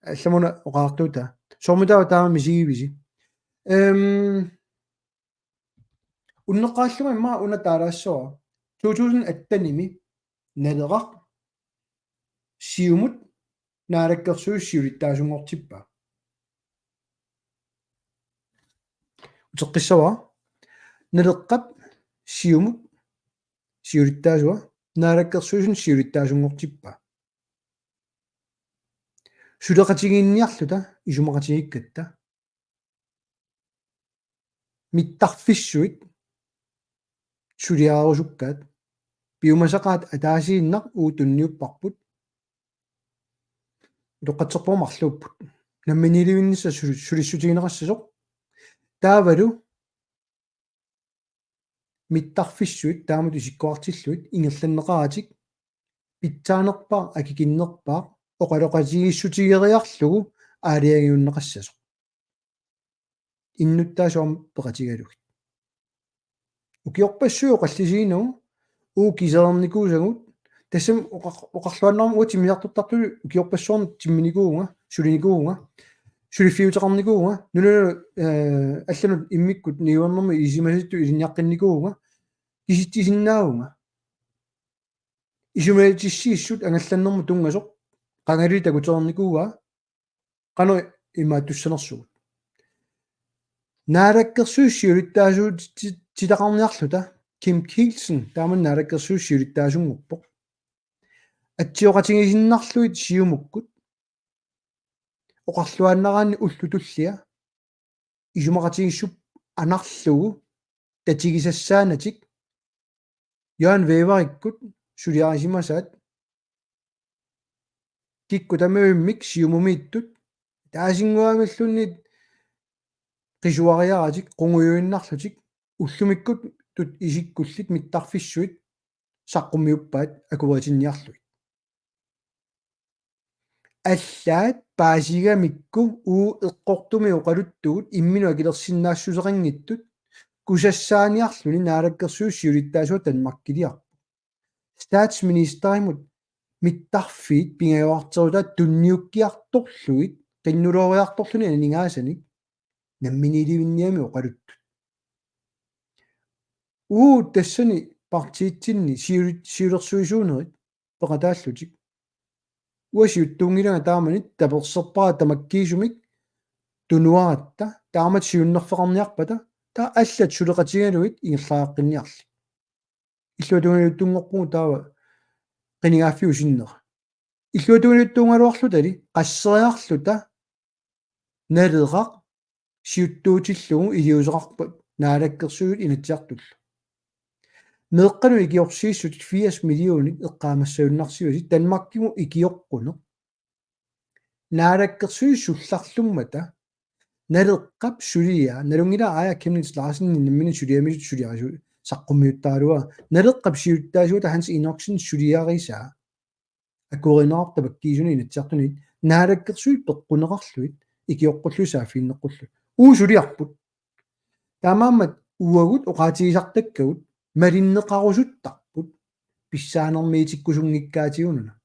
алламуна оқаартуута сормутаа таама мисигивиси уннеққааллума имма уна таалаассуа 2008-ними налеқақ сиумут наалаккерсуиссиулиттаасунгортиппа утеққиссава налеққап сиумут сиулиттаасуа наалаккерсуисун сиулиттаасунгортиппа сулеқатигиинниарлута исумақатигиккатта миттарфиссуит сулиаарусуккаат пиумасақаат атаасииннақ уутунниуппарпут тоққатсерпуумарлууппут намминилуиннисса сулиссутигинеқассасоқ таавалу миттарфиссуит таамут исиккуартиллуит ингерланнеқаратик питсаанерпаа акикиннерпаа оқалоқатигиссутигериарлугу аалиагиуннеқассасоқ иннуттаасуам пеқатигалугит укиорпассуо қаллисигинуу кисерникуусагут тассам оқарлуаннарму утимиартуттартулу укиорпассуорн тимминикуунга сулиникуунга сулиффиутеқарникуунга нуну алланут иммиккут ниуернэрми исимаситту илинниаққинникуунга киситтисиннаавунга исумаатиссииссут ангалланнэрму тунгасоқ qangali takuternikua qanu imaatussanersugut naalakkersuussiulittaasuut titaqarniarluta Kim Kielsen taaman naalakkersuussiulittaasunguppoq атсиоqatigisinнарлуит сиумуккут оқарлуаннераани уллутуллиа исумақатигиссуп анарлугу татигисассаанатик яан веевариккут сулиарисимасаат кикку тамиуиммик сиумумииттут таасингуамиллуннит qisuariaratик qunguйuinnarlutik уллумиккут тут исиккуллит миттарфиссуит саққуммиуппаат акуватинниарлуит аллаат паасигамикку уу эққортуми оқалуттугут имминуа килерсиннаассусеқангиттут кусассааниарлуни наалаккерсуussiулиттаасуа танмаккилиарпу статсминистеримут миттарфиит пингаюартерутаат тунниуккиарторлуит qinnulooriartorluni анигаасаник намминиливинниами оқалуттут уу тассани партиитсинни сиулерсуисуунерит пеқатааллутик уасиуттуунгилага тааманит таперсерпара тамаккиисумик тунуаратта таамат сиуннерфеқарниарпата таа аллат сулеқатигалуит ингерлааққинниарли иллуатунгилуттунгорпугу таава qinigaafiusиннера иллуатунгилуттуунгалуарлутали qasseriarluta налеқақ сиуттуутиллугу илиусеқарпа наалаккерсугут инатсиартуллу меэққану икиорсииссут 80 миллионит эққаамассауиннарсиуси танмаккигу икиоққуне наалаккерсуиссулларлуммата налеққап сулиа налунгила ая кемнис ларсинни наммини сулиамисут сулиарису саққуммиуттаалуа налеққап сиуттаасута ханс иноксин сулиариса акуринаартап аккиисуни инатсиартунит наалаккерсуит пеққунеқарлуит икиоққуллусааффииннеққуллу уусулиарпут таамааммат уагут оқаатигисартаккагут малиннеқарусуттарпут писсаанермиитиккусунгиккаатигунуна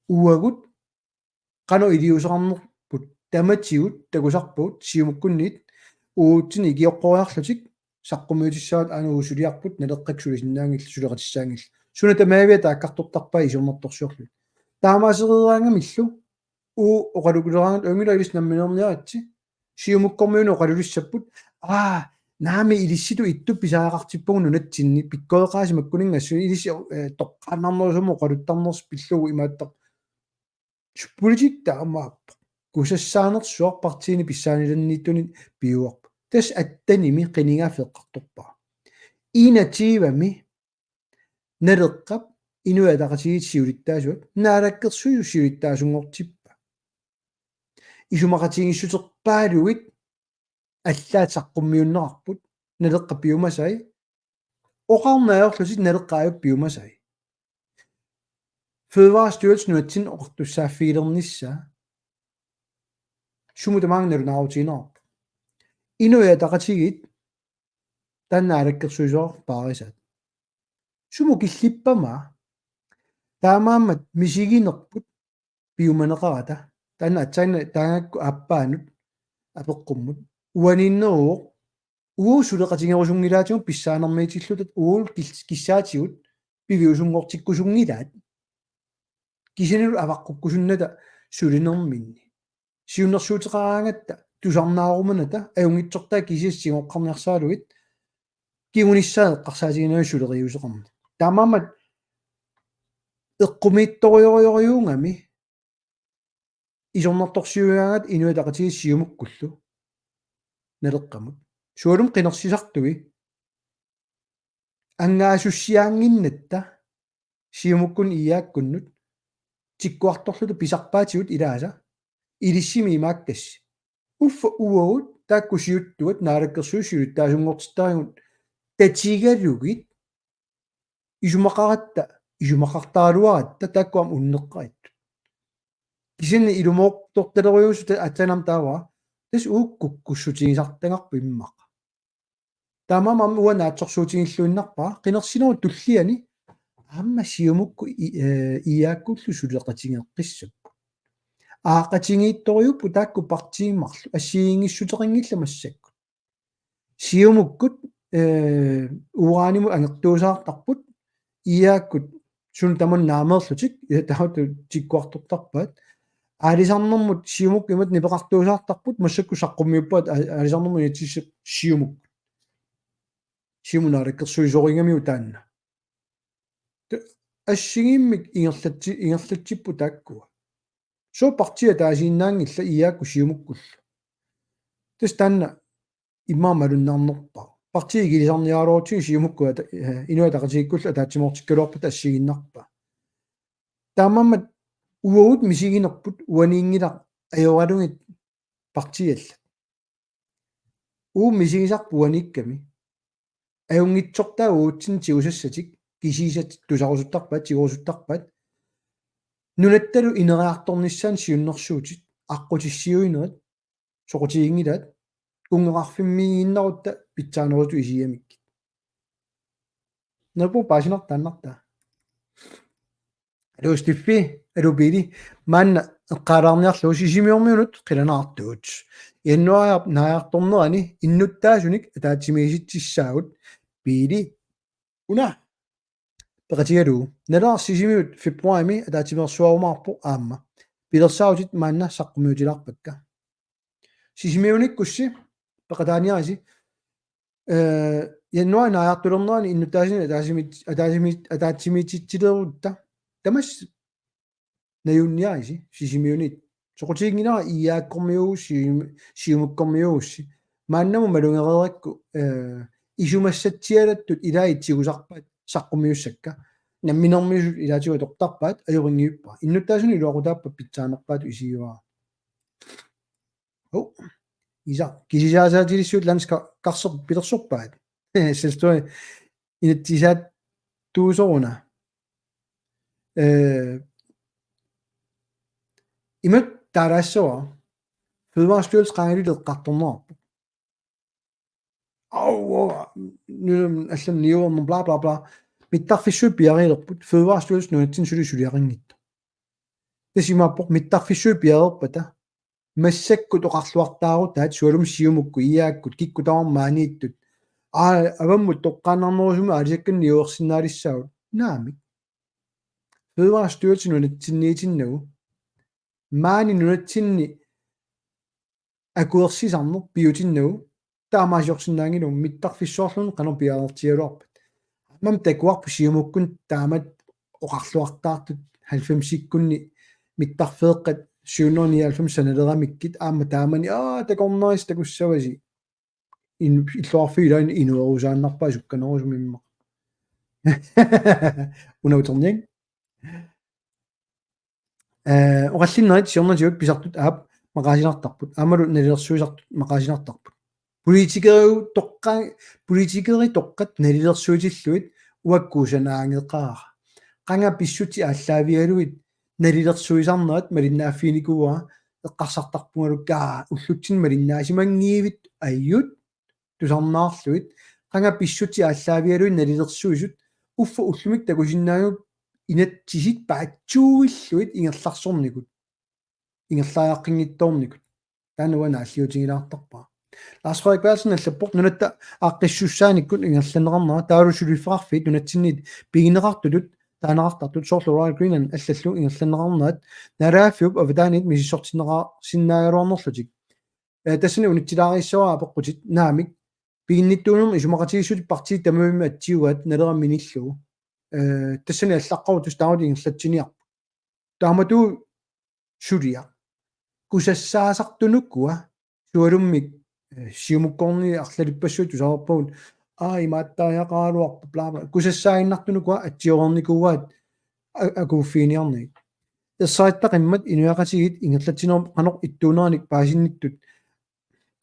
уагут қано илиусеқарнерпут таматигут такусарпут сиумуккунниит уутсини икиоққориарлутик саққумиутиссаат аануусулиарпут налеққаксулисиннаангилл сулеқатиссаангилл суна тамаавиа тааккартортарпаа исернэрторсуорлу таамаасерираангамиллу уу оқалукулераангат унгилалис намминерниаратси сиумуккормиуну оқалулиссаппут наами илисситу итту писаақартиппугу нунатсинни пиккоеқаасимаккунингассу илисси тоққаннарнерусуму оқалуттарнерс пиллугу имааттақ суппулитик таамааппа кусассаанерсуар партиини писсааниланнииттуни пиуарпа тас аттаними қинигаафеққарторпаа инативами налеққап инуатақатигит сиулиттаасуат наалаккерсуйу сиулиттаасунгортиппа исумақатигиссутерпаалугит аллаат саққуммиуннеқарпут налеққа пиумасай оқарнааёрлусит налеққааюп пиумасай Fødevarestyrelsen nuatsin oqtussaafiilernissaa sumutamaangnalunaaruutiinerp inuataqatigit tannaалаккерсуисоорпааrisat sumukillippama таамааммат мисигинерпут пиуманеқарата таана атсаана таангакку аппаанут апеққуммут уаниннерууқ уусулеқатингерусунгилаатигу писсаанермиитиллутат уул киссаатигут пивиусунгортиккусунгилаат кисинилу аваққуккусунната сулинерминни сиуннерсуутеқараангатта тусарнааруманата аюнгитсортаа кисиссигоққарниарсаалугит кигуниссаа эққарсаатигинаа сулериусеқарна таамаамат эққумиитториориориунгами исорнарторсиугаангат инуатақатигис сиумуккуллу налеққамут суалум қинерсисартуги ангаасуссиаангиннатта сиумуккун иааккуннут тиккуарторлуту писарпаатигут илааса илиссими имааккасси уффа уагут тааккусиуттуат наалаккерсуусиулит таасунгортиттаригут татигалугит исумақаратта исумақартаалуаратта тааккуам уннеққарит кисинни илумооқторталериусу атсанам таава тас ууккуккуссутигисартангарпу иммаqa таамаамам уанаатсорсуутигиллуиннарпаа қинерсинеру туллиани аама сиумукку иааккуллу сулеқатингеққиссаппу аақатингиитториуппу таакку партииммарлу ассиингиссутеқингилла массакку сиумуккут урааниму ангертуусаартарпут иааккут сун таман наамерлутик таату тиккуартортарпаат алисарнэрмут сиумук имат нипеқартуусаартарпут массакку саққуммиуппаат алисарнэрму ятиссап сиумук сиумунаараккерсуисорингамиу таанна ассигиммик ингерлатсиппу тааккуа соо партия таасииннаангилла иаакку сиумуккуллу тустаанна иммаамалуннаарнерпа партигилисарниаруутси сиумукку инуатақатигиккулла таатсимоортиккалуарпут ассигиннарпа таамаамат уут мисигинерпут уаниингилар ajoralungit partiallat мисигисарпу уаникками ajungitsortaa uutsin tiusassatik кисисат тусарусуттарпат тигурусуттарпат нунатталу инериарторнissaан сиуннэрсуутит аққутиссиуинерит соқутигингилаат кунгеқарфиммигиннарутта питсаанеруту исиамикки напу пасинартааннарта алустиффи алубили маанна эққалаарниарлу сисимиормиунут қиланаартуут яннуариар наярторнерани иннуттаасуник атаатсимигиситсissaagut пили уна пекатигалу налаар сисимиут фебруарими атаатимерсуарумаарпо аама пилерсаутит маанна саққумиутиларпакка сисимиуниккусси пекатааниаси яннуари наяртулернерани иннуттаасини атаатсимитситсилерутта тамас наюнниаиси сисимиунит соқутигингинара иааккормиуусси сиумуккормиуусси мааннаму малунгереракку исумассатсиалаттут илаитсигусарпат саққумиуссакка намминэрмисут илаатигу тоқтарпаат аюрингиуппа иннуттаасуни илуақутааппа питсаанерпаату исигуара о иса кисисаасаатилиссуут ланска карсер пилерсорпаат селстуи инаттисаат туусоруна имат тарассуа фødevarestyrelsen qangaliled qartornerarpu nu allan niuorner bla bla bla mittarfissui piarilerput fødevarestyrelsen nunatsin sulisuliaringittu tasimappoq mittarfissui pialerpata massakkut oqarluartaaru taat sualum siumukku iaakkut kikkutaarmaaniittut avammut toqqaanarnerusuma alisakkan niuersinnaalissaut naamik fødevarestyrelsen nunatsinniitinnagu maani nunatsinni akuersisarner piutinnagu таамаасиорсинаангилу миттарфиссуарлун канер пиаартиалуарпат мам такуарпу сиумуккун таамат оқарлуартаартут 90-сиккунни миттарфеэққат 799 саналерамиккит аама таамани такорнерис такуссаваси иллуарфиилаин инуерусааннарпаа сукканерусумимма унаутерниан оқаллиннерит сиорнатиут писартут аап мақаасинартарпут аамалу налерсуисартут мақаасинартарпут политикери тоққат налилерсуутиллуит уаккуусанаангеқаа qanga pissути ааллаавиалуит налилерсуисарнерат малиннааффиникуа эққарсартарпунгалуккаа уллутсин малиннаасимангиивит айют тусарнаарлуит qanga pissути ааллаавиалуит налилерсуисут уффа уллумик такусиннаагуп инатсисит паатсууиллуит ингерларсорникут ингерлаааққингитторникут таануана аллиутингилаартарпаа Lars Frederik Bertelsen аллаппоқ нунатта ааққиссуссааниккут ингерланеқарнера таалусулиффеқарфит нунатсиннит пигинеқартулут таанеқартартут соорлу Royal Greenland аллаллу ингерланеқарнерат налааффиуп авдаанит мисиссортиннеқаа синнаагалуарнерлутик тассани унитсилаариссуаа апеққутит наамик пигинниттуунерми исумақатигиссут партии тамуимми атсиугаат налерамминиллугу тассани аллаққарутус таамати ингерлатсиниарпу таамату сулиа кусассаасартунуккуа суалуммик сиумуккорни арлалиппассуут тусаарпагут имааттааяқаалуарпу плаама кусассаагиннартунукуа атсиорерникууаат акууффиниарни эссааттақиммат инуяқатигит ингерлатсинерм қанеқ иттуунераник паасинниттут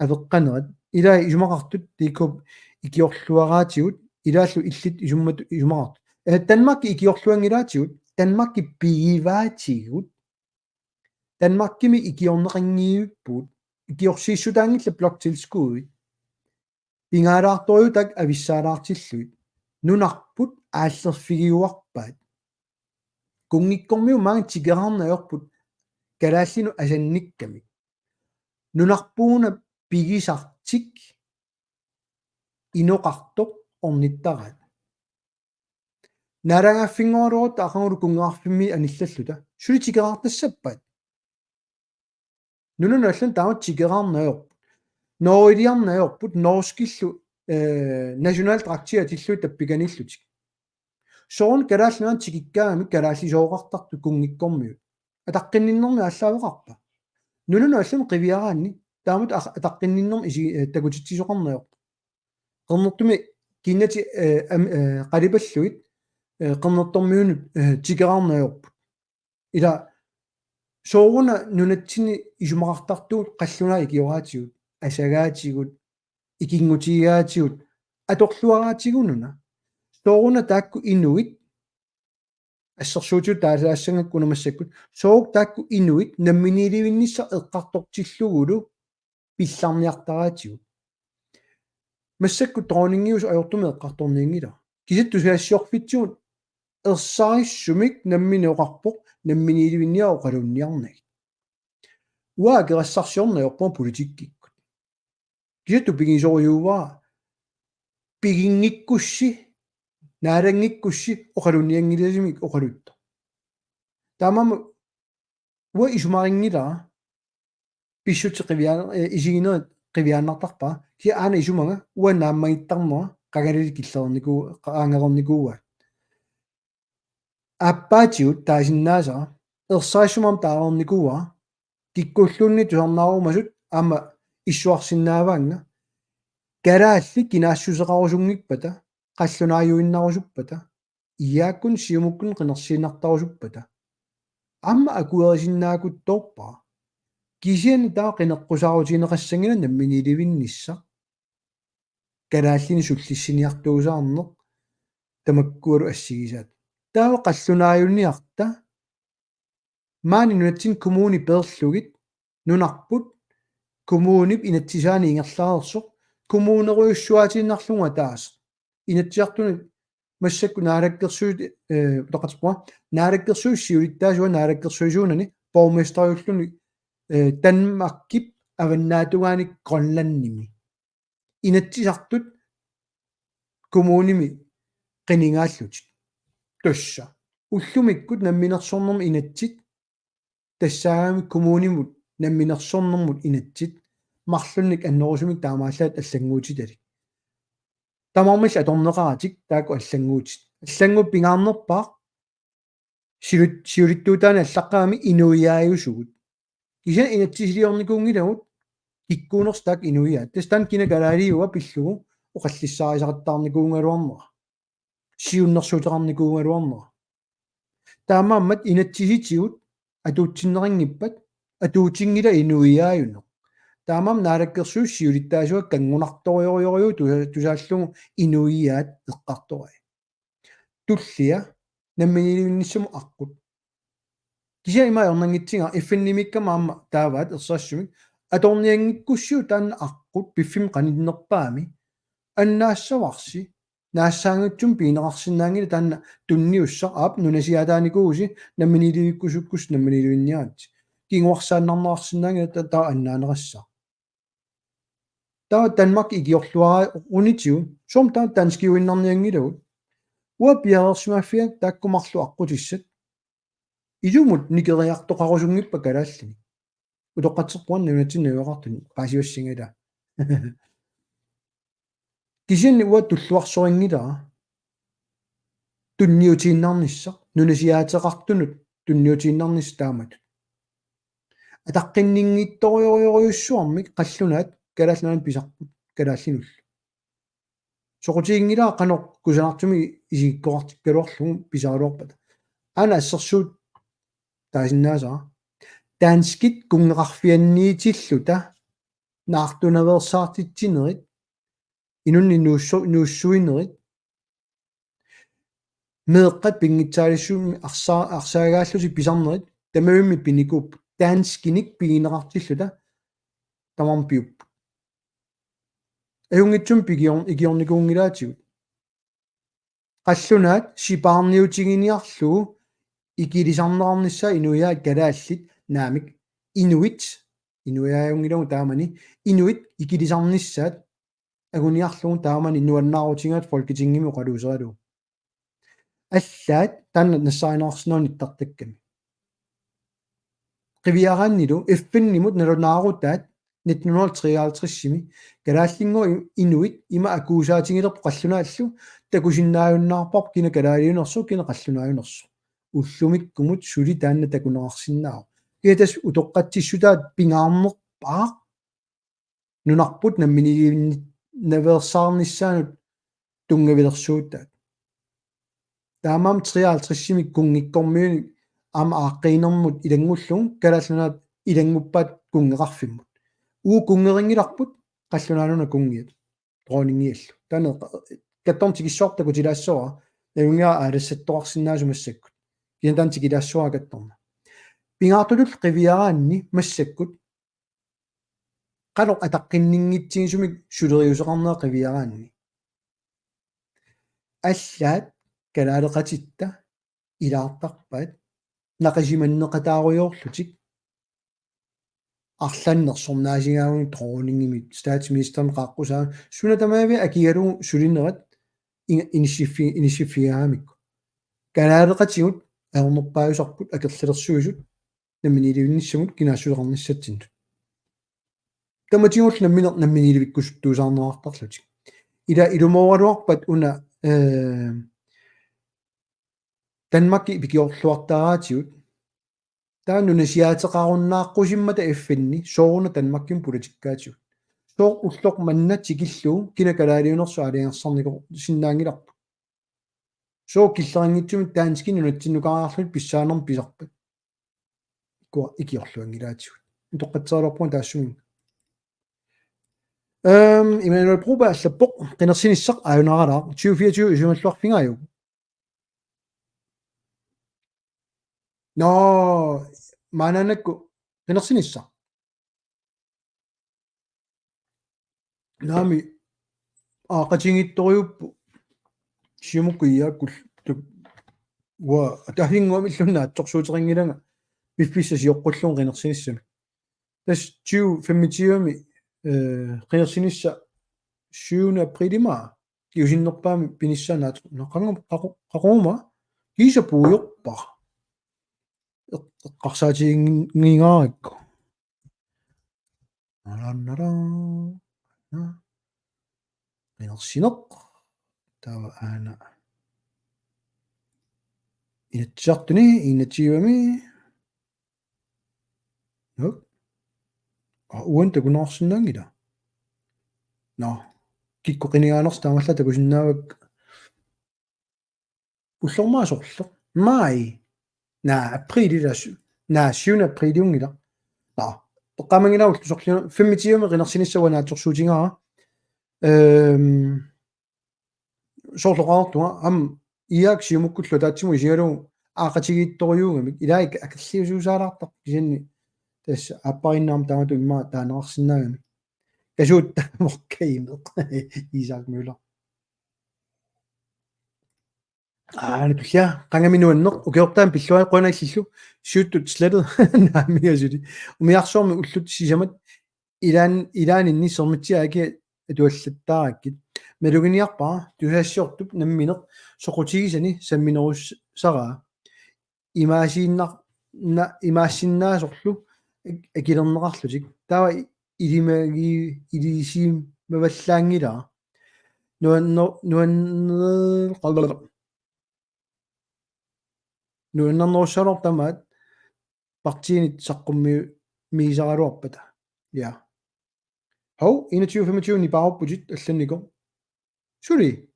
авеққанерат илаа исумақартут тикоп икиорлуараатигут илааллу иллит исуммату исумақарт танмакки икиорлуангилаатигут танмакки пигиваатигут танмаккими икиорнеқангиуппут икиорсииссутаангилла блокtilskuuit пингаалаарторюутак ависсаалаартиллуит нунарпут ааллерфигиуарпаат кунгиккормиу маан тигераарнаёрпут калааллину асанникками нунарпууна пигисартик иноқартоқ орниттараат нарангаффингоорут ахангулу кунгаарфимми аниллаллута сулитигераартассаппаат нунун аллан таамат тигераарнаёрпут ноорилиарнаёрпут норскиллу национал трактиа тиллуит таппиганиллутик соон калааллуан тигиккаами калааллисооқартарту кунгиккормиут атаққинниннэрми аллаавеқарпа нунун аллан қивиараанни таамат атаққинниннэрм иси такутитсисоқарнеоқ qernэртуми киннати қалипаллуит qernэртормиунут тикераарнеорпут ила сооруна нунатсини исумақартартуут қаллунаа икиораатигут асагаатигут икингутигаатигут аторлуараатигунуна сооруна таакку инуит ассерсуутиут таасаассангаккуна массаккут соорук таакку инуит намминиливиннисса эққартортиллугулу пилларниартараатигут массакку тронингиус ajortumi эққарторниингила кисатту саассиорфитсигут ерсаариссумик намминеоқарпоқ намминиливинниао қалунниарнаг уа керассарсиорнеорпо политиккиккут кисатту пигисориуваа пигингиккусси наалангиккусси оқалунниангиласимик оқалутта таамама уа исумарингилаа писсути қивиаа исигинерит қивиааннартарпаа ки аана исумага уа нааммагиттарнера қагалили киллерникуу qaangerornikuuа аппаатиут таасиннаасаа ерсаассумам таарорникуа киккуллунни тусарнаарумасут аама иссуарсиннааваанга караалли кинаассусеқарусунгиппата қаллунааюиннарусуппата иааккун сиумуккун қинерсииннартарусуппата амма акуерисиннаакутторпаа кисиани таа қинеққусаарутинеқассангина намминиливиннисса карааллини суллиссиниартуусаарнеқ тамаккуалу ассигисаат таава қаллунааюнниарта маани нунатсин коммуни перлугит нунарпут коммунип инатсисаани ингерлаарерсоқ коммунеруйуссуатииннарлунга таас инатсиартуни массакку наалаккерсуут тоқатпуа наалаккерсууссиулиттаасуа наалаккерсуисуунани борместариуллуни танмаккип аваннаатугааник гронландними инатсисартут коммуними qiningaallutit тусса уллумиккут намминерсорнэрм инатсит тассаагами коммунимут намминерсорнэрмут инатсит марлунник аннерусумик таамааллаат аллангуутитали тамармил аторнеқаратик таакку аллангуутит аллангу пингаарнерпаа сиулиттуутаани аллаққаами инуиааюсугут киса инатсисилиорникуунгилагут киккуунерс таак инуиаат тастан кина галаалиуа пиллугу оқаллиссаарисақаттаарникуунгалуарнера сиуннэрсуутеқарникуунгалуарнера таамааммат инатсиситигут атуутсиннерингиппат атуутингила инуиааюнеқ таамаам наалаккерсуу сиулиттаасуак кангунарториориориу тусааллугу инуиаат эққарторай туллия намминилинниссаму аққут кися има ернангитсинга иффиннимиккамаама тааваат ерсаассумик аторниангиккуссуу таанна аққут пиффим қаниннерпаами аннаассаварси наассаангутсум пиинеқарсинаангила таанна тунниуссақ аап нунасиатааникууси намминилиvikkusukkus намминилуинниаат кингуарсааннарнеқарсинаангила таа аннаанерассаа таа Danmark игиорлуара унитиу сом таа танскиуиннарниангилагут уа пиарерсимаффиак тааккумарлу аққутиссат илумут никериартоқарусунгиппа калааллини утоққатсерпуан нунатиннавеқартун паасиуссингала кисинни уа туллуарсорингилаа тунниутииннарнisса нунасиаатеқартунут тунниутииннарнис таамат атаққиннингитториориуссуармик қаллунаат калаалнаан писарпут калааллинуллу соқутиингилаа қанеқ кусанартуми исиккоқартиккалуарлугу писаалуарпата ана ассерсуут таасиннаасаа таанскит кунгеқарфианниитиллута наартунаверсаартитсинерит инунни нууссуинерит меэққат пингитсаалиссууми арсаагааллуси писарнерит тамаюмми пиникууп таанскиник пигинеқартиллута тамарпиуп аюнгитсум игиорникуунгилаатигут қаллунаат сипаарниутигиниарлугу икилисарнеқарнissaа инуяат калааллит наамик инуит инуяаюнгилагу таамани инуит икилисарнissaат агуниарлугу таамани нуаннаарутингаат folketingimu qaluseralu аллаат таанна нассаинаарснуун иттартакками qivиарааннилу эффиннимут налунаарутаат 1953-сими калааллингоо инуит има акуусаатингилерпу қаллунааллу такусиннааюннаарпарп кина калаалиунерсу кина қаллунааюнерсу уллумиккумут сули таанна такунеқарсиннаау киатас утоққатсиссутаат пингаарнерпаа нунарпут наммини наверсаарнissaanут тунгавилерсуутаат таамаам 53-симик кунгиккормиуни аама ааққиинермут илангуллугу калааллунаат илангуппаат кунгеқарфиммут уу кунгерингиларпут қаллунаануна кунгиат тронингиаллу таане катторнтикиссуартаку тилаассуа навунгиа алассаттоқарсинаасумассаккут киантаантикилаассуа катторна пингаартулул қивиараанни массаккут qaloq ataqqinninngitsигисумик сулериусеқарнеа қивиараанни аллаат калаалеқатитта илаартарпаат нақисиманнеқатааруйоорлутик арланнерсорнаасигаагуни тронингимит стаатсминистерн қааққусаа сунатамаави акигалу сулинерат инисиффигаамикку калаалеқатигут аернерпааюсарпут акерлалерсуисут намминиливинниссамут кинаассулеқарниссатсинтут таматигулла намминиливиккусуттуусаарнераартарлутик ила илумооралуарпат уна Danmarki викиорлуартараатигут тааннуна сиаатеқаруннааққусиммата эффинни соорна Danmarkin политиккаатигут соор уллоқ манна тикиллуу кинакалаалиунерсу алиангерсарнико синнаангиларпу соо киллерингитсумит таанскин нунатсиннукааарлут писсаанерм писарпат икуа икиорлуангилаатигут тоққатсаалерпун таассумин Immanuel Broberg allappoq qinерсиниссақ ааюнаралаа 2024 исумаллуарфигааю но мананакку qinерсиниссақ наами qatiнгитториуппу сиумуккуиааккул уа атахингуамиллунна атторсуутерингилага пиффиссас иоққуллуун qinерсиниссами тас 2025ми qinерсинисса 7 априлима киусиннерпаами пиниссаанаат qaquma кисапуйорпа эққарсаатигингааракку аланнара qinерсинеқ тава аана инатсартуни инатсивами нок уан такунаарсинаангила но киккоқинигаанерс таамалла такусиннаавак уллормаасорло май на априлиласу на 7 априлиунгила тоққамангилаул тусорлуна 25 qinерсиниссаванаатсорсуутингара соорлоqaartuа ам иак сиумуккуллу таатсиму исигалу аақатигиитторюугамик илаик акерлиусуусаалаартар кисинни тасса аппариннаам таамату имма таанеқарсинаагами касуут моркаимеқ Isaac Møller нутуллиа qangaminуаннеқ укеортаан пиллуа қуанаиллиллу сууттут слетед наамигасули умиарсуарми уллут сисамат илаанинни сормитсиааки атуаллаттаараккит малугиниарпаа тусаассиортуп намминеқ соқутигисани самминеруссараа имаасиннаасорлу акилернеқарлутик таава илимаги илисимаваллаангилаа нуаннернерусалортамаат партиинит саққумми мисараалуарпата я хау 21-25 ни паарпутит алланнико сули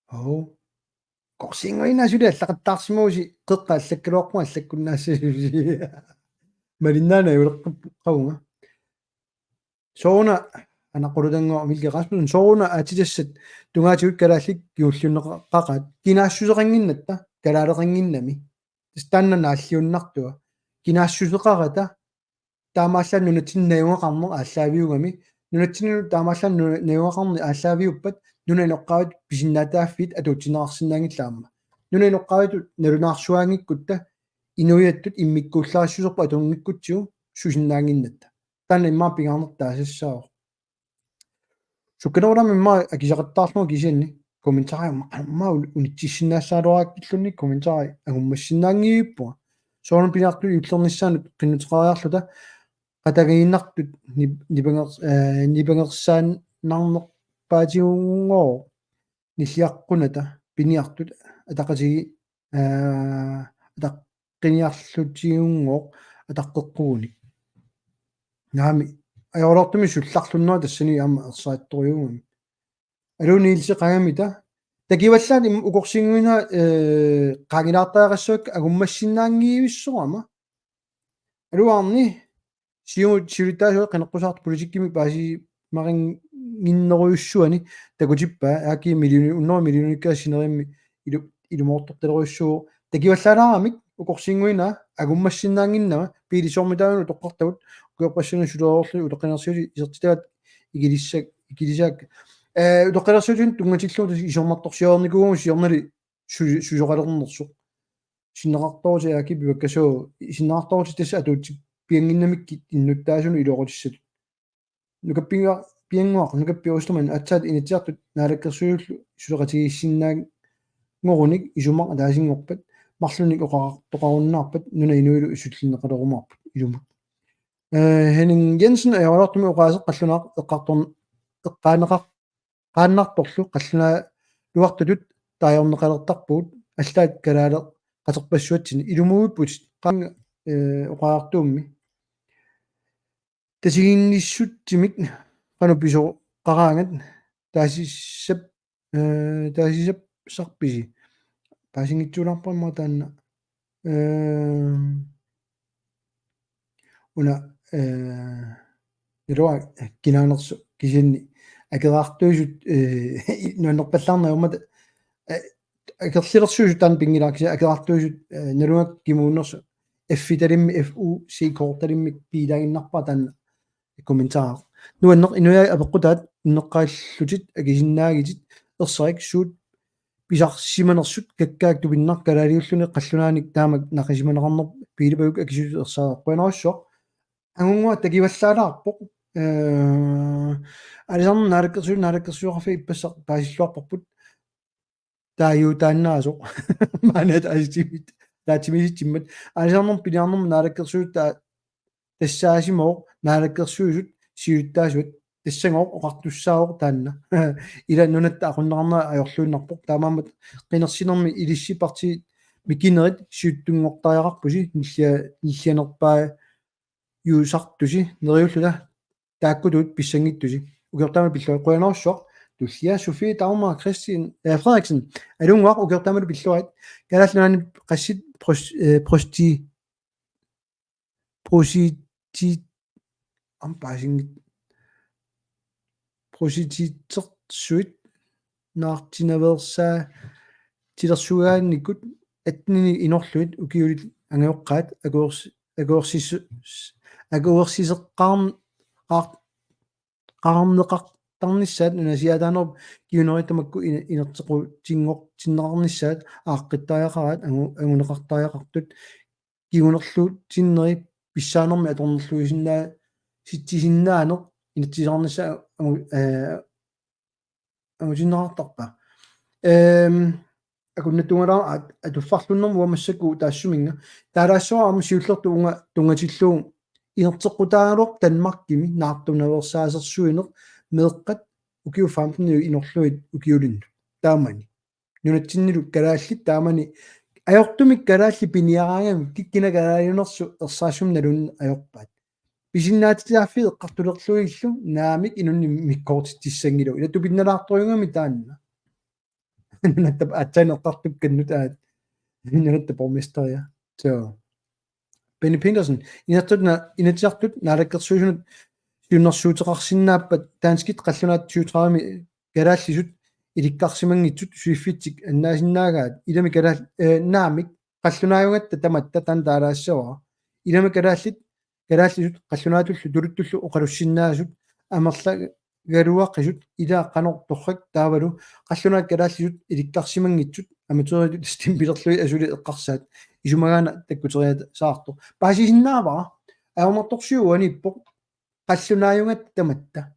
хау корсингоинасули аллақаттаарсимууси қеққа аллаккалуарпу аллаккуннаассуси малиннаана юлеққаунга соона анаққулутангоо милки расмусен соона атитассат тунгаатигут калааллик киуллунеқақат кинаассусеқангиннатта калаалеқангиннами тастаннана аллиуннартуа кинаассусеқарата таамааллан нунатсиннаюнгақарнер ааллаавиугами нунатсинну таамааллан наюнгақарни ааллаавиуппат нунаноққавит писиннаатааффит атуутсинеқарсинаангиллаама нунаноққавит налунаарсуаангиккутта инуяттут иммиккууллаассусерпа атунгиккутсиу сусиннаангиннатта таана иммаа пингаарнертаасассао сукканорами иммаа акисақаттаарлума кисианни комментари аммаа унитсиссинаассаалуааккиллунни комментари агуммассинаангииппуа соорн пинаарту ютлерниссаанут qinnuteqariarluta qatagiinnartut nipangерсаан нарнерпаатигунгоо ниллиаққуната пиниартут атақатиги атаққиниарлутигунгоо атаққеққугуни naami ajorortumi sullarlunnua tassani aama ersaattoriugum aluniilseqagamita takivallaat ukorsinguina qaangilaartaaqassuak agummassinnaangiivissorama aluarni siumut siulitaasua qeneqqusaart politikkimi paasi maringinneruyussuani takutippa aaki miliuni unneri miliunikkaassineriimmi ilumortorteleruyussuu takivallaanaaramik ukorsinguina agummassinnaanginnama piilisormitaanu toqqartagut ukiorpassunu suleroorlu uleqqinersiuli isertitaat ikilisaak uleqqinersiulin tungatilluut isormartorsiornikugumu siornali susoqalernersuq sinneqartoruti aaki pivakkasuu sinneqartoruti tassa atuutik pianginnamikkit innuttaasunu iluoqutissat nukappiga pianguaq nukappiustuman atsaat initiartut naalakkersuullu suleqatigissinnaag ngorunik isumaq taasingorpat marlunik oqartoqarunnaarpat nuna inuilu sullinneqalerumaarpat ilumut Henning Jensen ajorortumi uqaaseq qallunaaq eqqartorn qaannartorlu qalluna luartutut taajorneqalertarpuut аллаат калаале qaterpassuatsini ilumuupпут qaanga uqaartuummi tasiginnissuttimik qanu piso qaraangat taasissap sarpisi paasingitsuularpamma taanna una ilua kinaanersu kisinni akeraartuisut nuannerpallarnaummat akersilersuusut taan pingilaaksia akeraartuisut nalungak kimuunnersu F-vitalimmi FU-C-kortalimmik piilaaginnarpa taanna kommentaar nuanneq inuya apeqqutaat inneqqaallutit akisinnaagit ersarik suut pisarsimanersut kakkaak tupinnar kalaaliulluni qallunaanik taamak naqisimaneqarner piilipaguk akisut ersaaqquinarussua angungua takivallaalaarpoq alisarner naalakkersuuqarfa ippassaq paasilluarparput taayuutaannaasoq maanaat asitimit taatimisitsimmat alisarner piliarnermu naalakkersuut тассаасимоо наалаккерсуусут сиуттаасуат тассангоо оқартуссаавоо таанна ила нунатта ақуннеқарнаа ajorluunnарпоқ таамаамат қинерсинерми илиссипарти микинерит сиуттунгортариақарпуси ниллианерпаа юусартуси нериуллула тааккутуут писсангиттуси укертаама пиллуа қуянаруссуақ туллиа Софи Дагмар Кристин Фредериксен алунгуақ укертаамалу пиллуат калааллунаани qaссит prosititersuit naartinaversaa tilersugaannikut atnini inorluit ukiulit angeoqqaat qaarneqartarnissaat unasiataanerp kiunerittamakku inertequ tinneqarnissaat aaqqittajaqaraat anguneqartajaqartut kiunerluut tinneri писсаанерми аторнерлуисиннаа ситсисиннаане инатсисаарнасса амусиннеқартарпа акуннатунгалаа атуффарлуннэрму уамассаку таассуминга таалаассуарами сиуллерту унга тунгатиллуун инертеққутаагалуар танмаркими наартунаверсаасерсуинеқ меэққат укиу 15 инорлуит укиулинну таамани нунатсиннилу калааллит таамани ajortumik kalaалли piniaraangami kikkina kalaalunersu ersaasum nalun ajorpaat pisinnaatitaaффи эққартулерлуигиллу наамик инунни миккоортиссангилу ила тупинналаарторюнгами таанна нунатта атсаанеққартук каннутаат нунатта борместерия so Benny Petersen inatiartut naalakkersuusunut siunnersuuteқарсинааппат таанскит қаллунаат 2030 kalaallisut иликкарсимангитсут суиффитсик аннаасиннаагаат илами калаал наамик қаллунааюнгатта таматта тан таалаассаваа илами калааллисут қаллунаатуллу тулуттуллу оқалуссиннаасут амерла галуаққисут илаа қанор торрак таавалу қаллунаат калааллисут иликкарсимангитсут аматериалит стимпилерлуи асули эққарсаат исумагаана таккутериат саарто паасисиннааваа аамарторсиуаниппоқ қаллунааюнгат таматта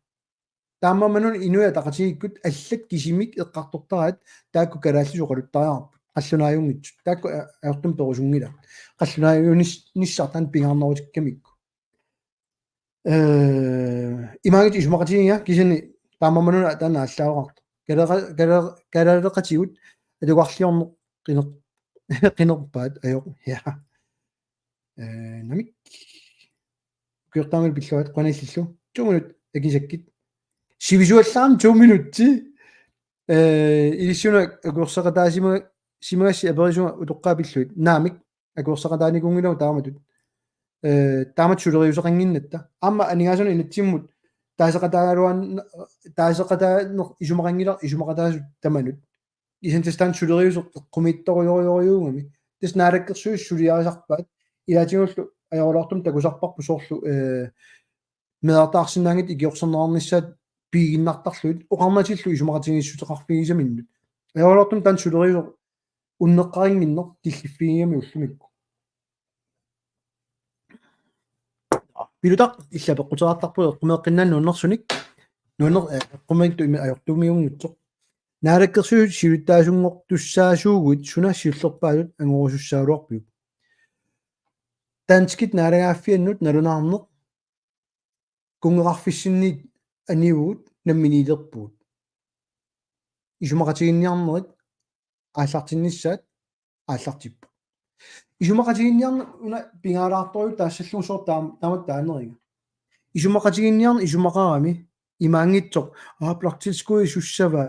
таамаманун инуя тақатигиккут аллат кисимик эққартортараат таакку калааллисоқалуттариарпут қаллунааюнгитсут таакку аёртум перусунгила қаллунааюнис ниссартан пингаарнерутиккамикку имагит исумақатигига кисини таамамануна таана аллаавақарто калаалеқатигут атуқарлиорнеқ қинерпаат аёқ я намик ukiortaamil pilluat qanallillu 2 minut akisakit sivisuallaam 2 minutti ilissuna akuorsaqataasima simagassi aperisunga utoqqaapilluit naamik akuorsaqataanikungilagu taamatut taamat suleriuseqanginnatta amma anigaasuna inatsimmut taasaqataaner isumaqangilar tamanut isantestaan suleriuseq eqqumittoriorioriungami tis naalakkersuus suliarisarpaat ilaatiнгуллу ajorlortum takusarparpu soorlu meertaarsinnaangit ikiorsernernissaat piiginnartarluit oqarmatillu isumaqatigissuteqarfigisaminnut ajorlortum tan suleriuseq unneqqaringinner tilliffiigami ullumikku pilutaq иллапеққутераартарпу эққумеэққиннаан нууннэрсуник нууннер эққумаитту ими ajortumiungutsoq naalakkersuut siluttaasuнгор туссаасуугут суна сиуллерпаалут ангорусуссаалуарпиук танскит наалагааффианнут налунаарнеқ кунгеқарфиссинниит аниугут намминилерпуут исумақатигинниарнерит ааллартиннissaат ааллартиппу исумақатигинниарна уна пингаалаарторют таассаллуусоор таамат таанерига исумақатигинниарна исумақарами имаангитсоқ блоктилскуи суссава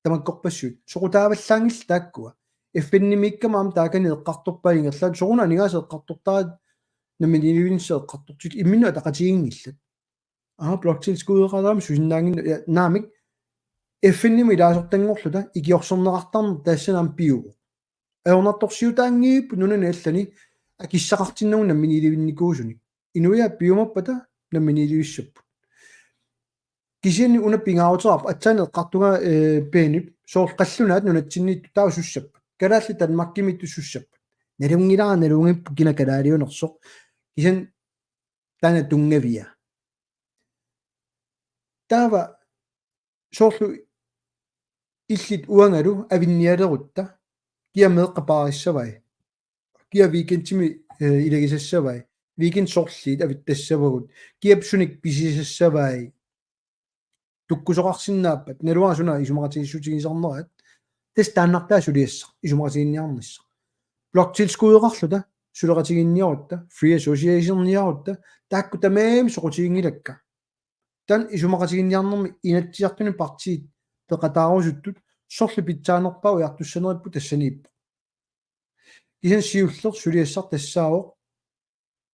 тамаккорпассуут соқутааваллаангилла тааккуа эффиннимиккамаам таакани эққарторпаингерлаат соруна анигааса эққартортарат намминилуинисса эққартортик иммину атақатигингиллат блоктилскуиеқараам сусиннаангин наамик эффинними илаасортангорлута икиорсернеқартарнер таассанаам пиугу аорнарторсиутаангииппу нунани аллани акиссақартиннагу намминилуинникуусуник инуя пиумаппата намминилуиссаппу кисиани уна пингаарутерап атсаане эққартунга пeenip соорл қаллунаат нунатсинниитту таусуссаппут калаалли танмаккимитту суссаппут налунгилара налунгиппу кина калаалиунерсоқ кисин тана тунгавия таава соорлу иллит уангалу авинниалерутта киа меэққапаариссавай киа викентими илагисассавай викент соорлиит авиттассавагут киапсуник писисассавай tukkusoqarsinnaappat naluaasuna isumaqatigissuutigisarneraat tas taannartaa suliassa isumaqatiginniarnissa blocktilskuueqarluta suleqatiginniarutta free association-niarutta taakku tamaam soqutigiнгилакка tan isumaqatiginniarnermi inatsiartuni partiit peqataarusuttut sorlu pitsaanerpau iartussanerippu tassaniippu kisen siuller suliassar tassaaoq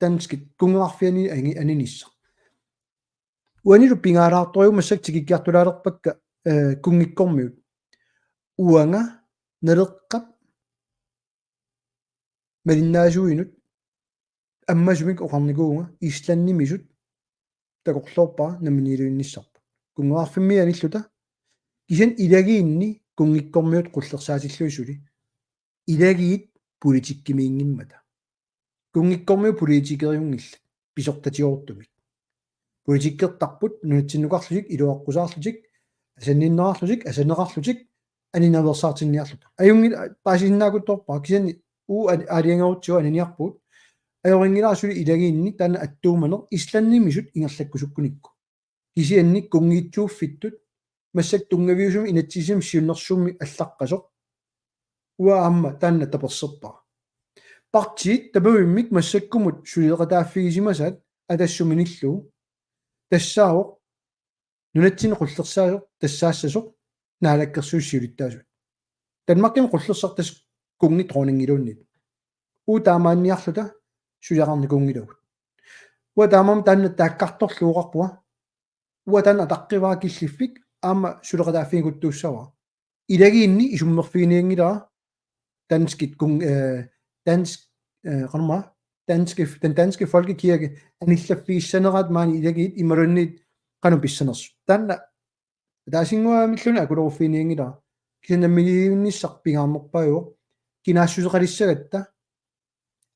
tanskit kungeqarfiani aninissa уанилу пингаалаарториумассак тикиккиартулаалерпакка кунгиккормиут уанга налеққап малиннаасуинут аммасумик оқарникуунга исланнимисут такорлоорпара намминилуинниссарпа кунгеқарфимми аниллута кисен илагиинни кунгиккормиут қуллерсаатиллуисули илагиит политиккимиингиммата кунгиккормиу политикериунгилла писортатиортумик политиккертарпут нунатсиннукарлусик илуаққусаарлутик асанниннерарлутик асанеқарлутик анинаверсаартинниарлута аюнги паасиннаакутторпаа кисани аалиангерутсуа ананиарпут аёрингилаасули илагиинни таана аттууманер исланнимисут ингерлаккусуккуникку кисианни кунгиитсууффиттут массак тунгавиусуми инатсисим сиуннерсуумми аллаққасоқ уаамма таана таперсерпаа партиит табуиммик массаккумут сулиеқатааффигисимасаат атассуминиллуу тассаавоқ нунатсин қуллерсаасоқ тассаассасоқ наалаккерсууссиулиттаасут танмакким қуллерсартас кунги тронингилууннит таамаанниарлута сулеқарникунгилугут таамам таанна тааккарторлууқарпуа таана таққиваа киллиффик аама сулеқатааффигуттууссава илагиинни исуммерфигиниангилаа данскит кун данsk qanuma den danske folkekirke anillaffiissanerat maani ilagit imarunnit qanupissaners taanna taasinguamilluna akuloruffiiniangila kisanammigiunnissarpingaarnerpaju kinaassuseqalissagatta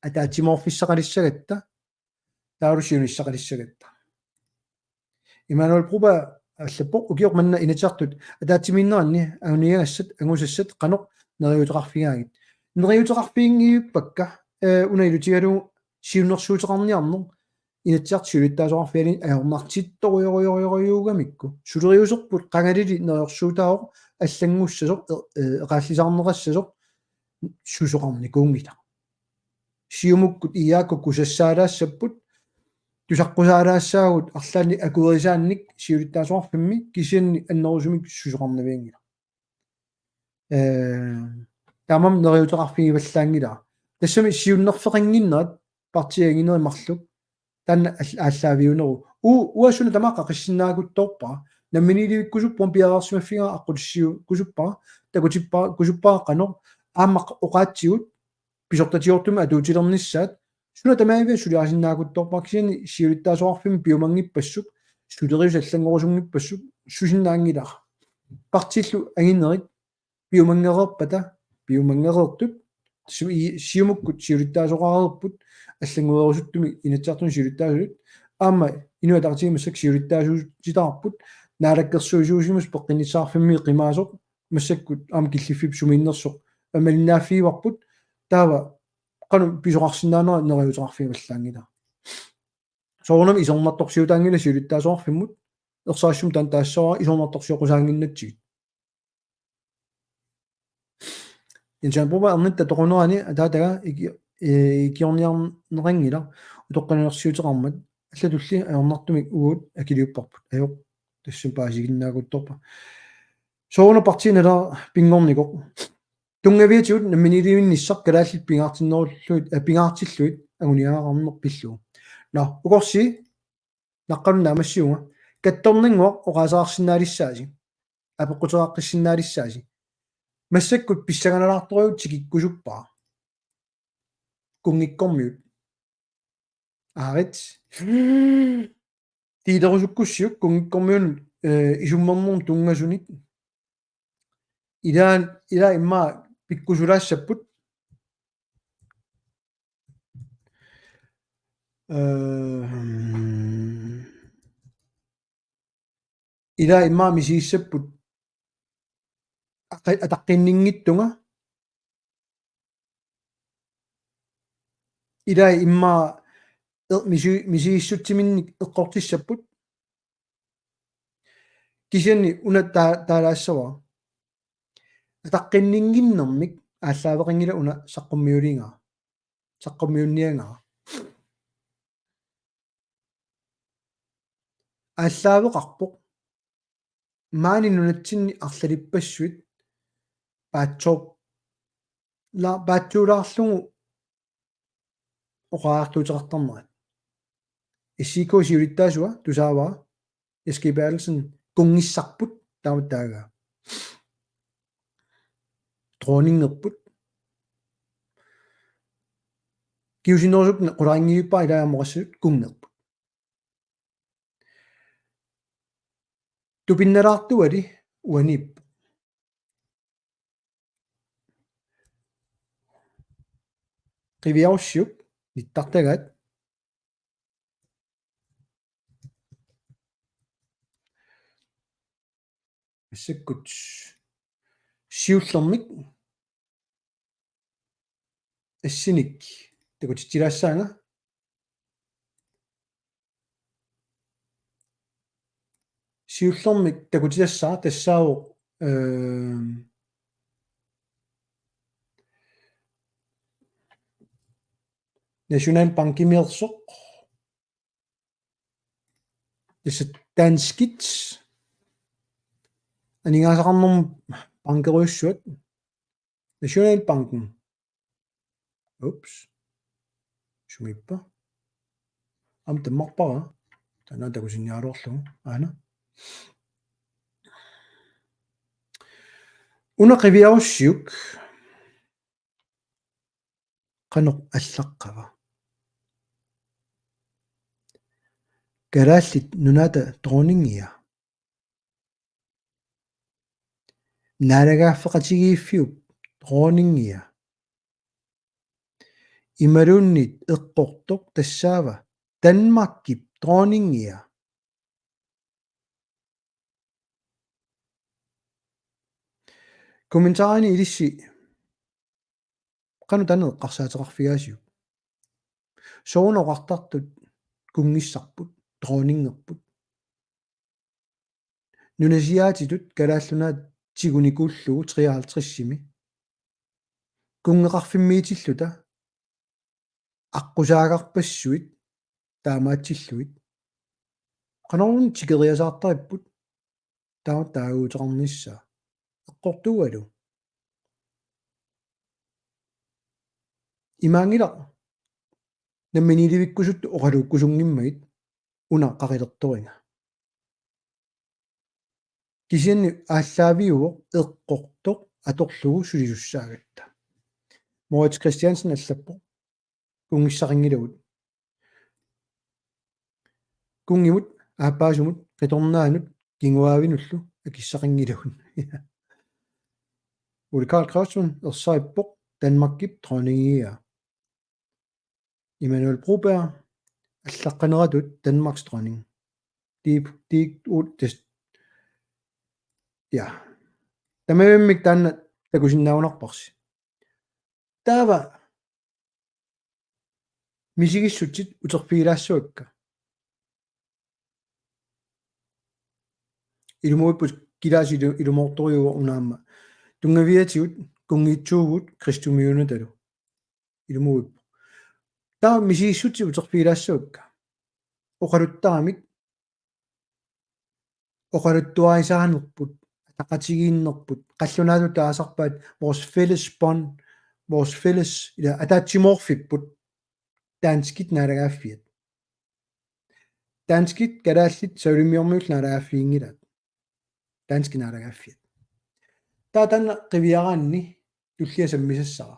ataatsimorfissaqalissagatta taarusiunissaqalissagatta Immanuel Gruber allappoq ukior manna inatiartut ataatimiinneranni aguniagassat angusassat qanoq neriuteqarfigaagit neriuteqarfiingiuppakka unailutigalu siunnersuuteqarniarner inatsiart sulittaasoqarfialin aornartittorioriorioriugamikku suleriuserput qangalili neriorsuutaaoq аллангуссасоқ эқааллисаарнерассасоқ сусоқарникуунгила сиумуккут иаакку кусассаалаассаппут тусаққусаалаассаагут арлаани акуерисаанник сиулиттаасуарфимми кисианни аннерусумик сусоқарнавиангила тамам нериутеқарфигиваллаангила тассами сиуннерфеқингиннерат партиагинеримарлук танна ааллаавиунеру уассуна тамааққа қиссинаагутторпа намминилivиккусуппом пиараарсимаффигаа аққулиссиу кусуппара такутиппаа кусуппааққанер аамmaq оқаатсигут писортатиортума атуутилерниссаат суна тамаавиа сулиарсинаагутторпа кисиани сиулиттаасуарфими пиумангиппассук сулериус аллангорусунгиппассук сусиннаангилаа партиллу агинерит пиумангерерпата пиумангерертут сиумуккут сиулиттаасоқарерпут аллангуерусуттуми инатсартун сиулиттаасулут аама инуатартигимассак сиулиттаасуутитаарпут наалаккерсуисуусимус пеққинисаарфимми қимаасоқ массаккут аама киллиффип сумииннерсоқ амалиннааффииварпут таава қану писоқарсинаанера нериутеқарфигаваллаангила соорнам исорнарторсиутаангила сиулиттаасоарфиммут ерсаассум таан таассора исорнарторсиоқусаангиннатсигит инжанпуба арнитта тоқунерани атаатага икиорниарнерингила утоққанерсиутеқармат аллатулли аернартумик уут акилиуппарпут аёқ тассум паасигиннаагутторпа соорна партинала пингорникоқ тунгавиатиут намминилиуинниссақ калааллит пингаартиннеруллуит пингаартиллуит агуниаарарнер пиллуу на укорси наққалунна амассиунга катторнингуақ оқаасаарсинаалиссааси апеққутерааққиссинаалиссааси массаккут писсаганалаарториут тикиккусуппаа кунгиккормиут аарит тиидерусуккуссиук кунгиккормиун исуммернерн тунгасуник ила имма пиккусулаассаппут ила имма мисииссаппут атаққиннингиттунга ила имма мисииссутсиминник эққортиссаппут кисианни уна таалаассава атаққиннингиннэрмик ааллаавеқингила уна саққуммиунниангаа ааллаавеқарпоқ маани нунатсинни арлалиппассуит паатсоп ла баатсуулаарлугу оқаартуутеқартарнерат иссико сиулиттаасуа тусааваа эскибаалсен кунгиссарпут тааматтаага тронингерпут киусинерсукна қуларингиуппаа илаамоқассут кунгерпут тупинналаартуали уанип qivиаруссиук ниттартагаат иссаккут сиуллермик ассиник такутитилаассаанга сиуллермик такутилассаа тассаавоо National Bankimiersoq исат таанскит анигаасақарнерм банкеруйссуат National Banken упс шумиппа таммарпара тана такусинниалоорлугу аана уна qivиаруссиук qaneq аллаққава карааллит нуната тронингия наалагааффеқатигииффиуп тронингия ималууннит эққортоқ тассаава Данмаркип тронингия комментарини илисси qanu tanu eqqarsaatеқарфигаасиу соонеқартартут кунгиссарпут тронингерпут нунасиаатитут калааллунаат тигуникууллугу 53-сими кунгеқарфиммиитиллута аққусаагарпассуит таамаатсиллуит qanarun tikeriasaartaripпут таагуутеқарнissaa эққортуалу имаангила намминилivиккусутту оқалууккусунгиммагит уна қақилерторинга кисианни ааллаавиуо эққортоқ аторлугу сулисуссаагатта Moritz Christiansen аллаппо кунгиссақингилавут кунгимут ааппаасумут қиторнаанут кингуаавинуллу акиссақингилавун Ole Karl Krausman ерсаиппоқ Danmarkip dronningia Immanuel Broberg аллаққанератут Danmarks dronning de ud des ja тамааммик таанна такусиннаунарпарси таава мисигиссутсит утерфигилаассуакка илумуиппут килаасилу илумоорториуа унаама тунгавиатигут кунгитсуугут кристумиунаталу илумуиппу таа мисигиссутси утерфигилаассуакка оқалуттарамик оқалуттуарисаанерпут атақатигииннерпут қаллунаалу таасарпаат vores fælles bånd vores fælles ila атаатсимоорфиппут таанскит наалагааффиат таанскит калааллит саулимиормиул наалагааффиингилаат таански наалагааффиат таатанна қивиараанни туллиасаммисассара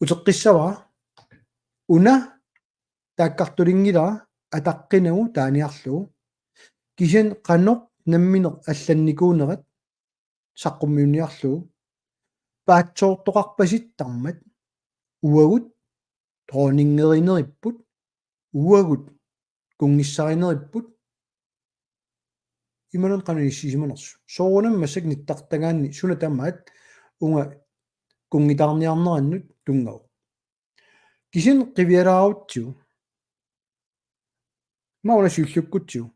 утеққиссавара уна тааккартулингилара атаққинагу тааниарлугу кисиан қанноқ намминеқ алланникуунерат саққуммиуниарлугу паатсоортоқарпаситтармат уагут тронингеринериппут уагут кунгиссаринериппут иманун қануниссисиманерсу соорунам массак ниттартагаанни суна тамаат унга кунгитаарниарнераннут тунгау кисин қивиалааруутсу мауна сюллуккутсу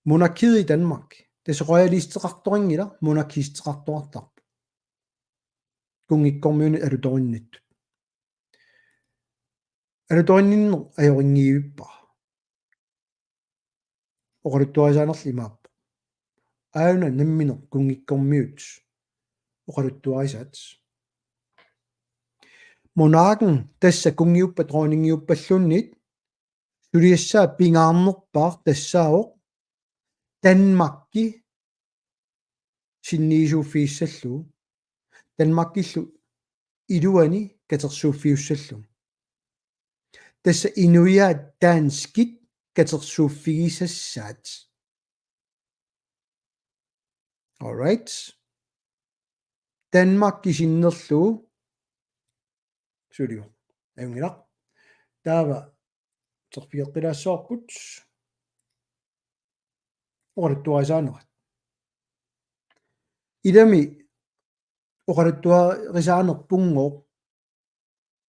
монаркиet i Danmark det royalisteqartoriнгила monarkisteqartortarpu kungikkormiuni alutorinnit alutorinninner ajoringiivippa oqaluttuarisaanerli imaappa aayuna namminer kungikkormiut oqaluttuarisaats monarken tassa kungiuppa dronningiuppallunnit suliassaa pingaarnerpaar tassaavoq Danmarkki sinniisuuffiissallu Danmarkillu iluani katersuuffiussallu tassa inuiaat taanskit katersuuffigisassaat all right Danmarkki sinnerlu suliu ayungilaq taava terpiqqilaassoorput oqaluttuarisaanerat ilami oqaluttuarisaanerpunngooq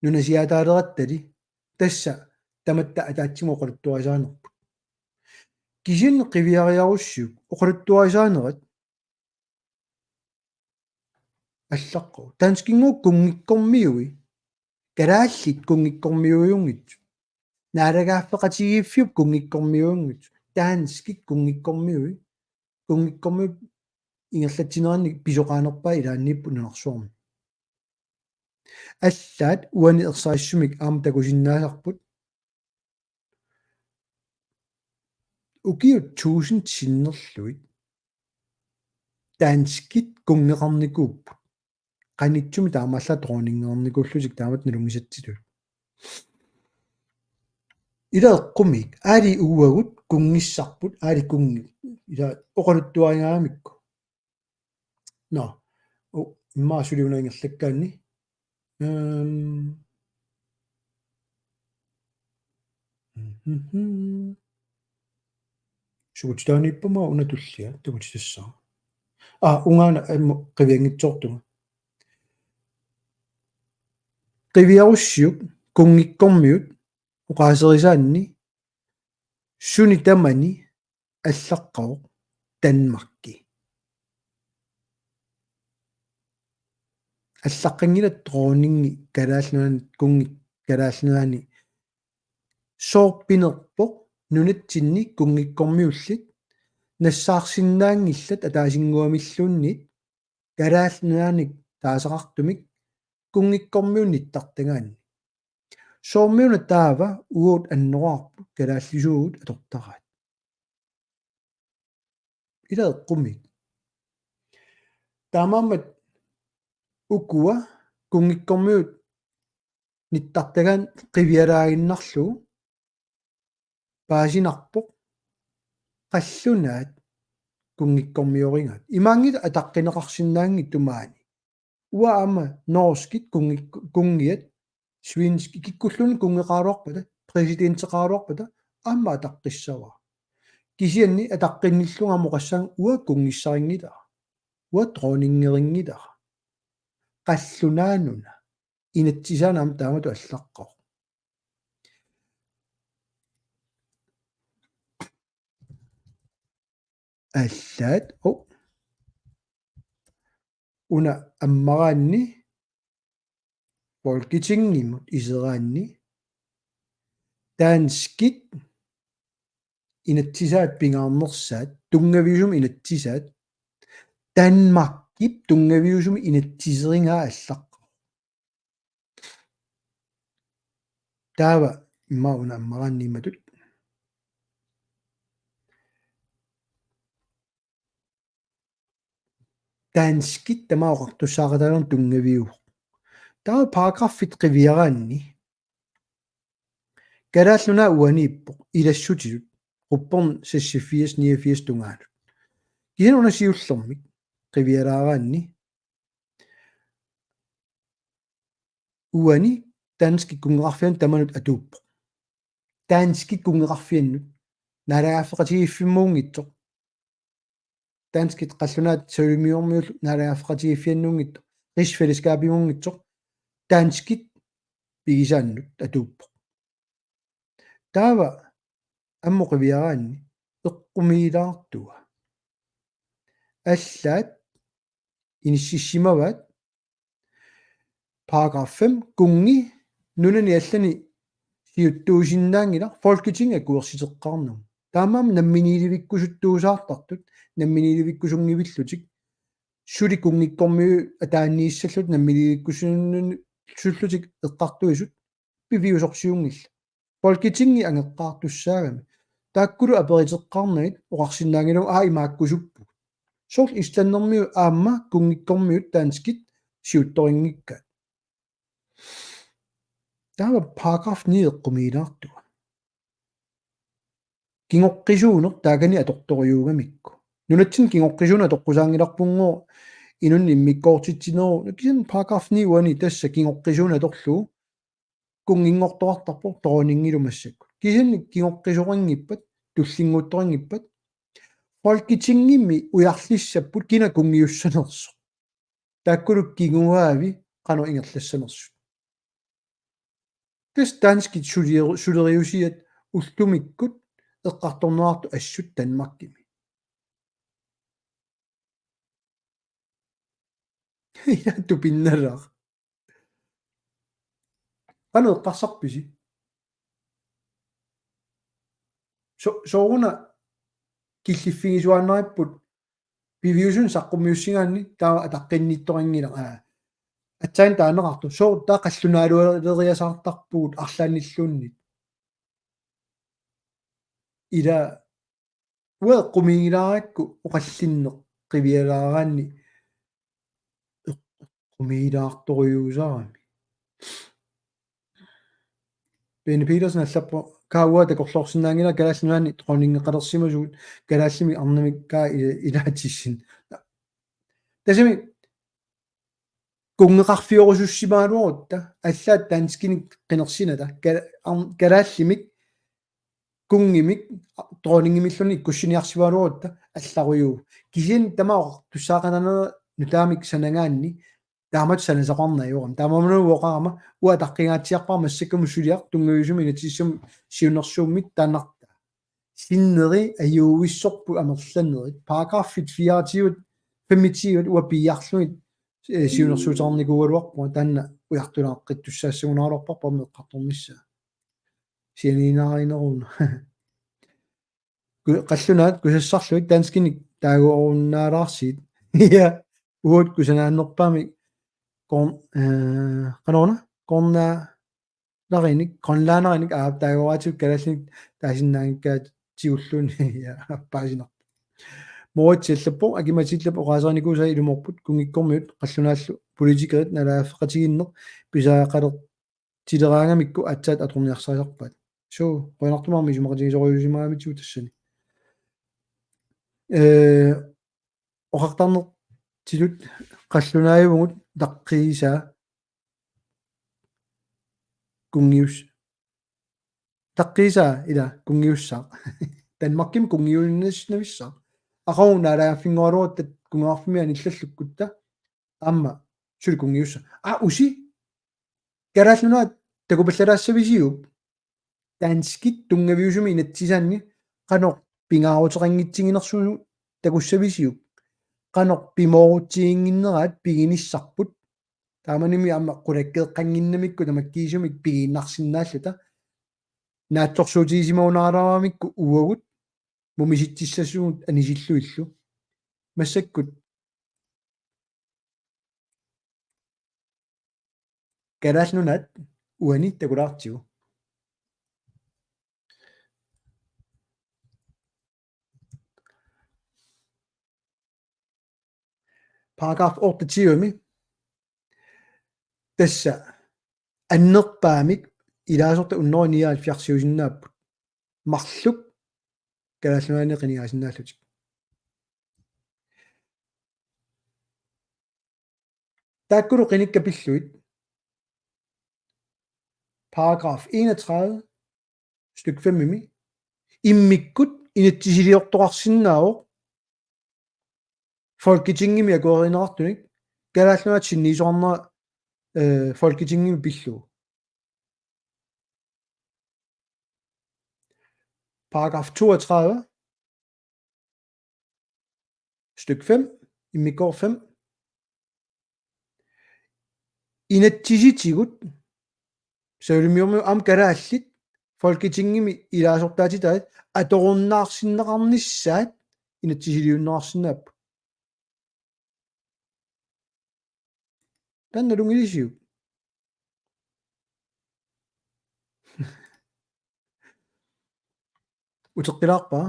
nunasiataaleраttали тасса таматта атаатсимо oqaluttuarisaanerput кисин qivиариаруссук oqaluttuarisaanerat аллаққу таанскингуу кунгиккормиуи калааллит кунгиккормиуйунгит наалагааффеқатигииффиуп кунгиккормиуйунгит таанскит кунгиккормиуи кунгиккорми ингерлатсинеранни писоқаанерпаа илаанниппу нунарсуарми аллаат уани ерсаассумик аама такусиннаасарпут укиут 1000 синнерлуит таанскит кунгеқарникууппут qanitsumi taamalla dronningeernikullusik taamat nalungisatsilul илаэққумик аали уагут кунгиссарпут аали кунги ила оқалуттуаригаамикку но иммаасулиунаингерлаккаанни сugutitaanipпама унатуллиа тугутисассаа унгаана амму qivиангитсоортуга qivиаруссиук кунгиккормиут уqaасерисаанни суни тамани аллаққаоқ Danmarkki аллаққангила дронинги калааллунаани кунги калааллунаани soorpinerpoq nunatsinni kungikkormiullit нассаарсиннаангиллат атаасингуамиллууннит галаалнааник таасақартумик кунгиккормиунниттартагаанни соормиуна таава уут аннораарпут галааллисуугут атортараат илаэққумик таамааммат укуа кунгиккормиут ниттартагаан қивиалаагиннарлу паасинарпоқ qallunaat kungikkormiorigaat imaangita ataqqinеқарсинаанги тумаани уаама норскит кунгиат свински киккуллуни кунгеқаалуарпата президентеқаалуарпата аама атаққиссава кисианни атаққинниллунгamo qassang уа кунгиссарингита уа тронингерингита qallunaanuna инатсисаанаам таамату аллаққо аллаат уна аммараанни folketingimut iseraanni таанскит инатсисаат пингаарнерсаат тунгавиусум инатсисаат данмаркип тунгавиусум инатсисерингаа аллаққа таава иммауна аммараанниматут таанскит тамаоқартуссаараталерн тунгавиу таа параграффит қивиараанни галааллуна уанииппо илассутилут рупперн 86 тунгаалут кисануна сиуллэрмик қивиалаараанни уани таански кунгеқарфиан таманут атууппо таански кунгеқарфианнут налааффеқатигиффиммуунгитсо таанскит қаллунаат савимиормиуллу налааффеқатигиффианнуунгитто рисфелескаапимуунгитсо таанскит пигисааннут атууппо таава аммоқивиараанни эққумиилаартуа аллаат иниссиссимаваат paragraf 5 кунги нунани аллани сиуттуусиннаангила folketinget куерситеққарнум таамаам намминилевиккусуттуусаартартут намминилевиккусунгивиллутик сули кунгиккормиу атаанииссаллут намминилевиккусуннун суллутик эққартуисут пивиусорсиунгилла folketingi ангеққартуссаагами тааккулу аперитеққарнагит оқарсиннаангилу имааккусуппу сорл истланнэрмиу аама кунгиккормиут таанскит сиутторингиккаат таава paragraf 9 эққумиилаартуа кингоққисуунер таакани аторториуугамикку нунатсин кингоққисууна тоққусаангиларпунгоо инунни миккоортитсинеру кисан paragraf 9 уани тасса кингоққисууна аторлуу кунгингортоартарпо торонингилумассакку кисанни кингоққисорингиппат туллингуутторингиппат folketingimmi уярлиссаппут кина кунгиуссанерсо тааккулук кигуаави қано ингерлассанерсу тэс данскит сулериусиат уллумиккут эққарторнуарту ассут танмаркими ятту пинналаар қано эққарсарписи соруна киллиффигисуаннериппут пивиусун саққумиуссигаанни таа атаққиннитторингила атсаан таанеқарту соо таа қаллунаалуалериасаартарпугут арлааниллууннит ила уэ қумигилааракку оқаллиннеқ қивиалаараанни қумигилаарторюусарами Bene Petersen аллаппо кауа такорлоорсинаангила галааллунаани тронингеқалерсимасуут галааллими арнамик каа илаатиссин тасами кунгеқарфиорусуссимаалуарутта аллаат таанскини қинерсината галааллимик кунгимик тронингимиллуни иккуссиниарсиваалуарутта алларуйуу кисин тамаоқ туссаақананера нутаамик санагаанни таамат санасақарнаиорам таамамнууоқарама уатаққингаатсиарпар массаккуму сулиар тунгависуми инатиссум сиунерсууммит таанарта синнери аюуиссорпу амерланерит параграффит 24 25 уапиарлуит сиунерсуутарникууалуарпу таанна уяртулааққиттуссаассагунааралуарпарпа меққарторнisса сианинааринеруна qallunaat kusassarluit danskinik taaguorunnaalaarsiit ja uut kusanaanerpaami korn qanorna korna larinik grønlaanerinik aap taaguaraatut kalallik taasinnaangikkaat tigulluni ja appaasinar moritsilleppo akimatillappo qaaserinikuusa ilumorput kungikkormiut qallunaallu politikerit nalaaffeqatiginneq pisaaqaleq tileraangamikku atsaat atorniarsaasarpaat so qoinartumarmi sumaqatigisoruusimaamitu tassani oqartarneq tilut qallunaayuvungut taqqiisaa kungius taqqiisaa ila kungiussaa Danmarkim kungiuninnavissaa aqaru naalaaffingoruat kungaarfimian illallukutta amma suli kungiussa usi karallunaat takupallalaassavisiup danskit tungaviusumi inatsisaanni qanoq pingaaruteqanngitsinginersunu takussavisiup qanoq pimoorutsiinginneraat piginissarput taamanimi amma qulakkeeqqanginnamikku tamakkiisumik pigiinnarsinnaallata naatsorsuutiisimaunaaramamikku uagut mumisitsissassugut anisilluillu massakkut karallunat uani takulaartigu paragraf 28 tassa annerpaamik ilaasorta unnori 79 marluk karallunaani qinigaasinnaallutik taakkulu qinikkapilluit paragraf 31 styk 5 immikkut inatsisiliortoqarsinnaaoq folketingimi akoorinerartunik karallunaat sinniisoornera folketingimi pilluu paragraf 32 styk 5 immikkoor 5 inatsisitigut саулимиорми ам калааллит folketingimi илаасортаатитаат аторуннаарсиннеқарниссаат инатсисилиуннеқарсинааппу танналунгилисиу утеққилаарпаа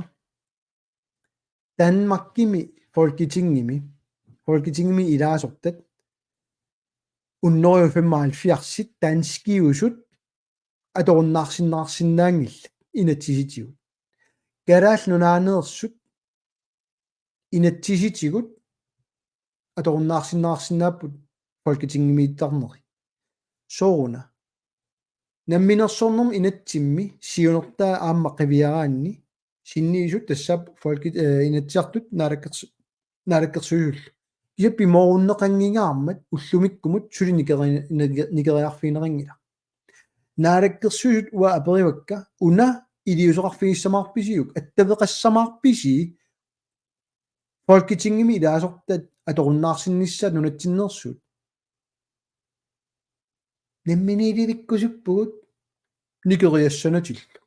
Danmarkimi folketingimi илаасортат unnoriu 75 danskiusut atorunnaarsinneqarsinnaangilla inatsisitigut kalaallunaaneersut inatsisitigut atorunnaarsinneqarsinnaapput folketingimiittarneri sooruna namminersornerm inatsimmi siunertaa aamma qiviaraanni sinniisut tassap inatsiartut naalakkersuusullu Jeppi moorunneqangigaarmat ullumikkumut suli nikeriarfiinerangila naalakkersuusut ua aperivakka una iliusoqarfigissamaarpisiuk attaveqassamaarpisi folketingimi ilaasortat atorunnaarsinnissaat nunatsinneersuut namminiilivikkusuppugut nikeriassanatillu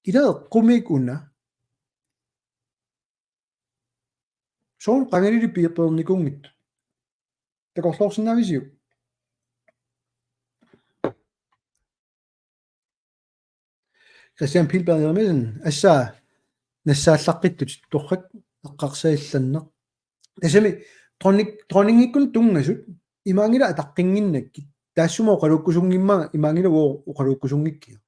ilaeqqumik una soon qangalili piipernikungit takorloorsinnaavisiu Christian Pilberg Jeremisen assaa nassaallaqqittut torrak eqqarsaillanneq tasami tronningikkun tungasut imaangila ataqqinginnakkit taassumoo qalukkusungimmaa imaangila uqalukkusungikkia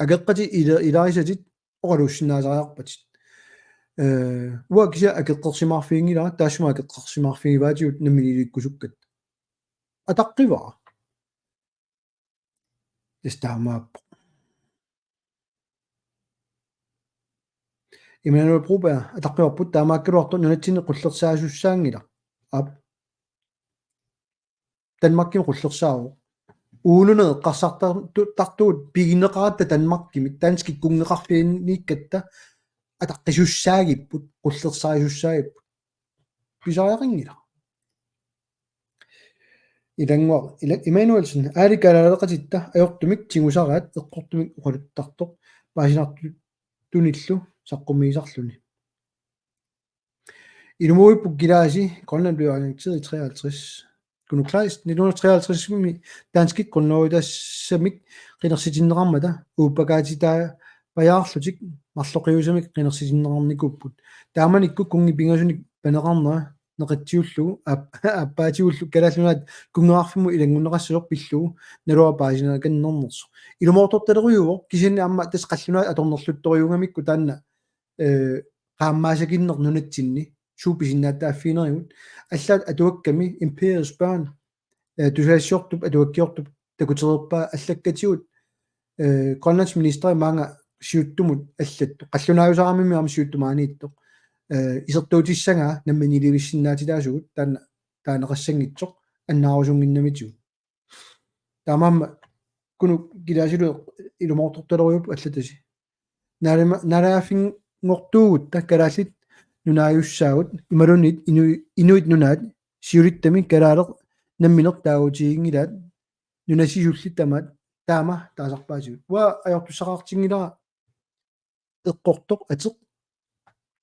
ageqqati ilarisatit oqaluussinnaasariarpatit ua kisia akeqqersimaarfiingila taassuma akeqqersimaarfiivaatigut namminilikkusukkat ataqqivaa istaamaappo Emmanuel Broberg ataqqivarput taamaakkaluartu nunatsinne qullersaasuussaangila ap Danmarkim qullersaaru uunune eqqarsartartuut pigineqaratta Danmarkimik danskik kungeqarfiinniikkatta атаққисуссаагиппут qullersaasussaagipput писариақингила илангуа Имануэлсен ааликалаалеқатитта аёртумик тигусараат эққортумик уқалуттартоқ паасинарту туниллу саққумиисарлуни Ilumuipuk gilasi Grønland blev orienteret i 53 Gunnar Kleist 1953 mi danskik grundlovidassamik qinersitinneqarmata uuppakaatita pajaarlutik marloqiusamik qinersitinneqarnikupput taamanikku kungi pingasunik paneqarnera neqatsiullugu appaatiullu kalallunaat kungearfimu ilangunneqassuloq pillugu nalua paasina kannernersu ilumuortortaleruyuvo kisinni amma tas qallunaat atornerluttoriungamikku taanna qaammaasakиннер nunatsinni suupisinnaаттааффиинериут аллаат атуакками империус børn тусассиортуп атуаккиортуп такутерерпаа аллаккатигут Grønlands minister маанга сиуттумут аллатту қаллунаависарамими ам сиуттумааниитто исертуутиссангаа намминиливиссиннаатилаасугут таанеқассангитсоқ аннаарусунгиннамитигу таамаама куну килаасилу илумоорторталеруйуп аллатаси налаафин ngortuugut takkalaallit nunaayussaagut imalunit inuit nunaat siulittami kalaaleq namminertaautigingilaat nunasisullittamaat taama taasarpaasigut wa ajortussaqaartingilaa eqqortoq ateq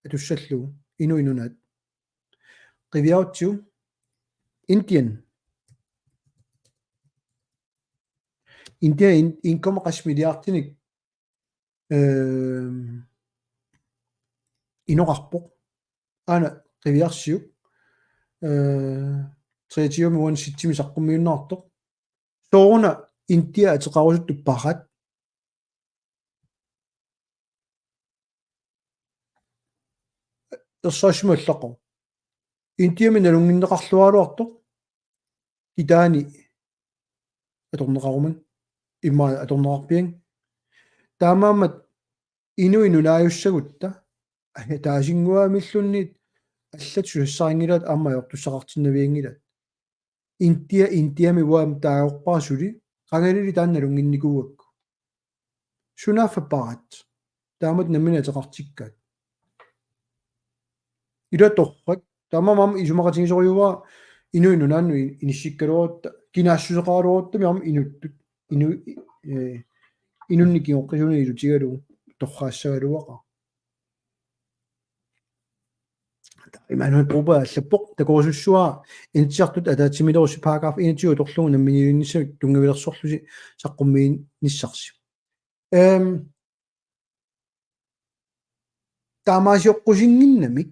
atussallugu inuinaat qiviautsu India inkomaqasmiliartinik inoqarpoq aana qiviarsiuk 23 muun sitsimi saqqummiunnaartoq sooruna India ateqarusuttu parat ersaasimuallaqo India minalunginneqarlualuartoq kitaani atorneqaruman imma atorneqarpiang taamaamat inunaayussagutta taasingguamillunniit аллатсуссарингилаат аамаёртуссақартиннавиангилаат Интиами уам таажорпаасули qangalili таанналунгинникууакку сунаффапарат таамат наммина теқартиккаат илаторрак таамамам исумақатигисориуа инуинунаанну иниссиккалуарутта кинаассусеқаралуаруттами ам инуттут инунникиоққисуни илутигалугу торраассагалуақа Immanuel Gruber allappoq takorsussua intiartut ataatimilerussi paragraf 21 torlugu namminilunnissamik tungavilersorlusi saqqummiin nissarsi taamaasiоққусингиннамик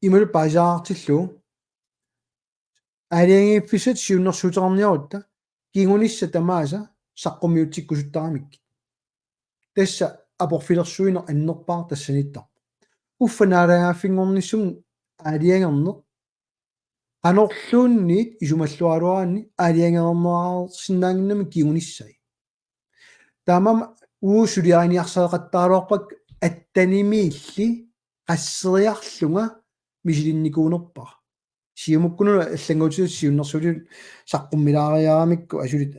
имал паасаарtillu алиангиффисат сиуннэрсутерарниарутта кигунисса тамааса саққуммиутсиккусуттарамик тасса апорфилерсуинер аннерпаар тассаниттар уффанаалагааффингорниссум аалиангернеқ анорлуунниит исумаллуалуаранни аалиангернераарсиннаангиннами кигуниссай таамам уусулианиарсаеқаттаалуарпак аттанимиилли qasseriarlunga мисилинникуунерпар сиумуккуну аллангуутигут сиуннэрсулил саққуммилаариарамикку асулит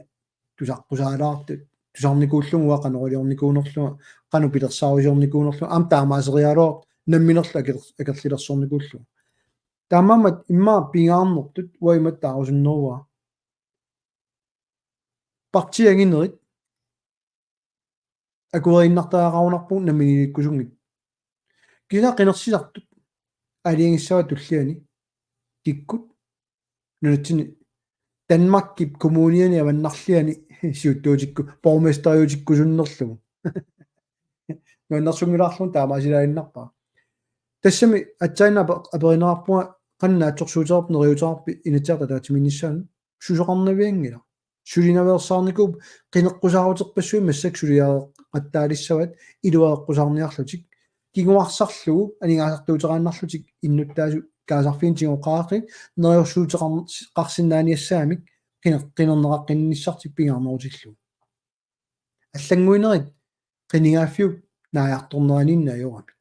тусаққусаалаартут тусарникууллугуа канорилиорникуунерлуга кану пилерсаарусиорникуунерлуга ам таамаасериалоо намминерла акерлилерсорникууллуга таамамат имма пингаарнертут уаймат таарусуннеруа партиангинерит акуериннартаагаарунарпу намминиликкусунгит кина qinерсисартут алиангиссава туллиани киккут нунатсини Danmarkip kommuniani аваннарлиани сиуттуутикку борместериутиккусуннерлугу нуаннерсунгилаарлун таамаасилаиннарпаа тассами атсаина аперинерарпуга qannaatsorsuuterp neriuterarpi inatiarta taatiminissaanu susоqarnaviangila sulinaversaarnikuup qineqqusaaruterpassuи массак сулиаа qаттаалиссават илуаеққусаарниарлутик кигуарсарлугу анингаасартуутерааннарлутик иннуттаасу kaasarfiin tigoqaaqi neriorsuuteqarsinnaaniassaamik qinerneqaqqinniссartik pingaarnerutigluu аллангуинерит qinigaafiuk naajartorneraninnaajorami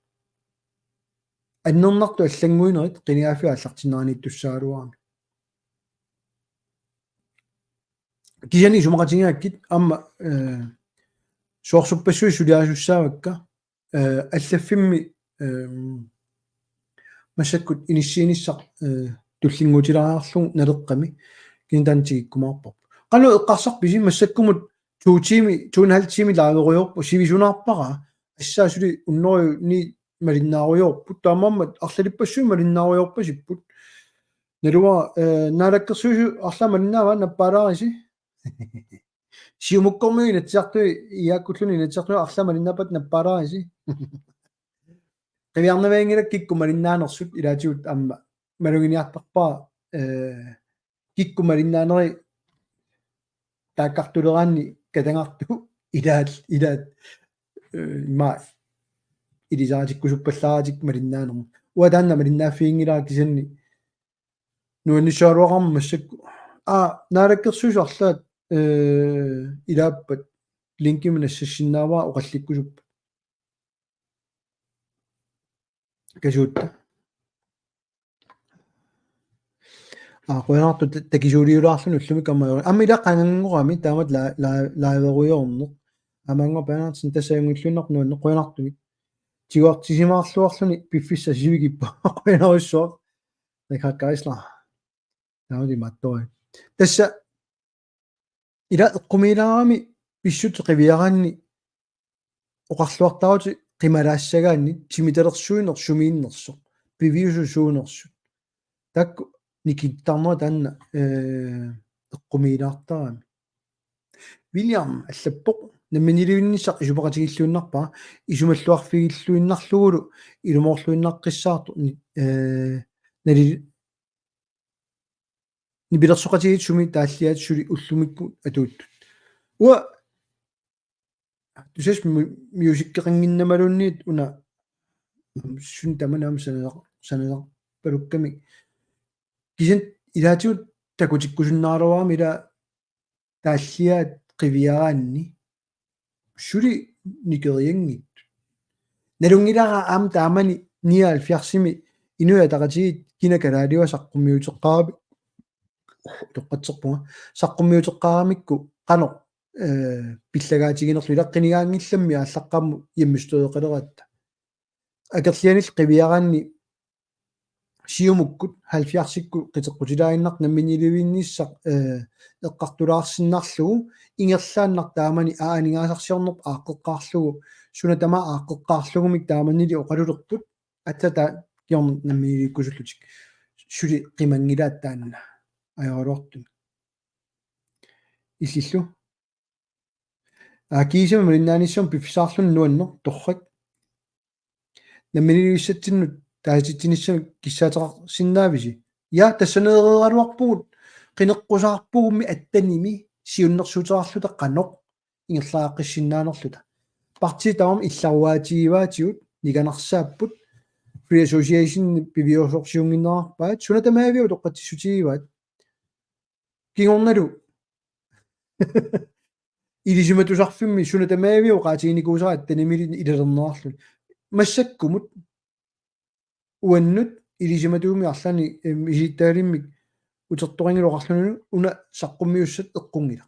аннернарту аллангуинерит qinigaafiu аллартиннераниттуссаалуарами кисани сумақатингааккит амма суорсуппассуи сулиаасуссаавакка аллаффимми массаккут иниссииниссақ туллингутилариарлу налеққами кинтантигиккумаарпоп qalu eqqarsarpisi massakkumut 2 tiimi 2,5 tiimi laaveruyorpu sivisunaarpara ассаасули уннориу ни малиннааруйорпут таамааммат арлалиппассуи малиннааруйорпасиппут налуа наалаккерсуусу арла малиннаава наппаалаариси сиумуккормиги натсиартуи иааккуллуни натсиартуи арла малиннапат наппаалаариси qivиарнаваангилак кикку малиннаанерсут илаатигут амма малугиниартарпаа кикку малиннаанери тааккартулераанни катангарту илаат ма илисаатиккусуппаллааратик малиннаанерму уатаанна малиннааффиингилаа кисанни нуаннисуалуақарма массакку наалаккерсуусу арлаат илааппат линкимна нассассиннааваа оқалликкусуппа касуутта qoyanartu takisuuliulaarlunu ullumi kammayor amma ila qanangorami taamat laaveruyorneq amanga paanartin tassaangullunnarnuanne qoyanartumi tiguartisimaarluarluni piffissa sivigippa qoyanarussuaq nakakkaisla taamati mattori tassa ila eqqumiilaarami pissut qiviaranni oqarluartaaruti qimalaassagaanni timitalersuinerr sumiinnersoq piviususuunersut takku никиттарнера таанна эққумиилаартарами William аллаппоқ намминилуиннissaq исупақатигиллуиннарпаа исумаллуарфигиллуиннарлугулу илумоорлуиннаққиссаарту нали нибилерсоқатигит суми тааллиат сули уллумикку атууттут уа тусас мьюзиккеқангиннамалунниит уна сун таманаам санасақ палукками кисен илаатигут такутиккусуннааруарами ила тааллиаат qivиараанни сули никериангит налунгилара аам таамани 79-ми инуя тaqatигит кинакалаалиуа саққуммиутеққараби тоққатсерпунга саққуммиутеққарамикку қано пиллагаатигинерлу илаққинигаангилламми ааллаққамму яммустуеқалератта акерлианил qivиараанни сиумуккут 70-сикку qiteqqutilaainnaq namminiluvиннissaq eqqartulaarsиннарлугу ингерлааннар таамани аанигаасарсиорнерп ааққеққаарлугу суна тама ааққеққаарлугумик тааманнили оқалулерпут атта киорн намминиликкусуллутик сули қимангилаат таанна аёрортун иллиллу акисэм малиннааниссум пиффисаарлун нуаннер торрак намминилуиссатсиннут тааситсиниссами киссаатеқар синнаависи я тассанеераалуарпугут qinеққусаарпугумми аттаними сиуннерсутерарлута қаноқ ингерлааққиссиннаанерлута парти таам илларуаатигиваатигут никанарсааппут free association пивиорсорсиунгиннерарпаат сунатамаавиу тоққатиссутигиваат кигорналу илисиматусарфимми сунатамаавиу qaatiginikуусараат танимили илалернеарлу массаккумут уаннут илисиматууми арлани иситтаалиммик утерторингилоқарлуну уна саққуммиуссат эққунгила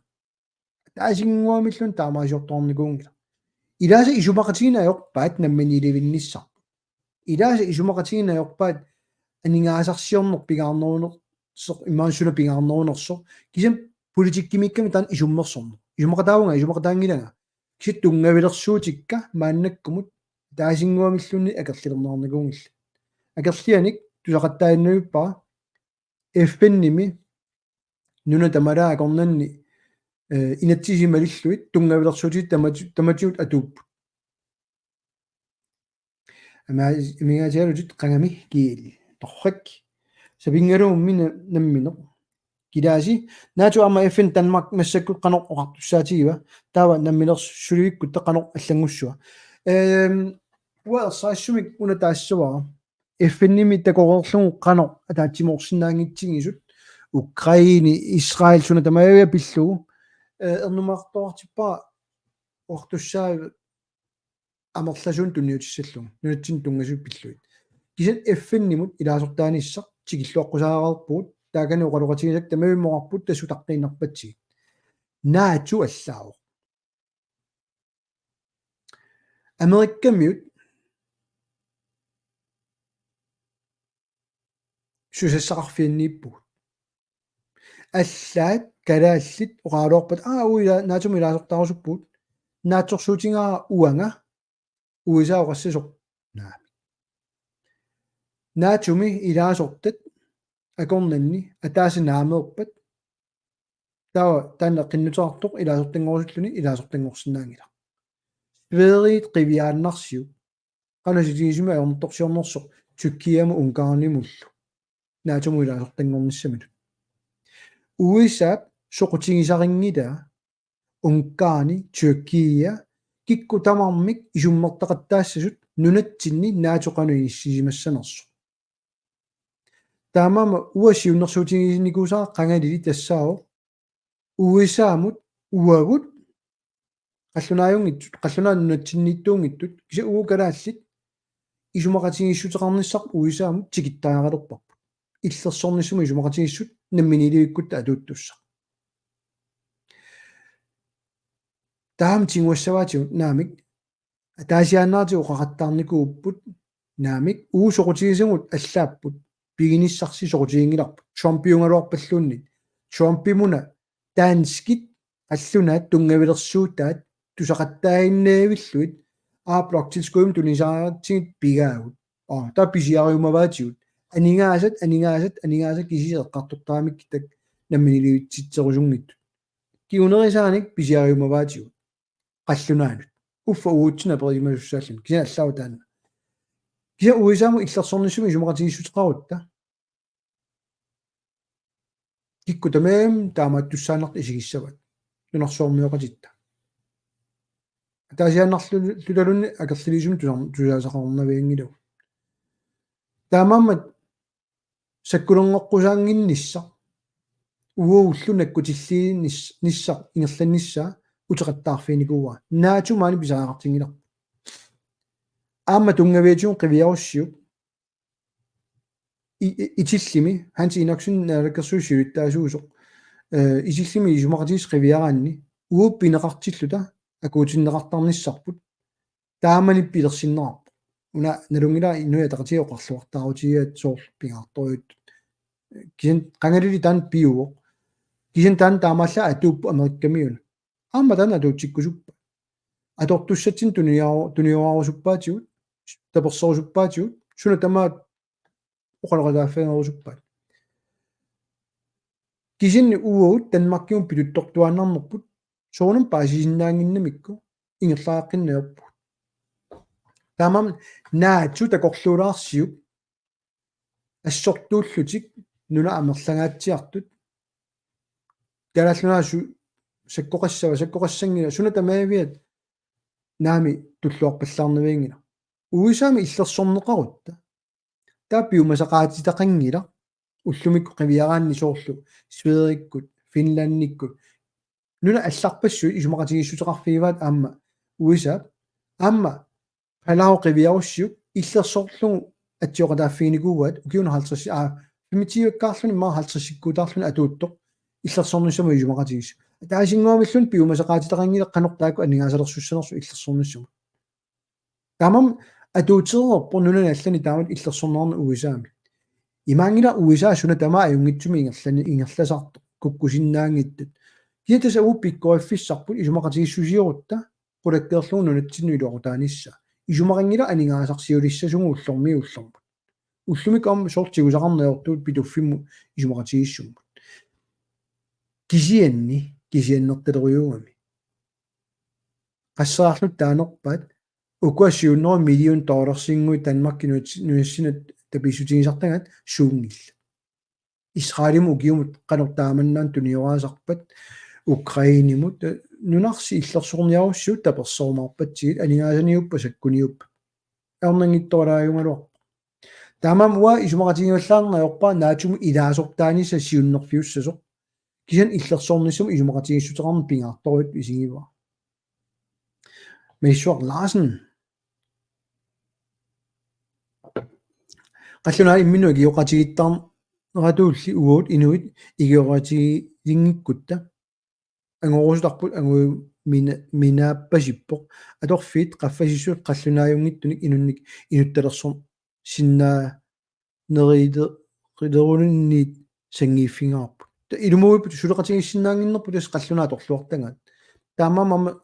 таасингуамиллун таамаасиорторникуунгила илааса исумақатигинаёрпаат намманилевинниссар илааса исумақатигинаёрпаат анингаасарсиорнер пигаарнерунер соқ имаансуна пигаарнерунерсо кисам политиккимикками таан исуммерсорнер исумақатаавунга исумақатаангилага кисит тунгавилерсуутикка мааннаккумут таасингуамиллунни акерлилернаарникуунгилла акерлианик тусақаттааннуиппаа FN-ними нуна тамалаа корнанни инатсисималиллуит тунгавилерсуутит таматиут атууппут ама имигаатиалутит қангами киили торрак сабингалуумми намминеқ килааси наату ама FN Danmark массаккут қанеқ оқартуссаатигива таава намминерсулуиккут теқанеқ аллангуссуа уаерсаассумик уна таассаваа FN-ними такорерлугу қано атаатсимоорсинаангитсигисут Украини Исраил суна тамаавиа пиллугу эрнумаартоортиппаа ортуссаа амерласуун тунниутиссаллугу нунатсин тунгасуп пиллуит кисат FN-нимут илаасортааниссақ тигиллуаққусаарерпугут таакани оқалоқатигисак тамавиммоқарпут тассутаққииннарпатсигит наату аллаавоқ америккамиут сусассақарфианнииппуг аллаат калааллит оqaaluarpat уила наатум илаасортарусуппут наатсорсуутингара уанга уисаоqaссасоq наа наатуми илаасортат акорнанни атаасинаамеерпат таа таана qinnuterartoq илаасортангорусуллуни илаасортангорсинаангила сверит qivиааннарсиу qanasitigisuma аернторсиорнерсоq туккиама ункаарнимуллу наатуму илаасортангорниссамилу уисаап соqutigisarinngiта ункаани туккия кикку тамармик исуммертақаттаассасут нунатсинни наатоқану иссисимассанерсо таамама уасиуннэрсуутигисникусаа qangalili тассао уисаамут уагут qallunaajungittut qallunaa nunatsinniittuungittut kisa uukalaаллит исумақатигиссутеқарниссарп уисаамут тикиттаагалерпарпут иллерсорниссума исумақатигиссут намминилуиккутта атууттуссақ таам тингуассаваатигут наамик таасиааннаартигу қақаттаарникууппут наамик уусоқутигисагут аллааппут пигиниссарси соқутигингиларпут чампионгалуарпаллууннит чампимуна таанскит аллунаат тунгавилерсуутаат тусақаттаагиннаавиллуит ааплоктилскуим тунисааратсигит пигаагут таа писиариумаваатигут анигаасат кисисеққартортаамик китак намминилуитситсерусунгитту киунерисааник писиариумаваатигут қаллунаанут уффа уутсина перимасуссааллун киса аллау таана киса уисааму иллерсорниссуми исумақатигиссутеқарутта кикку тамаам таамаат туссаанерт исигиссават нунарсуормиоқатитта таасиааннарлулалунни акерлилисум тусаасақарнавиангилу таамааммат саккуленгоққусаангиннисса уууллу наккутиллиинниссақ ингерланнissaa утеқаттаарфиникууа наатумаани писааақартингилар аама тунгавиатиун қивиаруссиут итиллими ханси инаксун наалаккерсуусиут таасуусоқ исиллими исумақатигис қивиараанни ууппинеқартиллута акуутиннеқартарниссарпут таамани пилерсиннерарпу уна налунгила инуя тақатиоқарлуартаарутигиат соор пингаарторюут кисан қангалили таан пиуоқ кисан таан таамаалла атууппу америккамиуна аама таана атуутсиккусуппа атортуссатсин туниуарусуппаатигут таперсорусуппаатигут суна тамаат оқалеқалааффингерусуппаат кисинни уут танмаркиум пилуттортуааннарнерпут соонам паасисиннаангиннамикку ингерлааққиннеерпу таамам наатсу такорлуулаарсиуп ассортууллутик нуна амерлангаатсиартут талааллунаасу саккоқассангила суна тамаавиат наами туллуарпаллаарнавиангила уисаами иллерсорнеқарутта тааппиумасақаатитақангила уллумикку қивиараанни соорлу сведериккут финланниккут нуна алларпассу исумақатигиссутеқарфигиваат аама уисаап аама палао қивиаруссиук иллерсоорлугу атсиоқатааффигникууаат укиуна 50 примитиваккаарлуни маа 50-сиккуутаарлуни атуутто иллерсорниссама исумақатигис таасингуамиллун пиумасақаатитақангиле қанортааку анигаасалерсуссанерсу иллерсорниссама тамам атуутсерерпо нунана аллани таамат иллерсорнерна уисаами имаангила уисаа суна тамаа аюнгитсуми ингерласаарто куккусиннаангиттут киатаса ууппиккоиффиссарпут исумақатигиссусиорутта qulakkeerlugu nunatsinnuiluaqutaanissa исумақангила анигаасарсиулиссасугу уллормиуллормут уллумик аама сортигусақарнеортуут питуффимму исумақатигиссуммут кисианнерталеруйугами qassaraarlut taanerpaat ukуассиуннера $1 million Данмарки нуассинат таписсутигисартагаат суунгилла Исраилиму укиумут канортааманнаан туниораасарпат Украинимут нунарси иллерсуурниаруссуут таперсоормаарпатсигит анигаасаниуппа саккуниуппа эрнангитторлааюнгалуар таамам уа исумақатигиуллаарнеорпаа наатуму илаасортааниса сиуннерфиуссасоқ кисан иллерсоорниссум исумақатигиссутеқарна пингаарторуит исигива Мейшуар Ларсен qalлунаа имминуа гиоқатигиттаар ратуулли уут инуит игиоқатигингиккутта ангорусутарпут ангуи минааппасиппоқ аторфиит qaffasissuut qallunaajunngittunik inunnik inuttalersorm sinnaa neriide qilерунинниит сангииффингаарпут та илумуиппут сулеқатигиссиннаангиннерпут тас қаллунаа торлуартангаат таамаамама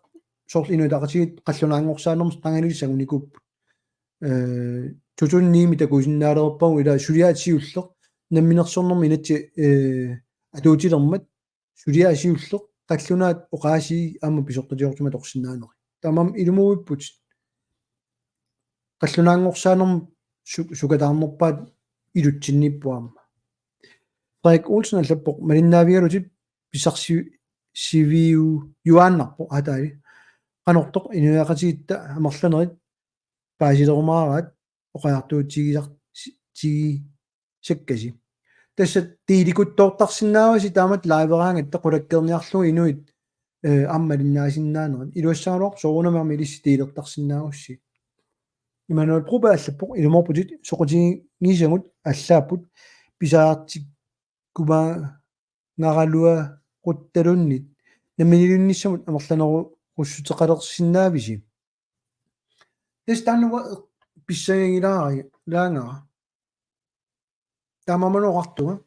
сорл инуитақатигит қаллунаангорсаанермус тангалилисагуникуппут тутунниими такусиннаалерпагу ила сулиаатиуллеқ намминерсорнэрми инатси атуутилермат сулиаасиуллеқ қаллунаат оқааси аама писортатиортума торсиннаанери таамаам илумуиппут қаллунаангорсаанерм сукатаарнерпаат илутсинниппуаама Frederik Olsen аллаппоқ малиннаавигалутит писарси сивиу юааннарпо атаали qanортоқ инуяақатигитта амерланерит паасилерумаараат оқаартуутигисар тиги саккаси тасса тииликуттоортарсинааваси таамат лайвераангатта қулаккерниарлугу инуит аммалиннаасиннаанерит илуассаалуар соорунамерми илисси тиилертарсинаавусси имануал пробааллаппоқ илуморпутит соқутигисагут аллааппут писаартик кума нгаралуа quttалуннит намминилунниссамут амерланеру уссутеқалерсиннаависи тас тааннуа писсагигилаари лаангара таамаманеқартуга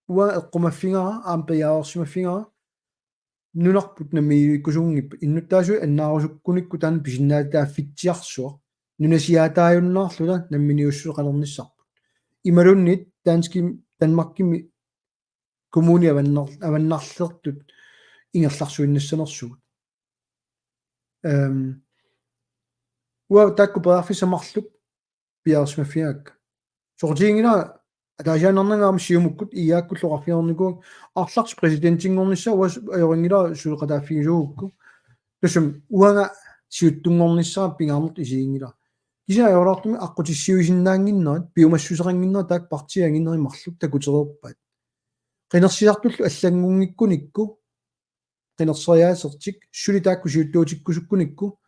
уа эққумаффингара аампаяаварсимаффингара нунарпут наммииликкусунгиппа иннуттаасу аннаарусуккуникку таан писиннаатааффитсиарсуа нунасиаатааюннаарлула намминиуссуқалерниссарпут ималуннит таански танмаркими коммуни аваннарлертут ингерларсуиннассанерсугут уа такку пааффисамарлук пиарсмаффиак сортингина атаажаанернангаам сиумуккут иааккуллоқарфиорникуу арларс президентингорнисса уас аёрингила сулеқатааффигисуугукку тусум уанга сиуттунгорниссаа пингаарнерт исиингила кися аёраартуми аққутиссиуисиннаангиннерат пиумассусеқангиннера таак партиангиннеримарлук такутерерпаат qinерсисартуллу аллангунгиккуникку qinерсериаасертик сули таакку сиуттуутиккусуккуникку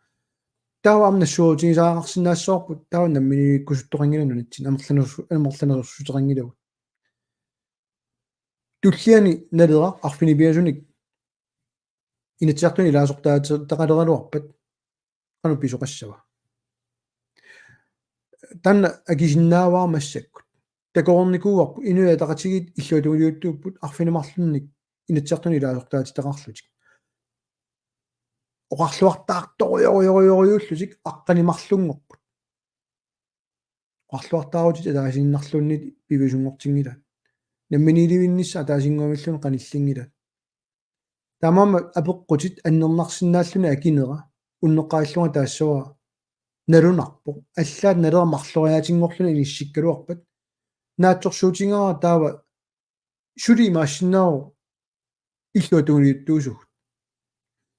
таава амнассуутигисаагаарсинаассоорпут таава намминиккусуттоқангиланунатсин амерланерсутерангилагут туллиани налера арфинибиасуник инатсиартуни илаасортаати тақалералуарпат кану писоқассава танна акисиннааваармассаккут такорникууарпу инуя тақатигит иллуатугилиуттууппут арфинамарлунник инатсиартуни илаасортаати тақарлутик оқарлуартаарториориориориуллусик аққанимарлунгорпут оқарлуартаарутит атаасиннарлууннит пивисунгортингила намминиливиннисса атаасингуамиллун қаниллингила тамама апеққутит аннернарсинааллуни акинера уннеққаиллунга таассава налунарпо аллаат налерамарлориаатингорлуни иниссиккалуарпат наатсорсуутингара таава сули имаассиннааву иллуатугилиуттуусугут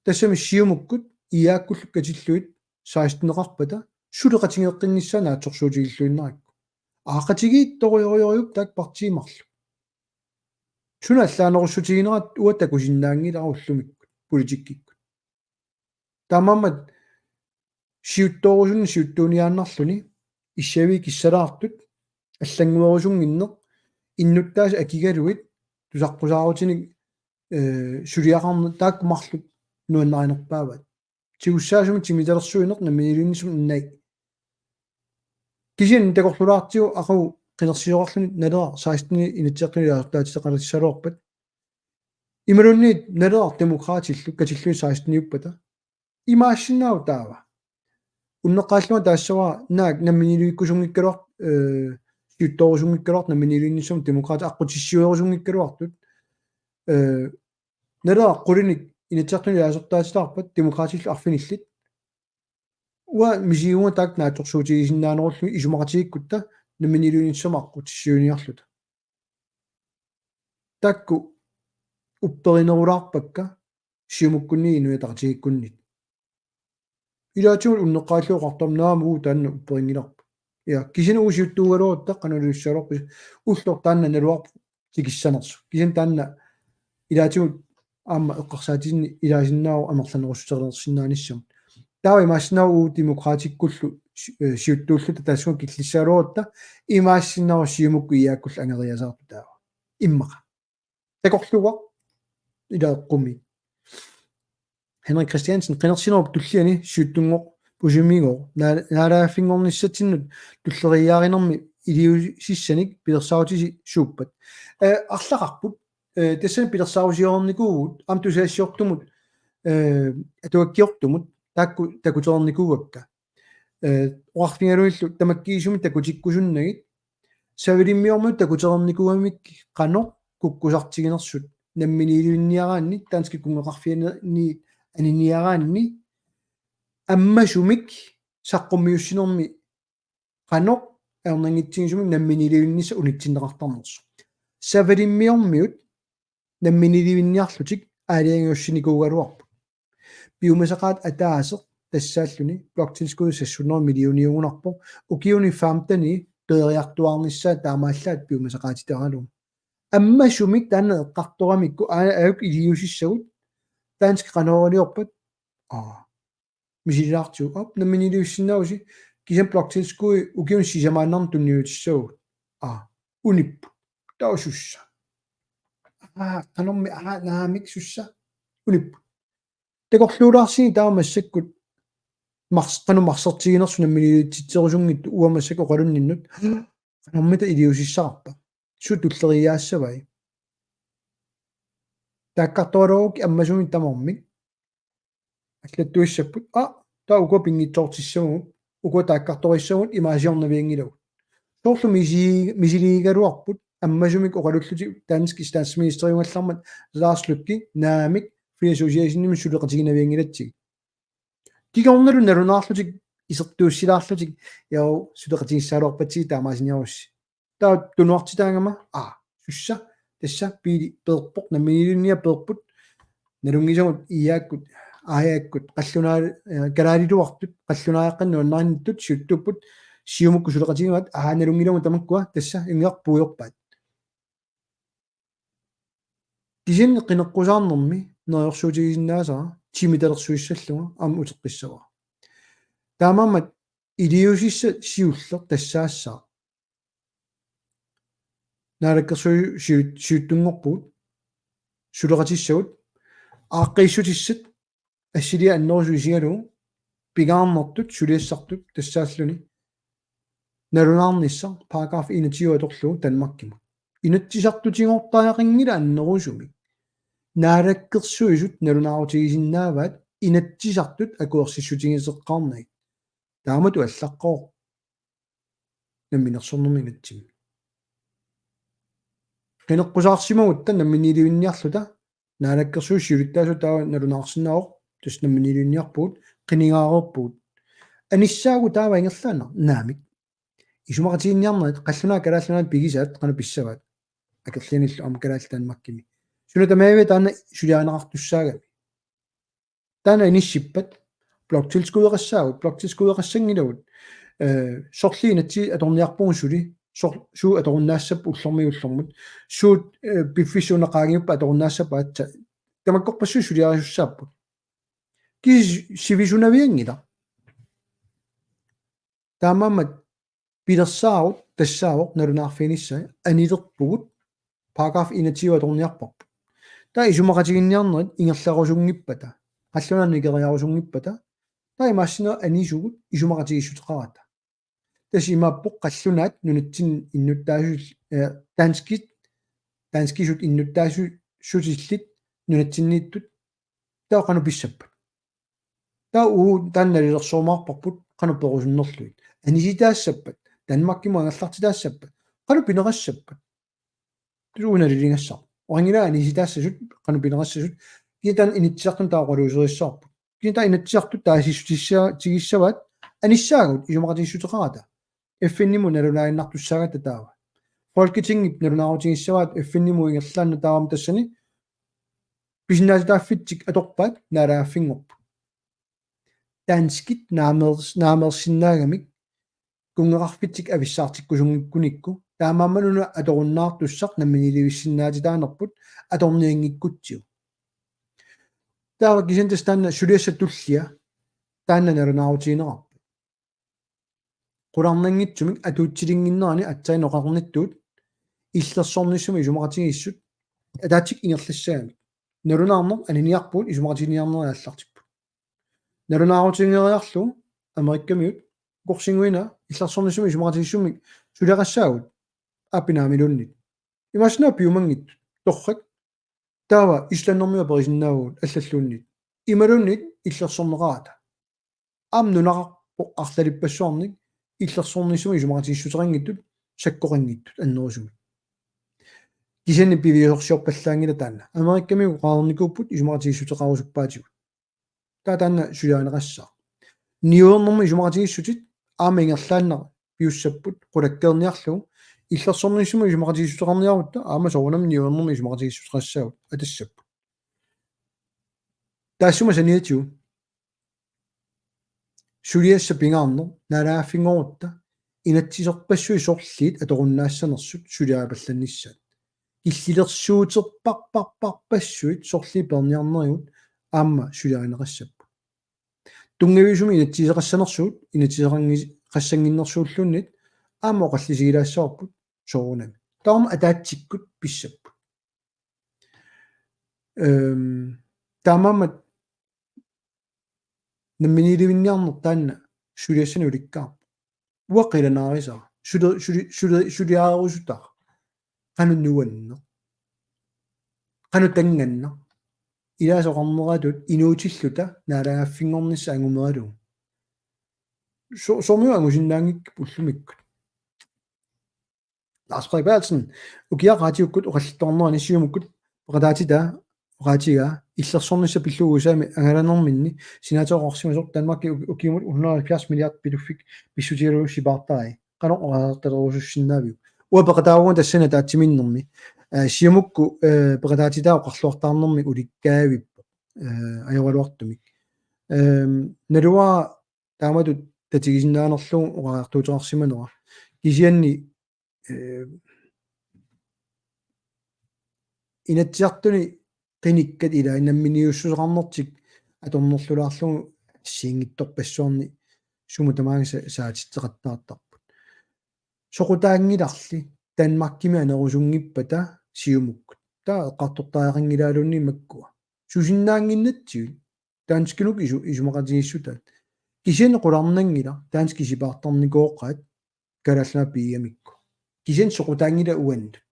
тассами сиумуккут иааккуллу катиллуит саастинеқарпата сулеқатингеққиннссаа наатсорсуутигиллуиннаракку аақатигиит ториориориуп таак партиимарлу суна аллаанеруссутигинерат уатакусиннаангиларуллумиккут политиккиккут тамаммат сиутторусунни сиуттууниааннарлуни иссави киссалаартут аллангуерусунгиннеқ иннуттаас акигалуит тусаққусаарутиник сулиақарне тааккумарлут нуаннаринерпаават тигуссаасуми тимиталерсуинеқ намминилуннисум иннай кисин такорлулаартиу ақу qinерсиоқарлуни налера саастини инатсиартуни яартаатитеқалерсалуарпат ималунниит налера демократиллу катиллуи саастиниуппата имаассиннаау таава уннеққааллума таассава наак намминилуиккусунгиккалуар сиутторусунгиккалуар намминилуиннисум демократи аққутиссиуерусунгиккалуартут налера қулиник инатсиартуни яасертаатитаарпат демократиллу арфиниллит уа мисиума таак наатсорсуутигисиннаанеруллу исумақатигиккутта намминилуиннссама аққутиссиуниарлута такку упперинерулаарпакка сиумуккунни инуятартигиккуннит илаатигул уннеққааллуоқартарнаама уу таанна упперингиларпа я кисин уусиуттуугалуутта каналуиссалорпи уллор таанна налуарпу тикиссанерсу кисин таанна илаатигул аама эққарсаатисни илаасиннаау амерланерусsuтерлерсиннааниссам таава имаассинау уу демократиккуллу сиуттууллута таасуа киллиссаалуутта имаассиннау сиумукку иааккулла ангериасаарту таава иммаqa такорлуга илаэққуми Henrik Christiansen qinерсинеруп туллиани сиуттунгоқ пусимигоо наалааффингорниссатсиннут туллериааринерми илиусиссаник пилерсаутиси сууппат арлақарпут тассани пилерсаусиорникуугут ам тусаассиортумут атуаккиортумут такутерникуугакка уарфингалуиллу тамаккиисуми такутиккусуннагит савилиммиормут такутерникуамик қано куккусартигинерсут намминилуинниараанни таански кунгеқарфиани аниниараанни аммасумик саққуммиуссинерми қано аернангитсигисумик намминилуинниса унитсиннеқартарнерсу савилиммиормиут намминилуинниарлутик аалиангиуссиникуугалуарпу биумасақаат атаасе тассааллуни блокtilskud сассунер миллиониугунарпо укиуни фаамтани пеериартуарниссаа таамааллаат биумасақаатитералу аммасумик таана эққарторамикку аюк илиусиссагут таански канаориорпат мисилаарту намминилуиссинауси кисам блокtilskud укиун сисамааннарн тунниутиссагут унип таусусса каномми наамик сусса унип такорлуулаарсини таамассаккут марсертигинерсу намминилуитситерусунгит уамассак оқалунниннут канормита илиусиссаарпа су туллериаассавай таккартороок аммасуми тамормик аллаттуиссаппут таа уко пингитсоортиссагут уко тааккарториссагут имаасиорнавиангилау тоорлу мисилиигалуарпут аммасумик оқалуллути таански статсминистриунгаллармат лаарслукки наамик free association-ними сулеқатигинавиангилатсиг кигорнеру нарунаарлутик исертууссилаарлутик яу сулеқатигиссаалуарпатсиги таамаасиниарусси таа тунуартитаангама сусса тасса пили перпоқ намминилунниа перпут налунгисагут иааккут ааяаккут қаллунаа галаалилуартут қаллунаааққанну аннаарниттут сиуттуппут сиумукку сулеқатигимат налунгилагу тамаккуа тасса ингиарпуйорпаат кисин қинеққусаарнэрми нерерсуутигисиннаасаа тимиталерсуиссаллуга ам утеққиссава таамаамат илиусисса сиуллер тассаассаа наалаккерсуи сиуттунгорпут сулеқатиссагут ааққиссутиссат ассилиа аннерусуисигалу пигаарнертут сулиассартут тассааллуни налунаарнисса параграф 21 аторлу Данмаркимут инатсисартутингортаақингила аннерусуми наалаккерсуисут налунаарутигисиннааваат инатсисартут акуерсиссутигисеққарнагит таамату аллаққоо намминерсорнэрмигатсими қинеққусаарсимагутта намминилуинниарлута наалаккерсуи сиулиттаасу таа налунаарсинаавоқ тус намминилуинниарпуут қинигаарерпуут аниссаагу таава ингерлаана наамик исумақатигинниарнерит қаллунаа калааллунаат пигисаат қана писсаваат акерлианиллу амкалаалтаанмаккими сунатамааве таана сулиаанеқартуссаагами таана иниссиппат блокtilskudeqassaagut блокtilskudeqassangilавут сорлиинатси аторниарпугу сули суу аторуннаассап уллормиуллормут суут пиффисунеқаагиуппа аторуннаассапаат тамаккорпассу сулиарисуссааппут кис сивисунавиангила таамаамат пилерсаарут тассаавоқ налунаарфинисса анилерпугут параграф 21 аторниарпарпут таа исумақатигинниарнерит ингерларусунгиппата қаллунаанникериарусунгиппата таа имаассина анисугут исумақатигиссутеқарата тас имааппоқ қаллунаат нунатсин иннуттаасу данскисут иннуттаасу сутиллит нунатсиннииттут таа қану писсаппут таа таанналилерсуумаарпарпут қану перусуннерлуит аниситаассаппат Данмаркиму ангерлартитаассаппат қану пинерассаппат тууналилингассаа орангила аниситаассасут қану пинерассасут китан инитсиартун таақалуусериссаарпут кита инатсиартут таасиссутиссаваат аниссаагут исумақатиссутеқарата эффинниму налунаиннартуссаагата таава Folketinget налунаарутигиссаваат эффинниму ингерлаанна таавам тассани писинааситааффитсик аторпаат налааффингорпу данскит наамерсиннаагамик кунгеқарфитсик ависсаартиккусунгиккуникку таамааммануна аторуннаартуссақ намминилуиссиннаатитаанерпут аторниангиккутсиу таава кисентас таанна сулиассатуллиа таанна налунаарутигинерарпу qulарнангитсумик атуутсилингиннерани атсаиноқарниттуут иллерсорниссуми исумақатигиссут атаатсик ингерлассаагами налунаарнер аниниарпуут исумақатигиниарнери аллартиппут налунаарутингериарлу америккамиут корсингуина иллерсорниссуми исумақатигиссумик сулеқассаагут аппинаамилуннит имаснаа пиумангит торрак таава исланнэрмиа перисиннаагут аллаллууннит ималуннит иллерсорнераата аам нунақарпо арлалиппассуарник иллерсорнissumi сумақатииссутерангиттут саккоқангиттут аннерусумит кисани пивиорсиорпаллаангила таана америккамигу қаарникууппут исумақатииссутеқарусуппаатигут таатаана сулианеқассаа ниуернэрми исумақатииссутит аама ингерлааннера пиуссаппут қулаккерниарлу иллерсорнissumi исумақатииссутеқарниарутта аама соонам ниуернэрми исумақатииссутеқассаагут атассаппут таассума саниатиу сулиасса пингаарнер налааффингорутта инатсисерпассуи сорлиит аторуннаассанерсут сулиаапалланниссаат иллилерсуутерпарпарпарпассуит сорли перниарнериут аама сулианеқассаппу тунгависуми инатсисеқассанерсуут инатсисеқанги qassangиннэрсууллуннит аама оқаллисигилаассаарпут соорунами таама атаатсиккут писсаппут таамамат намминиливинниарнер таанна сулиассани уликкаарпу уақиланаариса сулиаарусутаа qanunnuanner qanutangannner илаасоқарнератут инуутиллута наалаагааффингорнисса ангумералу сомиу ангусиннаангик пуллумиккут Lars Frederik Bertelsen ukia radiokut oqallittornerani siumukut peqataatita oqaatiga иллерсорнисса пиллугусаами ангаланерминни синаатеоқарсимасор Данмарки укиумут 170 миллиард пилуффик писсутигалуу сипаартаи qanoqaraartalerussunnaaviu уапеқатаагуун тассана таатсиминнэрми сиумукку пеқатаатитаа оқарлуартаарнэрми уликкаавиппо ajorluartumik налуа тааматут татигисиннаанерлугу оqaartuuteqarsimanera кисианни инатсиартуни qinikkат ила инамминиуссусеқарнертик аторнерлулаарлугу сиингитторпассуарни сумутамаагаса саатитсеқаттаартарпут соқутаангиларли Данмаркими анерусунгиппата сиумуккут таа эққартортаақангилаалунни маккуа сусиннаангиннатсигут таанскинук исумақатигиссутаат кисиан қуларнангила таански сипаартарникооққаат калаллаа пиамикку кисиан соқутаангила уаннут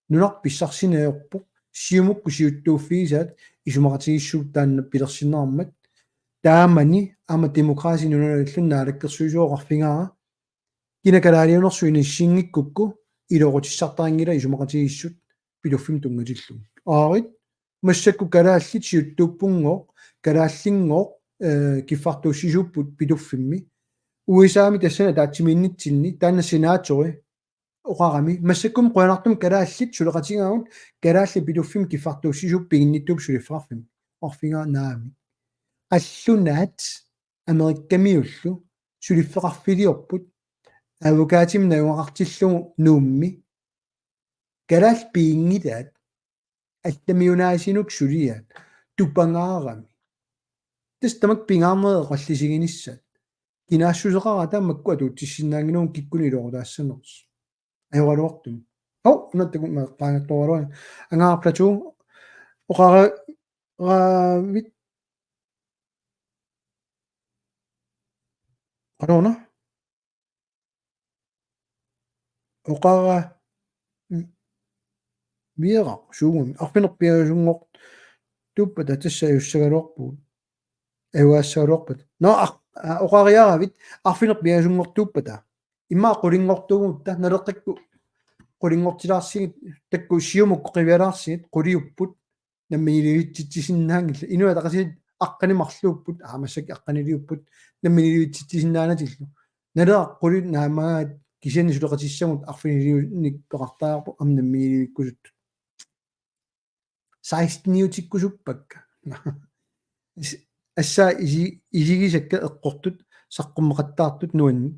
нунар писсарсинаеорпу сиумукку сиуттууффигисаат исумақатигиссуут таанна пилерсиннаармат таамани ама демокраси нуналлунна алаккерсуисуоқарфингара кинакалаалиунерсу иниссингиккукку илоорутиссартаангила исумақатигиссут пилуффим тунгатиллу аарит массакку калааллит сиуттууппунгоо калааллингоо киффартууссисууппут пилуффимми уисаами тассана таатсимииннитсинни таанна сенаатори оқарами массаккум қуанартум калааллит сулеқатингаагут калаалли пилуффим киффартууссисууп пигинниттууп сулиффарфим орфингаа наами аллунаат америккамиуллу сулиффеқарфилиорпут авокаатим науақартиллугу нуумми калаал пиингилаат аттамиунаасинук сулиаат тупангаарами тастамак пингаарнерэ қаллисигиниссаат кинаассусеқара таамакку атуутсиссиннаангинуун киккуни илоорулаассанерс ajorluartum hov unattakum qaangattoruan angаарplatu oqara vit qanona oqara viera suugum arpinerpiasunngor tuppata tassayussagaluarpuut awaassagaluarpat no oqariaravit arpinerpiasunngor tuppata иммаа qulingortuugutta naleqqikku qulingortilaarsigit takku siumukku qivialaarsigit quliupput namminiliutsitsisиннаангилла инуа тақасит аққанимарлууппут аамассак аққанилиуппут намминилиутситсиннаанатиллу налеа quli наамагаат кисиани сулеқатиссагут арфинилиуник пеқартаарпу ам намминилиуккусут 16 ниутиккусуппакка асса изигисакка эққортут саққуммеқаттаартут нуанни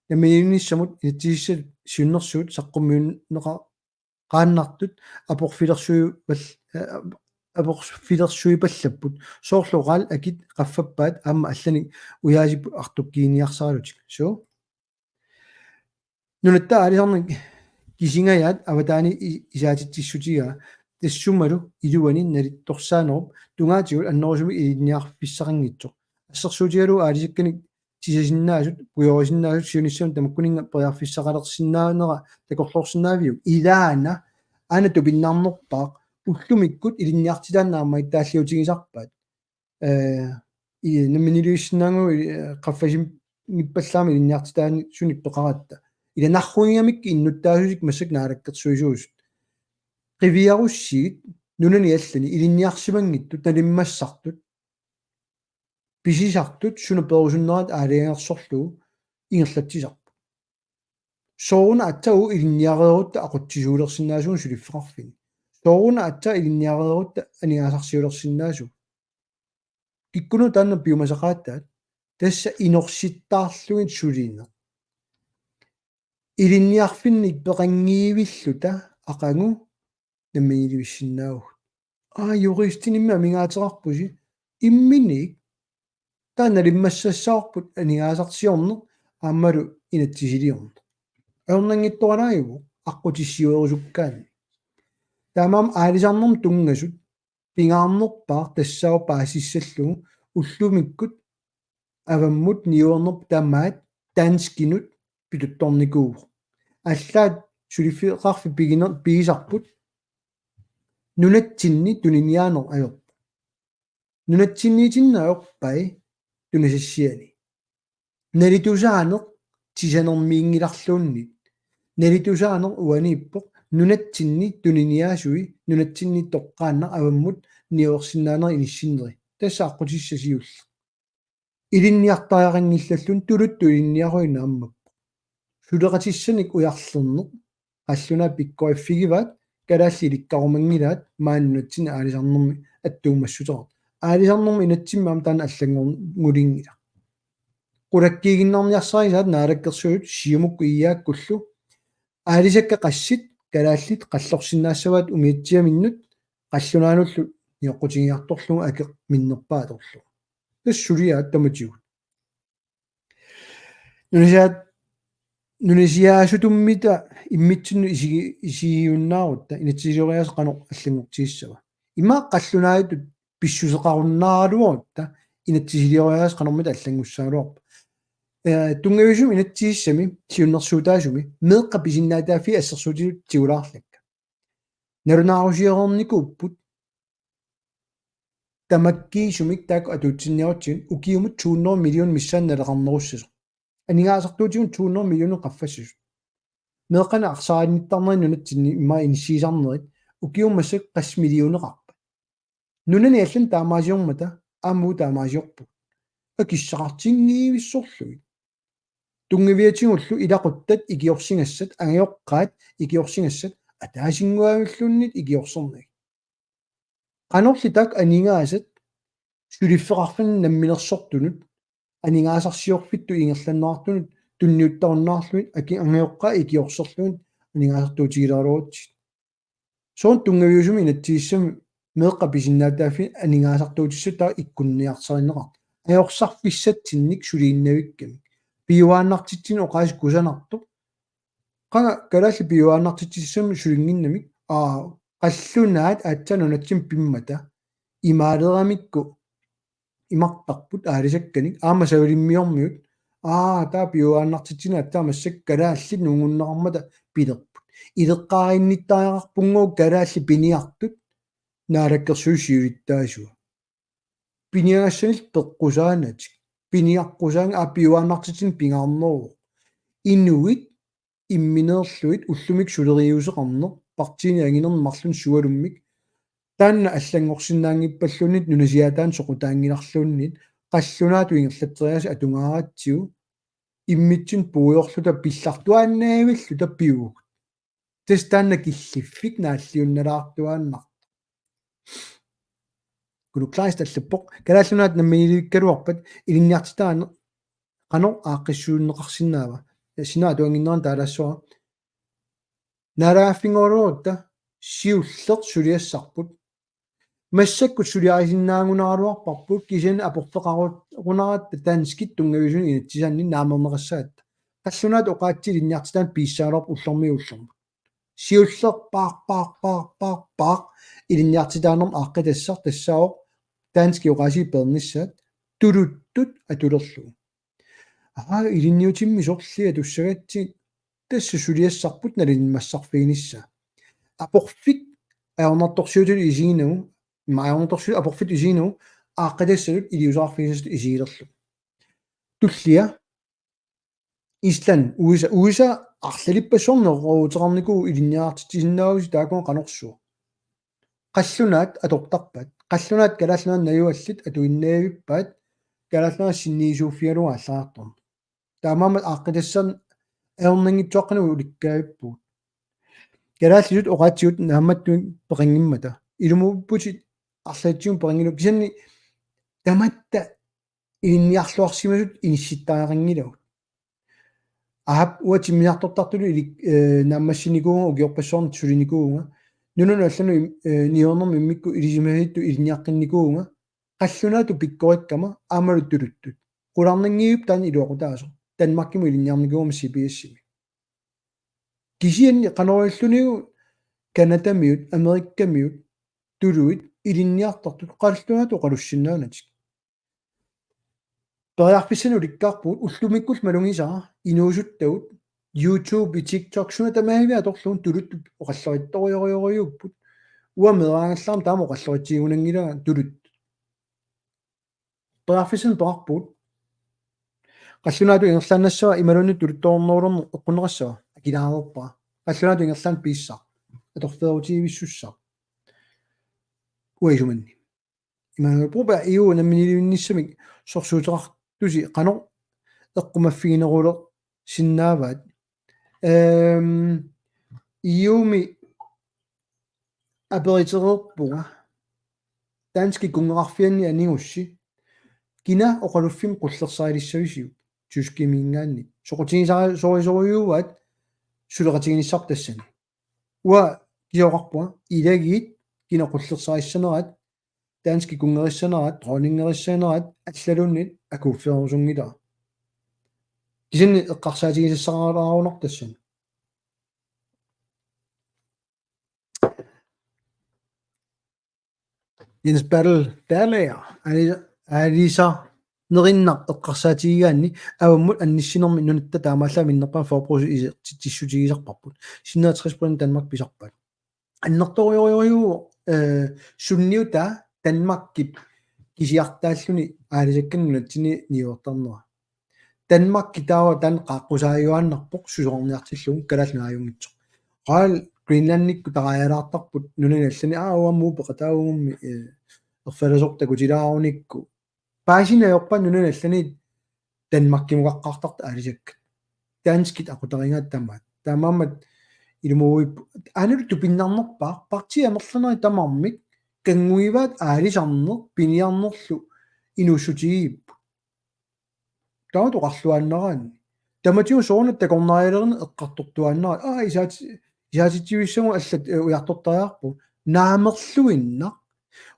наммининissамут инатсиссат сиуннэрсуут саққуммиуннеқа qaannartut апорфилерсуипаллаппут соорлуqaal акит qaffappaat аама алланик уяасиппу артуккииниарсаралутик соо нунатта алисарник кисингаят аватаани исаатитсиссутига тассумалу илуани налит торсаанеруп тунгаатигул аннерусуми илинниарфиссақангитсоқ ассерсуутигалу аалисакканик тисасиннаасут пуйорисиннаасут сиунissam тамаккунинга периарфиссақалерсиннаанера такорлорсинаавиу илаана ана тупиннаарнерпаақ уллумиккут илинниартилаанаама иттааллиутигисарпаат наминилуиссинаангу qaffasим ниппаллаами илинниартитаани суниппеқаратта иланарруингамикки иннуттаасусик массак наалаккерсуисуусут qivиаруссигит нунани аллани илинниарсимангиттут налиммассартут писисартут суна перусуннерат аалиангерсорлуу ингерлатсисарпу сооруна атсагу илинниареерутта ақутсисуулерсинаасуун сулиффеқарфини сооруна атса илинниареерутта анигаасарсиулерсинаасу киккуну таанна пиумасақааттаат тасса инорситтаарлугит сулиинне илинниарфинни пеқангиивиллута ақангу намминилуиссиннааву юристинимми амигаатерарпуси имминик таанна лиммассассаарпут анигаасарсиорне ааммалу инатсисилиорне аернангитторанаагиву аққутиссиуерусуккаани таамаам аалисарнерм тунгасут пингаарнерпаар тассао паасиссаллугу уллумиккут аваммут ниуернерп таамаат таанскинут пилутторникууво аллаат сулиффеқарфи пигинер пигисарпут нунатсинни туниниаанер аёрп нунатсинниитиннаёрпай тунисассиани налитусаанер тисанермиингиларлууннит налитусаанер уанииппоқ нунатсинни туниниаасуи нунатсинни тоққааннер аваммут ниуерсиннаанер иниссиннери тассааққутиссасиулла илинниартариақангиллаллун тулутту илинниаруина аммаппо сулеқатиссаник уярлернеқ аллуна пиккоиффигиваат калаалли ликкарумангилаат мааннутсин аалисарнерми аттуумассутерат аалисарнерми инатсиммаам таана аллангорнгулингила qulakkiiginnerniarsarisat naalakkersuut siumukku iyaakkullu aalisakka qassит калааллит qalлорсинаассаваат умиатсиаминнут qallunaanullu ниоққутигиарторлугу акеқ миннерпааторлу тассулиаат таматигут нунисиаасутуммита иммитсинну исигиуннаарутта инатсисиориас қано аллангортигиссава имаа қаллунаатут писсусеқаруннааралуорутта инатсисилиориас қанормита аллангуссаалуарпа тунгависум инатсииссами сиуннэрсуутаасуми меэққа писиннаатаафи ассерсуутилут тигулаарлакка нарунаарусиерорникууппут тамаккиисумик таак атуутсинниарутсигин укиумут 200 миллион миссаанналеқарнеруссасо анигаасартуутигун 200 миллион qaffассусут меэққана арсааниттарнери нунатсинни имаа иниссиисарнерит укиуммассак 6 миллионеқарпа нунани аллан таамаасиормата ааммуу таамаасиорпу акиссақартингиивиссорлуги тунгавиатигуллу илақуттат игиорсингассат ангиоққаат игиорсингассат атаасингуавиллуннит игиорсернаг qanorlitak aningaasat сулиффеқарфин намминерсортунут анигаасарсиорфитту ингерланнаартунут тунниуттаруннаарлуит аки ангиоққа игиорсерлуит анигаасартуутигиларуутсит соон тунгавиусуми инатсииссами меэққа писиннаатаафи анигаасартуутиссутаа иккунниарсаринеқар аёрсарфиссатсинник сулииннавикками пиуааннартитсин оқаас кусанарту қана калаалли пиуааннартитсиссами сулингиннамик qallunaat atsanunatsim pimmata imaaleramikku imaqtarput aalisakkanik aama savilimmiormiut taa piuaannartitsina attaamassak kalaalli nuungunnaqarmata pilerput ileqqaarinnittaariaqarpunguuk kalaalli piniartut naalakkersuusiulittaasua piniagassanil peqqusaanatik piniaqqusaanga piuaannartitsin pingaarneruo inuit immineerluit ullumik suleriuseqarner партини агинермарлун суалуммик таанна аллангорсинаангиппаллунит нунасиатаан соқутаангиларлууннит қаллунаату ингерлатсериаси атунгааратсиу иммитсин пуйорлута пиллартуааннаавиллу таппиугут тас таанна киллиффик нааллиунналаартуааннар кулуклаисталлаппоқ калааллунаат намминиликкалуарпат илинниартитаана қано ааққиссууннеқарсинаава синаа туангиннеран таалаассуара нарафингоруутта сиуллеқ сулиассарпут массаккут сулиарисиннаангунааралуарпарпут кисен апорфеқарут рунаратта таанскит тунгависуни инатсисаанни наамернеқассаатта қаллунаат оқаатсил инниартитаан пииссаалуарп уллэрми сиуллеқ паар илинниартитаанерм ааққитассар тассао таански оқааси пернissaат тулуттут атулерлугу илинниутимми сорлиа туссагатси тасса сулиассарпут налинмассарфигинисса апорфит аорнарторсиутул исигинагу мааорнарторсиу апорфит исигинагу ааққалассалут илиусаарфигисасту исигилерлу туллиа Исланд USA арлалиппассорнеруутеқарникуу илинниаартитсиннаагуси таакуа қанорсуа қаллунаат атортарпат қаллунаат калааллунаан наюаллит атуиннаавиппаат калааллунаа синниисууффиалуа аллаартор таамаама ааққилассарни аернангитсуаққанагу уликкаавиппуут калааллисут оqaатсиут наамматтуин пеқингиммата илумуппути арлаатсиун пеқингилу кисанни таматта илинниарлуарсимасут инисситтаарингилагут аап уатиммиартортартулу илик нааммассиникууга угиорпассуарни сулиникууга нунуну аллану ниорнерми иммикку илисимагитту илинниаққинникууга қаллунаату пиккориккама аамалуттулуттут qulарнангиуп таани илуақутаасо Danmarkкиму илинниарникуума CBS-ми кисианни канаруиллуниу канатамиут америккамиут тулуит илинниартартут қаллунаату қалуссиннаанатик периарписсану ликкаарпуут уллумиккул малунгисаа инуусуттагут YouTube и TikTok суна тамаавиа торлуун тулутту оқалларитториориориуппут уамераангаллаарми таама оқалларитсигунангилаа тулут периарписсану тоарпуут қаллунаату ингерлааннассава ималуни тулутторнерулерну эққунерассава акилаарерпаа қаллунаату ингерлаан пииссаа аторфеерутивиссуссаа уайсуманни имаанга проба иу намминилуинниссамик сорсуутерартуси қано эққумаффигинерулер синнааваат иуми аперитерерпуга дански кунгеқарфианни анигусси кина оқалуффим қуллерсаилиссависиу тускимингаанни соқутигисара сорисориуаат сулеқатигиниссартассани уа киоқарпуа илагиит кина қуллерсаиссанерат дански кунгериссанерат дронингериссанерат аллалуннит акуфферусунгилаа кисинни эққарсаатигисассараарунартассани Jens Battle Dallager алиса нериннар эққарсаатигигаанни аваммут анниссинерми нунатта таамааллаа миннерпаа форпроси тиссутигисарпарпут 60% Danmark писарпат аннерториориу сунниута Danmarkкип кисиартааллуни аалисаккангулатсини ниуортарнера Danmark таава тан qaqqusaajuannarpoq susorniartillun kalaalnaajungitsoq qaal Greenlandnikku taraalaartarput nunanallani uammu peqataagummi erfalasortakutilaarunnikku paasinaajorpa nunanallani Danmarkkimugaqqaartart aalisakka danskit aqutaringaat tamaat taamaammat ilumuuip aanuluttu pinnarnerpaa partiamerlaneri tamarmik kanguivaat aalisarner piniarnerlu inussutigiip тауту qарлуааннераани таматиу соорнат такорнаалерни эққартортуааннера исаатитсивиссагу аллат уяртортариарпу наамерлуинна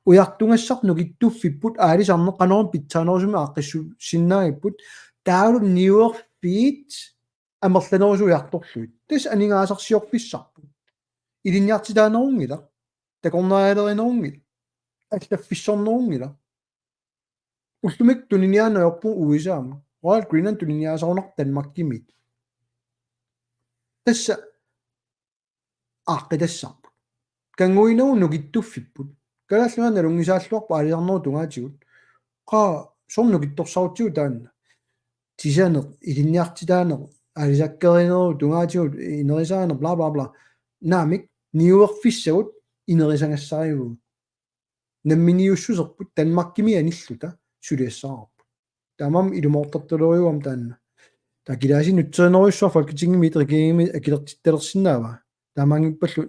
уяртунгассар нукиттуффиппут аалисарне qanорум питсаанерусуми ааққиссу синнаагиппут таалу ниуерфит амерланерусу уярторлуит тас анигаасарсиорфиссарпу илинниартитаанерунгила такорнаалеринерунгила аллаффиссорнерунгила уллумик туниниаанаёрпу уисаама Royal Greenland tuliniaasarunaq Danmarkimit tassa aaqqitassarput kanguinagu nukittuffipпут kalaalluga nalungisaalluarpu aliarneru tungaatigut qa sornukittorsarutigu taanna tisaaneq ilinniartitaaneq alisakkerinaru tungaatigut inerisaaner bla bla bla naamik niuerfissagut inerisangassariugu namminiussuserput Danmarkimi anilluta suliassararpu тамам илумоортартулериуам таанна такилааси нутсеринеруйссуар фолкитингими тригими акилертитталерсинаава таамаангиппаллу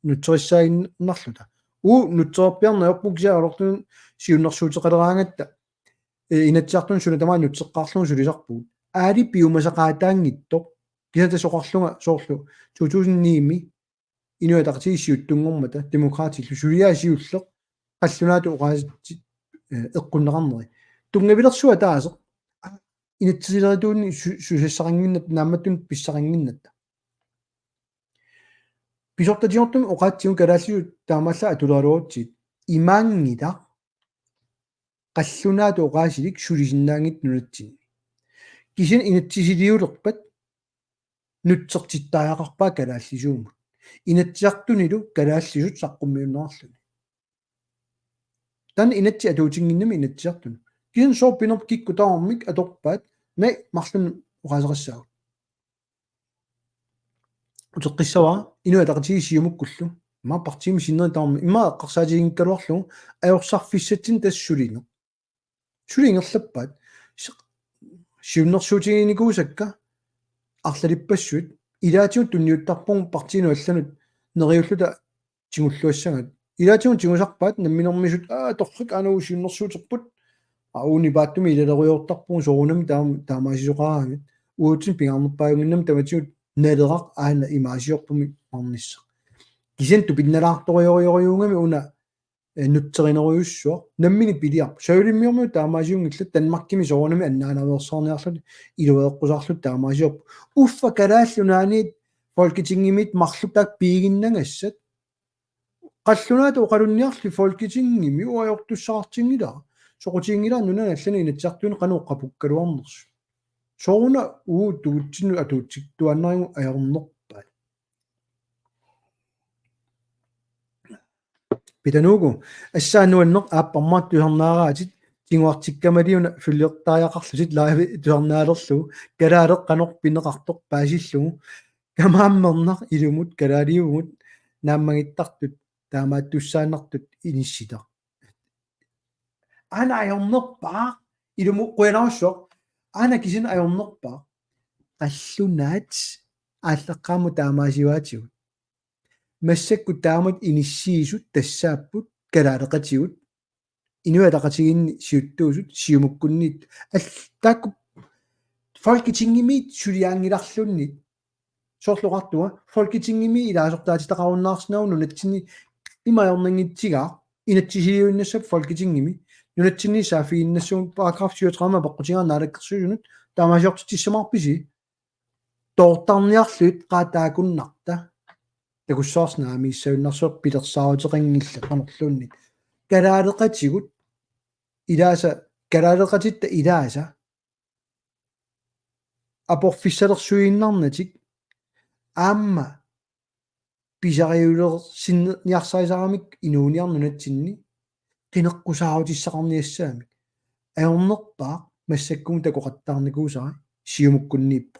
нутсериссаиннарлута нутсерпиарнеорпуксиа алортун сиуннэрсуутеқалераангатта инатсиартун суна тамаа нутсеққарлун сулисарпуут аали пиумасақаатаангиттоқ кисата соқарлунга соорлу 2009ми инуатартигиссиуттунгормата демократиллу сулиаасиуллеқ қаллунаату оqaасит эққуннеқарнери тунгавилерсуа таасеқ инатсилеритуунни сусассақангиннат наамматтун писсақангиннатта писортатиортум оqaатсигу калааллиу таамаалла атулаалуутсит имаангита қаллунаату оqaасилик сулисиннаангит нунатсинни кисин инатсисилиулерпат нутсертиттаақарпаа калааллисуумут инатсиартунилу калааллисут саққуммиуннеарлуни тан инатси атуутингиннами инатсиартуну кисин соо пинерп кикку таормик аторпаат най марлун уqaасерассаагут утеққиссава инуа тақатиги сиумуккуллу ма партиими синнери таорми имма эққарсаатигинккалуарлу аёрсарфиссатсин тассулине сулингерлаппаат сиуннэрсуутигиникуусакка арлалиппассуит илаатиут тунниуттарпун партиину алланут нериуллута тигуллуассагат илаатиун тигусарпаат намминэрмисут торрик ануу сиуннэрсуутерпут ауни бааттуми илалеруйортарпун соорунами таамаасисоқараагит уутсин пингаарнерпаагуннам таматиут налерақ аана имаасиорпуми марнисса кисенту пинналаарториориориунгами уна нутсеринеруйуссуа наммини пилиар саулиммиорму таамаасиунгиллат танмаркими соорунами аннаанавеерсаарниарлут илуеэққусаарлут таамаасиорпу уффа калааллунаани folketingimit марлутак пигиннангассат қаллунаата оқалунниарли folketingimi уаёртуссаартингила соқутингила нуна аллани инатсартуни қануоққапуккалуарнерсу сооруна туутсину атуутсиктуаннаригу аярнерпаат питануугу ассаануаннеқ ааппармаат туернаараатит тингуартиккамалиуна фуллертааяқарлусит лаави туернаалерлу калаалеқ қанор пинеқартоқ паасиллугу камааммернақ илумут калаалиугут нааммагиттартут таамааттуссааннартут инисситар ана аёрнерпаа илуму қуянаруссоқ ана кисин аёрнерпаа қаллунаат ааллеққааму таамаасиваатигут массакку таамат иниссиисут тассааппут калаалеқатигут инуатақатигинни сиуттуусут сиумуккунниит аллаакку folketingimit сулиаангиларлуннит соорлуқартуа folketingimi илаасортаатитақаруннаарснауну натсини имаёрнангитсигаа инатсисиуиннассап folketingimi нунатсини саафигиннассуун параграф 37 пеққутигаа наалаккерсуунут таамаасиортиссамаарписи тоортарниарлуит qaataакуннарта такуссаарснаамииссауннарсуер пилерсааутеқангилла қанерлууннит калаалеқатигут илааса калаалеқатитта илааса апорфиссалерсуииннарнатик аама писариулер синниарсарисарамик инууниарнунатсинни qinеққусааутиссақарниассаамик аёрнерпаа массаккум такоқаттаарникуусари сиумуккуннииппо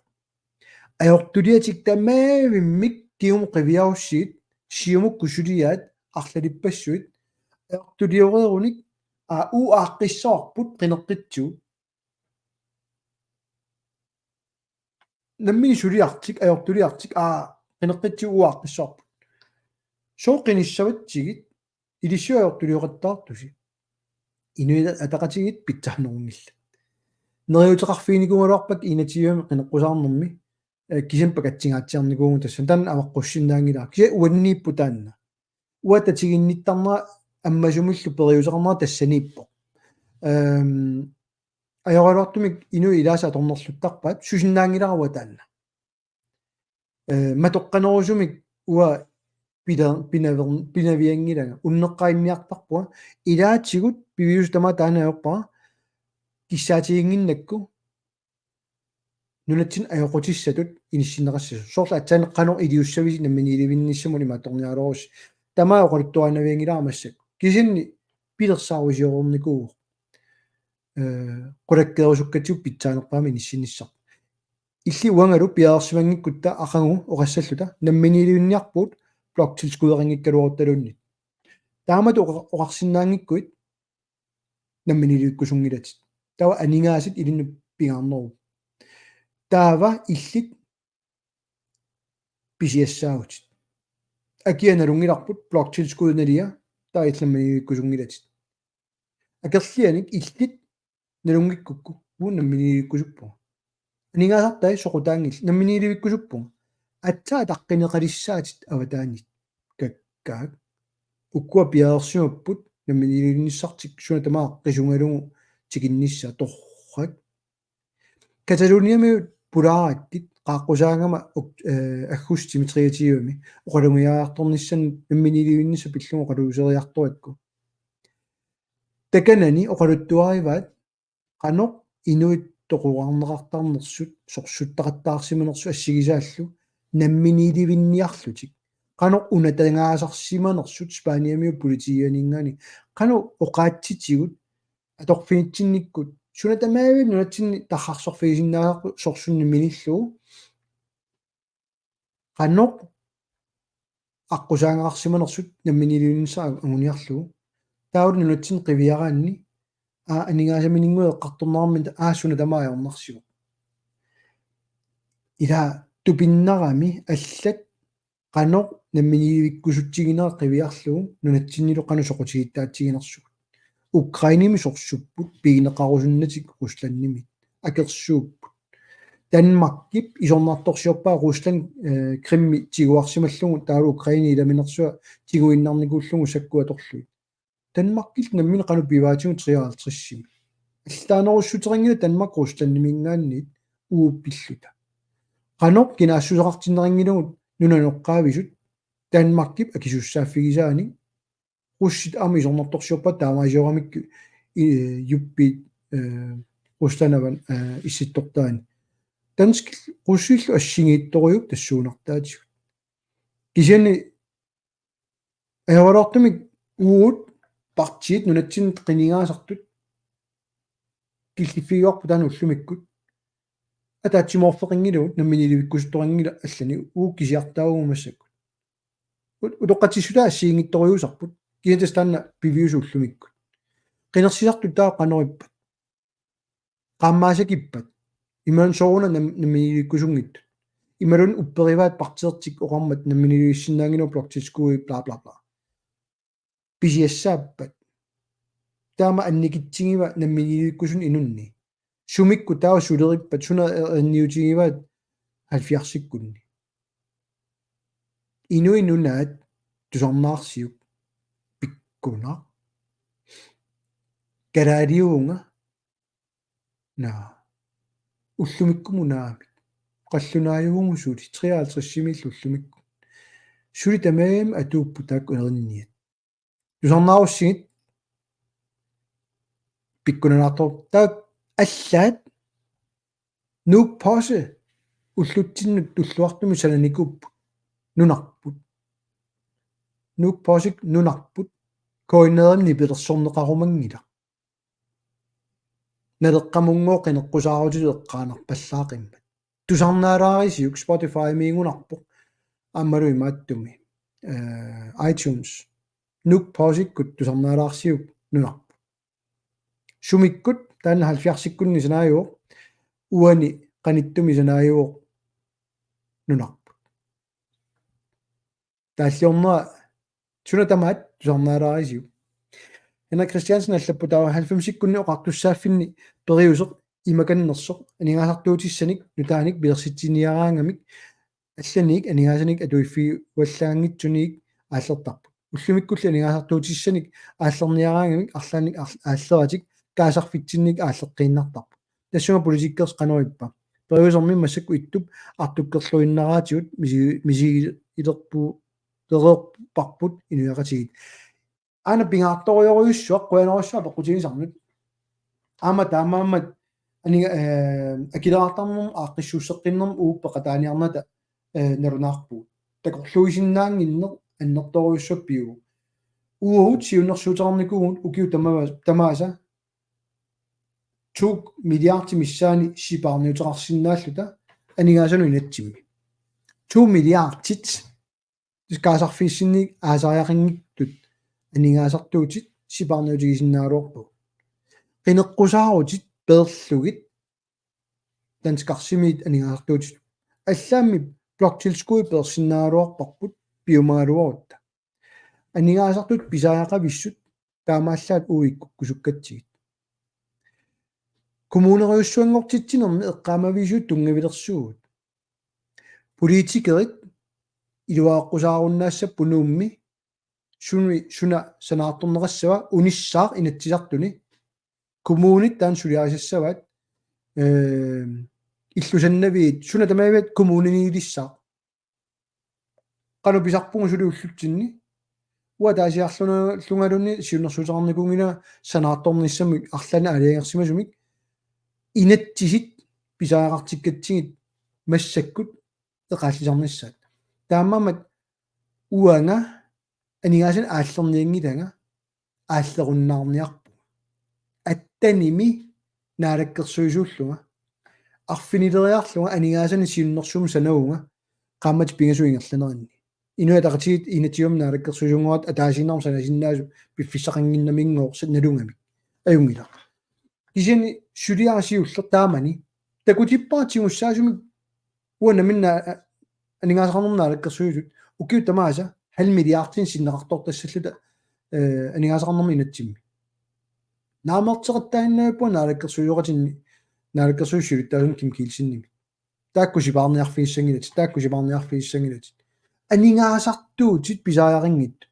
аёртулиатик тамаавиммик киум қивиаруссиит сиумуккусулиаат арлалиппассуит аёртулиореруник ааққиссоорпут qinеққитсуу наммини сулиартик аёртулиартик qinеққитсуу уааққиссоорпут сооқиниссаватсигит илиссуаёртулиоқаттаартуси инуида атақатигит питсаарнерунгилла нериутеқарфиникугалуарпак инатиуами qinеққусаарнерми кисим пакатсингаатсиарникуугу тассан тан аваққуссиннаангила киса уаннииппу таанна уататигинниттарнера аммасумиллу периусеқарнера тассанииппо аёралуартумик инуи илааса аторнерлуттарпаат сусиннаангиларуа таанна матоққанерусумик уа пинавиангилага уннеққаимниартарпуа илаатигут пивиус тама таанаёрпара киссаатигингиннакку нунатсин аёқутиссатут иниссинеқассасу сорла атсаанеққанер илиуссависи намминиливинниссамуни маторниалорус тамаа оқалуттуанавиангиларамассак кисинни пилерсааруисиорорникуу qulakkeerusukkatiu pitsaanерпаами иниссинissar илли уангалу пиаарсимангиккутта ақангу оқассаллута намминиливинниарпут блокtilskuderingikkaluortalunni таамат оқарсиннаангиккуит намминиливиккусунгилатит тава анингаасит илинну пингаарнеру таава иллит писиассаагут акианалунгиларпут блокtilskudeналиа таитлламминивиккусунгилатит акерлианик иллит налунгиккукку уун намминивиккусуппу анингаасартай соқутаангил намминиливиккусуппу атсаа таққинеқалиссаатит аватаанит каккаак уккуа пиаарсиуппут намминиливинниссартик суна тамаа қисунгалугу тикиннисса торрак каталуниами пулаааттит qaaqqusaangama aggus Dimitriatiumi oqalungiaartornissan namminiliunnissa pillugu qaluuseriartuakku takanani oqaluttuarivaat qanoq inuit тоқуарнеқартарнерсут сорсуттақаттаарсиманерсу ассигисааллу намминиливинниарлутик qanu unatангаасарсиманерсут спааниамиу политианингани qanu оқаатситигут аторфинитсинниккут сунатамаавит нунатсинни тархарсорфигисиннаақу сорсунни миниллуу qannoq аққусаангаарсиманерсут намминиливиннссаа агуниарлугу таавал нунатсин қивиараанни анигаасаминингуи эққарторнаармин аассунатамаажорнарсигу ила тупиннарами аллат qanoq намминивиккусутсигинера qivиарлугу нунатсиннилу qanu соқутигиттаатсигинерсугу украиними сорсуппут пигинеқарусуннатик русланними акерсууппут данмаркип исорнарторсиорпаа руслан кримми тигуарсималлугу таалу украини иламинерсуа тигуиннарникууллугу саккуаторлуи данмаркил наммин qanu пиваатигу 53 аллаанеруссутерингила данмарк русланнимингаанни ууппиллута qanoq кинаассусеқартиннерингилугу нунаноққаависут данмаркип акисуссааффигисаани руссит ами исорнарторсиорпаа таамаасиорамикку юппи русланаван исситтортаани данск руссиллу ассигиитторуйук тассуунартаатигут кисиани аавалортумик уут партиит нунатсин қинигаасартут киллиффигуарпу таана уллумиккут атаатсиморфеқингилу намминиливиккусутторингила аллани уу кисиартаагумассакку утоққатиссута ассиингитторуйусарпут киентастанна пивиусууллумиккут қинерсисартут таа қанориппат qaammaasakippat иман соруна намминиливиккусунгит ималун уппериваат партиертик оқармат намминиливиссиннаангиноо блоктискуи бла бла бла писиассааппат таама анникитсигива намминиливиккусун инунни сумикку таа сулериппат суна анниутигиваат 70-сиккунни инуинунаат тусарнаарсиук пиккуна карариуунга на уллумиккумунаами қаллунааюгунгу сули 53 уллумикку сули тамаам атууппу таак унеринниат тусарнааруссигит пиккунанаартор таак аллаат нук пause уллутсиннут туллуартуми сананикуппу нунарпут нук паусик нунарпут коиннерни пилерсорнеқарумангила налеққамунгоо қинеққусаарутилеққаанарпаллаақимма тусарнаалаарисиук Spotify миингунарпо аммалуи мааттуми iTunes нук паусиккут тусарнаалаарсиук нунарпу сумиккут таанна 70-сиккунни санааюо уани qaниттуми санааюо нунарпу тааллиорнера сунатамаат тусарнаалаарисиук Henrik Christiansen аллаппутаа 90-сиккунни оқартуссааффинни периусеқ имаканнерсоқ анигаасартуутиссаник нутааник билерситсиниараангамик алланик анигаасаник атуиффи уаллаангитсуник ааллертарпу уллумиккулли анигаасартуутиссаник ааллерниараангамик арлааник ааллератик каасарфитсинник ааллеққииннартарпу тассунга политиккерс канориппа периусерми массакку иттуп артуккерлуиннараатигут миси илерпу терерпарпут инуяқатигит ана пингаартториоруйуссуақ куанеруссаа пеққутигисарнут аама таамааммат ани акилаартарнерм ааққиссууссеққиннерм ууппеқатааниарната нарунаарпу такорлуисиннаангиннер аннерториуссаппиу уут сиуннерсуутерникуун укиу тамааса 2 миллиард миссаани сипаарниутерарсиннааллута анигаасану инатсимми 2 миллиард тит скаасарфиссинник аасариақингиттут анигаасартуутит сипаарниутигисиннаалуарпу qinеққусаарутит перлугит данскарсимиит анигаасартуутит аллаами блокtilskuи персиннаалуарпарпут пиумаалуарутта анигаасартут писааяқависсут таамааллаат уикку кусуккатсигит коммунериуссуангортитсинерми эққаамависуут тунгавилерсуут политикерит илуааққусааруннаассаппу нуумми суна санаарторнерассава униссаар инатсисартуни коммунит таан сулиарисассаваат иллусаннавиит суна тамаавиат коммунинигилиссаа qalu pisarpungu suli ullutsinni uа таасиарлуна лунгалунни сиуннэрсутерарникунгина санаартторнissamик арлана алиангерсимасумик инатсисит писаақартиккатсигит массаккут эқааллисарниссаат таамаамат уанга анигаасан ааллерниангилага ааллеруннаарниарпу аттаними наалаккерсуисууллуга арфинилериарлуга анигаасани сиуннэрсуум санауга qaammat pingasuingerlaneranni inuataqatigit inatium naalakkерсуисунгуат атаасиннарм санасиннаасу пиффиссақангиннамингоорсат налунгами аюнгила кисини сулиарасиуллер таамани такутиппаатигуссаасуми уанаминна анигаасақарнерм наалаккерсуисут укиу тамааса халмилиартин синнеқартор тассаллута анигаасақарнерм инатсимми наамертеқаттааннааппу наалаккерсуйоқатинни наалаккерсуиссулуттаасун ким килсинними тааккусипаарниарфииссангилат анигаасартуутит писаарингит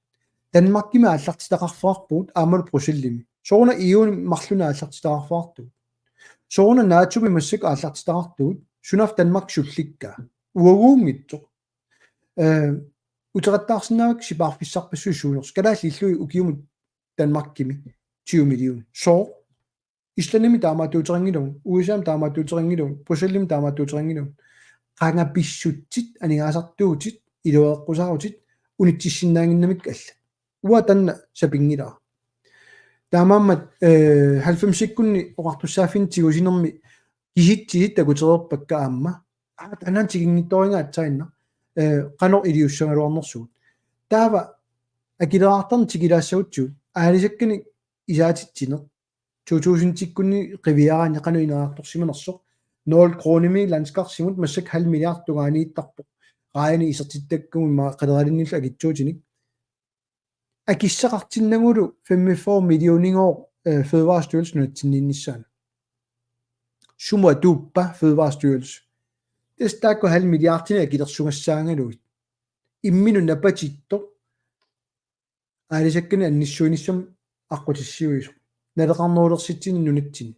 Danmarkими ааллартитақарфаарпуут аамалу прусиллими соруна иуни марлуна ааллартитақарфаарту соруна наатсуми массак ааллартитақартуут сунаф Danmark сулликкаа уагуунгитсо утераттаарсинаавак сипаарфиссарпассуи суунерс калаалли иллуи укиумут Danmarkими 20 миллион со Исланими таамаатуутерингилугу USA таамаатуутерингилугу Брюсселим таамаатуутерингилугу qaangapissutsit anigaasartuutit ilueqqusarutит унитсиссиннаангиннамик алла уа танна сапингилаа таамааммат 90-иккунни оқартуссааффин тигусинерми киситсит такутерерпакка аама танан тигингитторингаатсаинна qanor илиуссангалуарнерсуут таава акилераартарни тигилаассагутсуут аалисаккани исаатитсинер 2000-тиккунни qivиараани qanu инераарторсиманерсоқ 0 кроними ландскарсимут массак 0,5 миллиард тугаанииттарпо раани исертиттаккуми qaderalinnill agitsuutinik акиссақартиннагулу 45 миллионингоо Fødevarestyrelsen атсиннииннissaana summa tuuppa Fødevarestyrelse тестаакку 0,5 миллиардтини акилерсугассаангалуит иммину напатитто аалисаккани анниссуиниссам аққутиссиуисо налеқарнуулерситсини нунатсин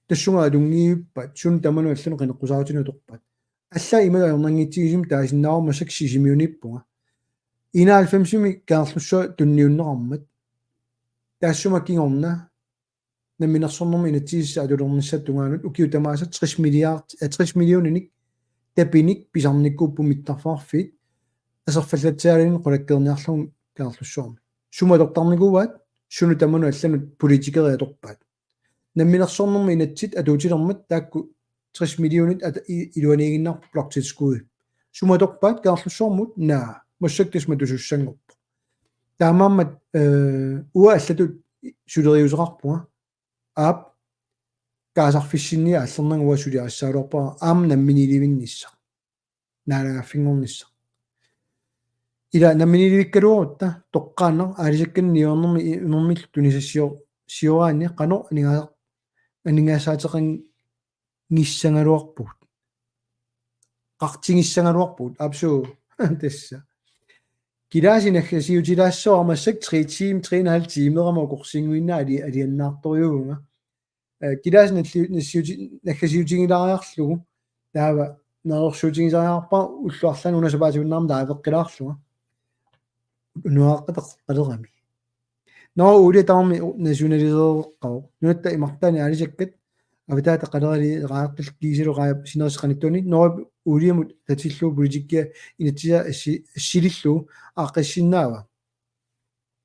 тассунгаа лунгииппат сун таману аллану қинеққусаатинуторпат алла имала ернангитсигисим таасиннаармасак сисимиуниппунга 91-ми каарлуссуа тунниуннеқармат таассумаккингорна наминерсорнэрми инатсигисса атулерниссаттунгаанут укиу тамааса 30 миллиониник тапиник писарниккууппу миттарфаарфит асерфаллатсаалин қулаккерниарлугу каарлуссуарми сумалертарникуваат суну таману алланут политикериаторпаат намминерсорнэрми инатсит атуутилермат таакку 60 миллионит илуанигиннар блоктитскуи суматорпаат каарлуссуармут наа массактисма тусуссангорпо таамааммат уа аллатут сулериусеқарпуга аап каасарфиссинниа аллернангуа сулиассаалуарпаа аам намминиливиннисса наалагаффингорнисса ила намминиливиккалуорутта тоққааннар аалисаккан ниорнэрми нэрмил тунисассио сиораани қано анигаасаатеқин ниссангалуарпут қартингиссангалуарпут апсуу тасса килаасинаггасиутилаассоормассак 3 тим 3,5 тимерама оқорсингуинна алианнаарторюунга килаасинаггасиутигилаариарлугу таава нерсуутигисариарпа уллуарлан унасапаатигуннаарма таавеққилаарлуга нуаққатеққалерами но улитаарми национализееққау нуатта имартаани алисаккат авитаата қалерали раартал кисилугаа синерсеқаниттуни но улиамут татиллуу политиккия инатсиа ассилиллуу ааққиссиннаава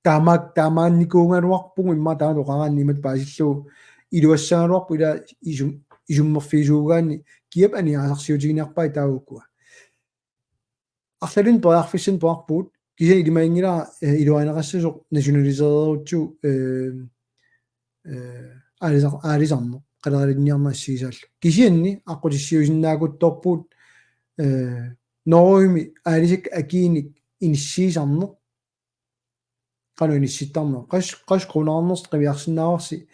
таамаанникуунгалуарпугу имма таалу қарааннимат паасиллуу илуассагалуарпу ила исуммерфисуугаани киап аниаасарсиутигиниарпай таавуккуа арлалин поярфиссин поарпуут киса илимаингила илуанерассасоқ национализеерутсу аалисарно қалералинниарнассигисааллу кисианни аққутиссиусиннаагутторпуут норми аалисак акииник иниссиисарне қану инисситтарне қас крунаарнерс қивиарсинааруарси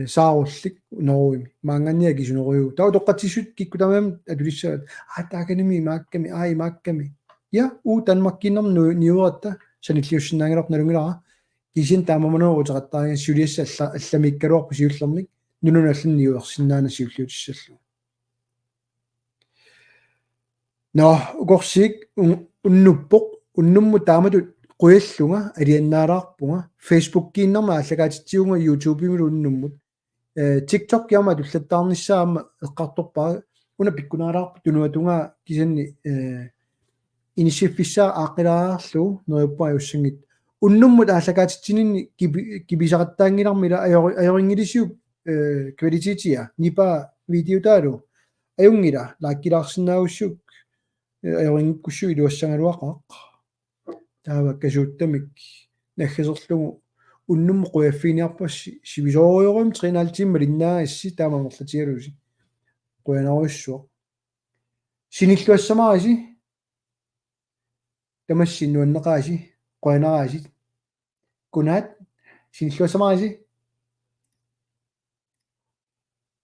сааруллик норми маанганниа кисунеруйу таа тоққатсиссут киккутамам атулиссаат тааканими маакками имаакками я Danmarkkinnerm niuatta sanilliussinnaangalorp nalungilara kisin taamamanuuruteqattaaria suliassa allamikkaluarpu siullermik nununallanniuersinnaana siulliutissallu no ukorsik unnuppoq unnummu taamatut quillunga aliannaalaarpunga Facebook-kiinnerma allakaatitsiunga YouTube-imulu unnummut TikTok yama dullattarnissaama eqqartorpaa una pikkunaalaarpu tunuatunga kisanni initiatifissaa aaqilaarlu neriuppa yussangit unnummut aallakaatitsinini kipisaqattaangilarmila ajoringilisiup kvalititiya nipa videotaalu ajungila laakkilaarsinnaagussuk ajoringikkussu iluassangaluaqaq taava kasuuttamik naggaserlugu unnummu quyaffiniarpassi sivisooriorem 3,5 tiimma linnaa issi taamamorlatigalusi quyanarussuaq sinilluassamaasi tamassinnuanneqaasi quyanaraasi kunaat sinilluassamaasi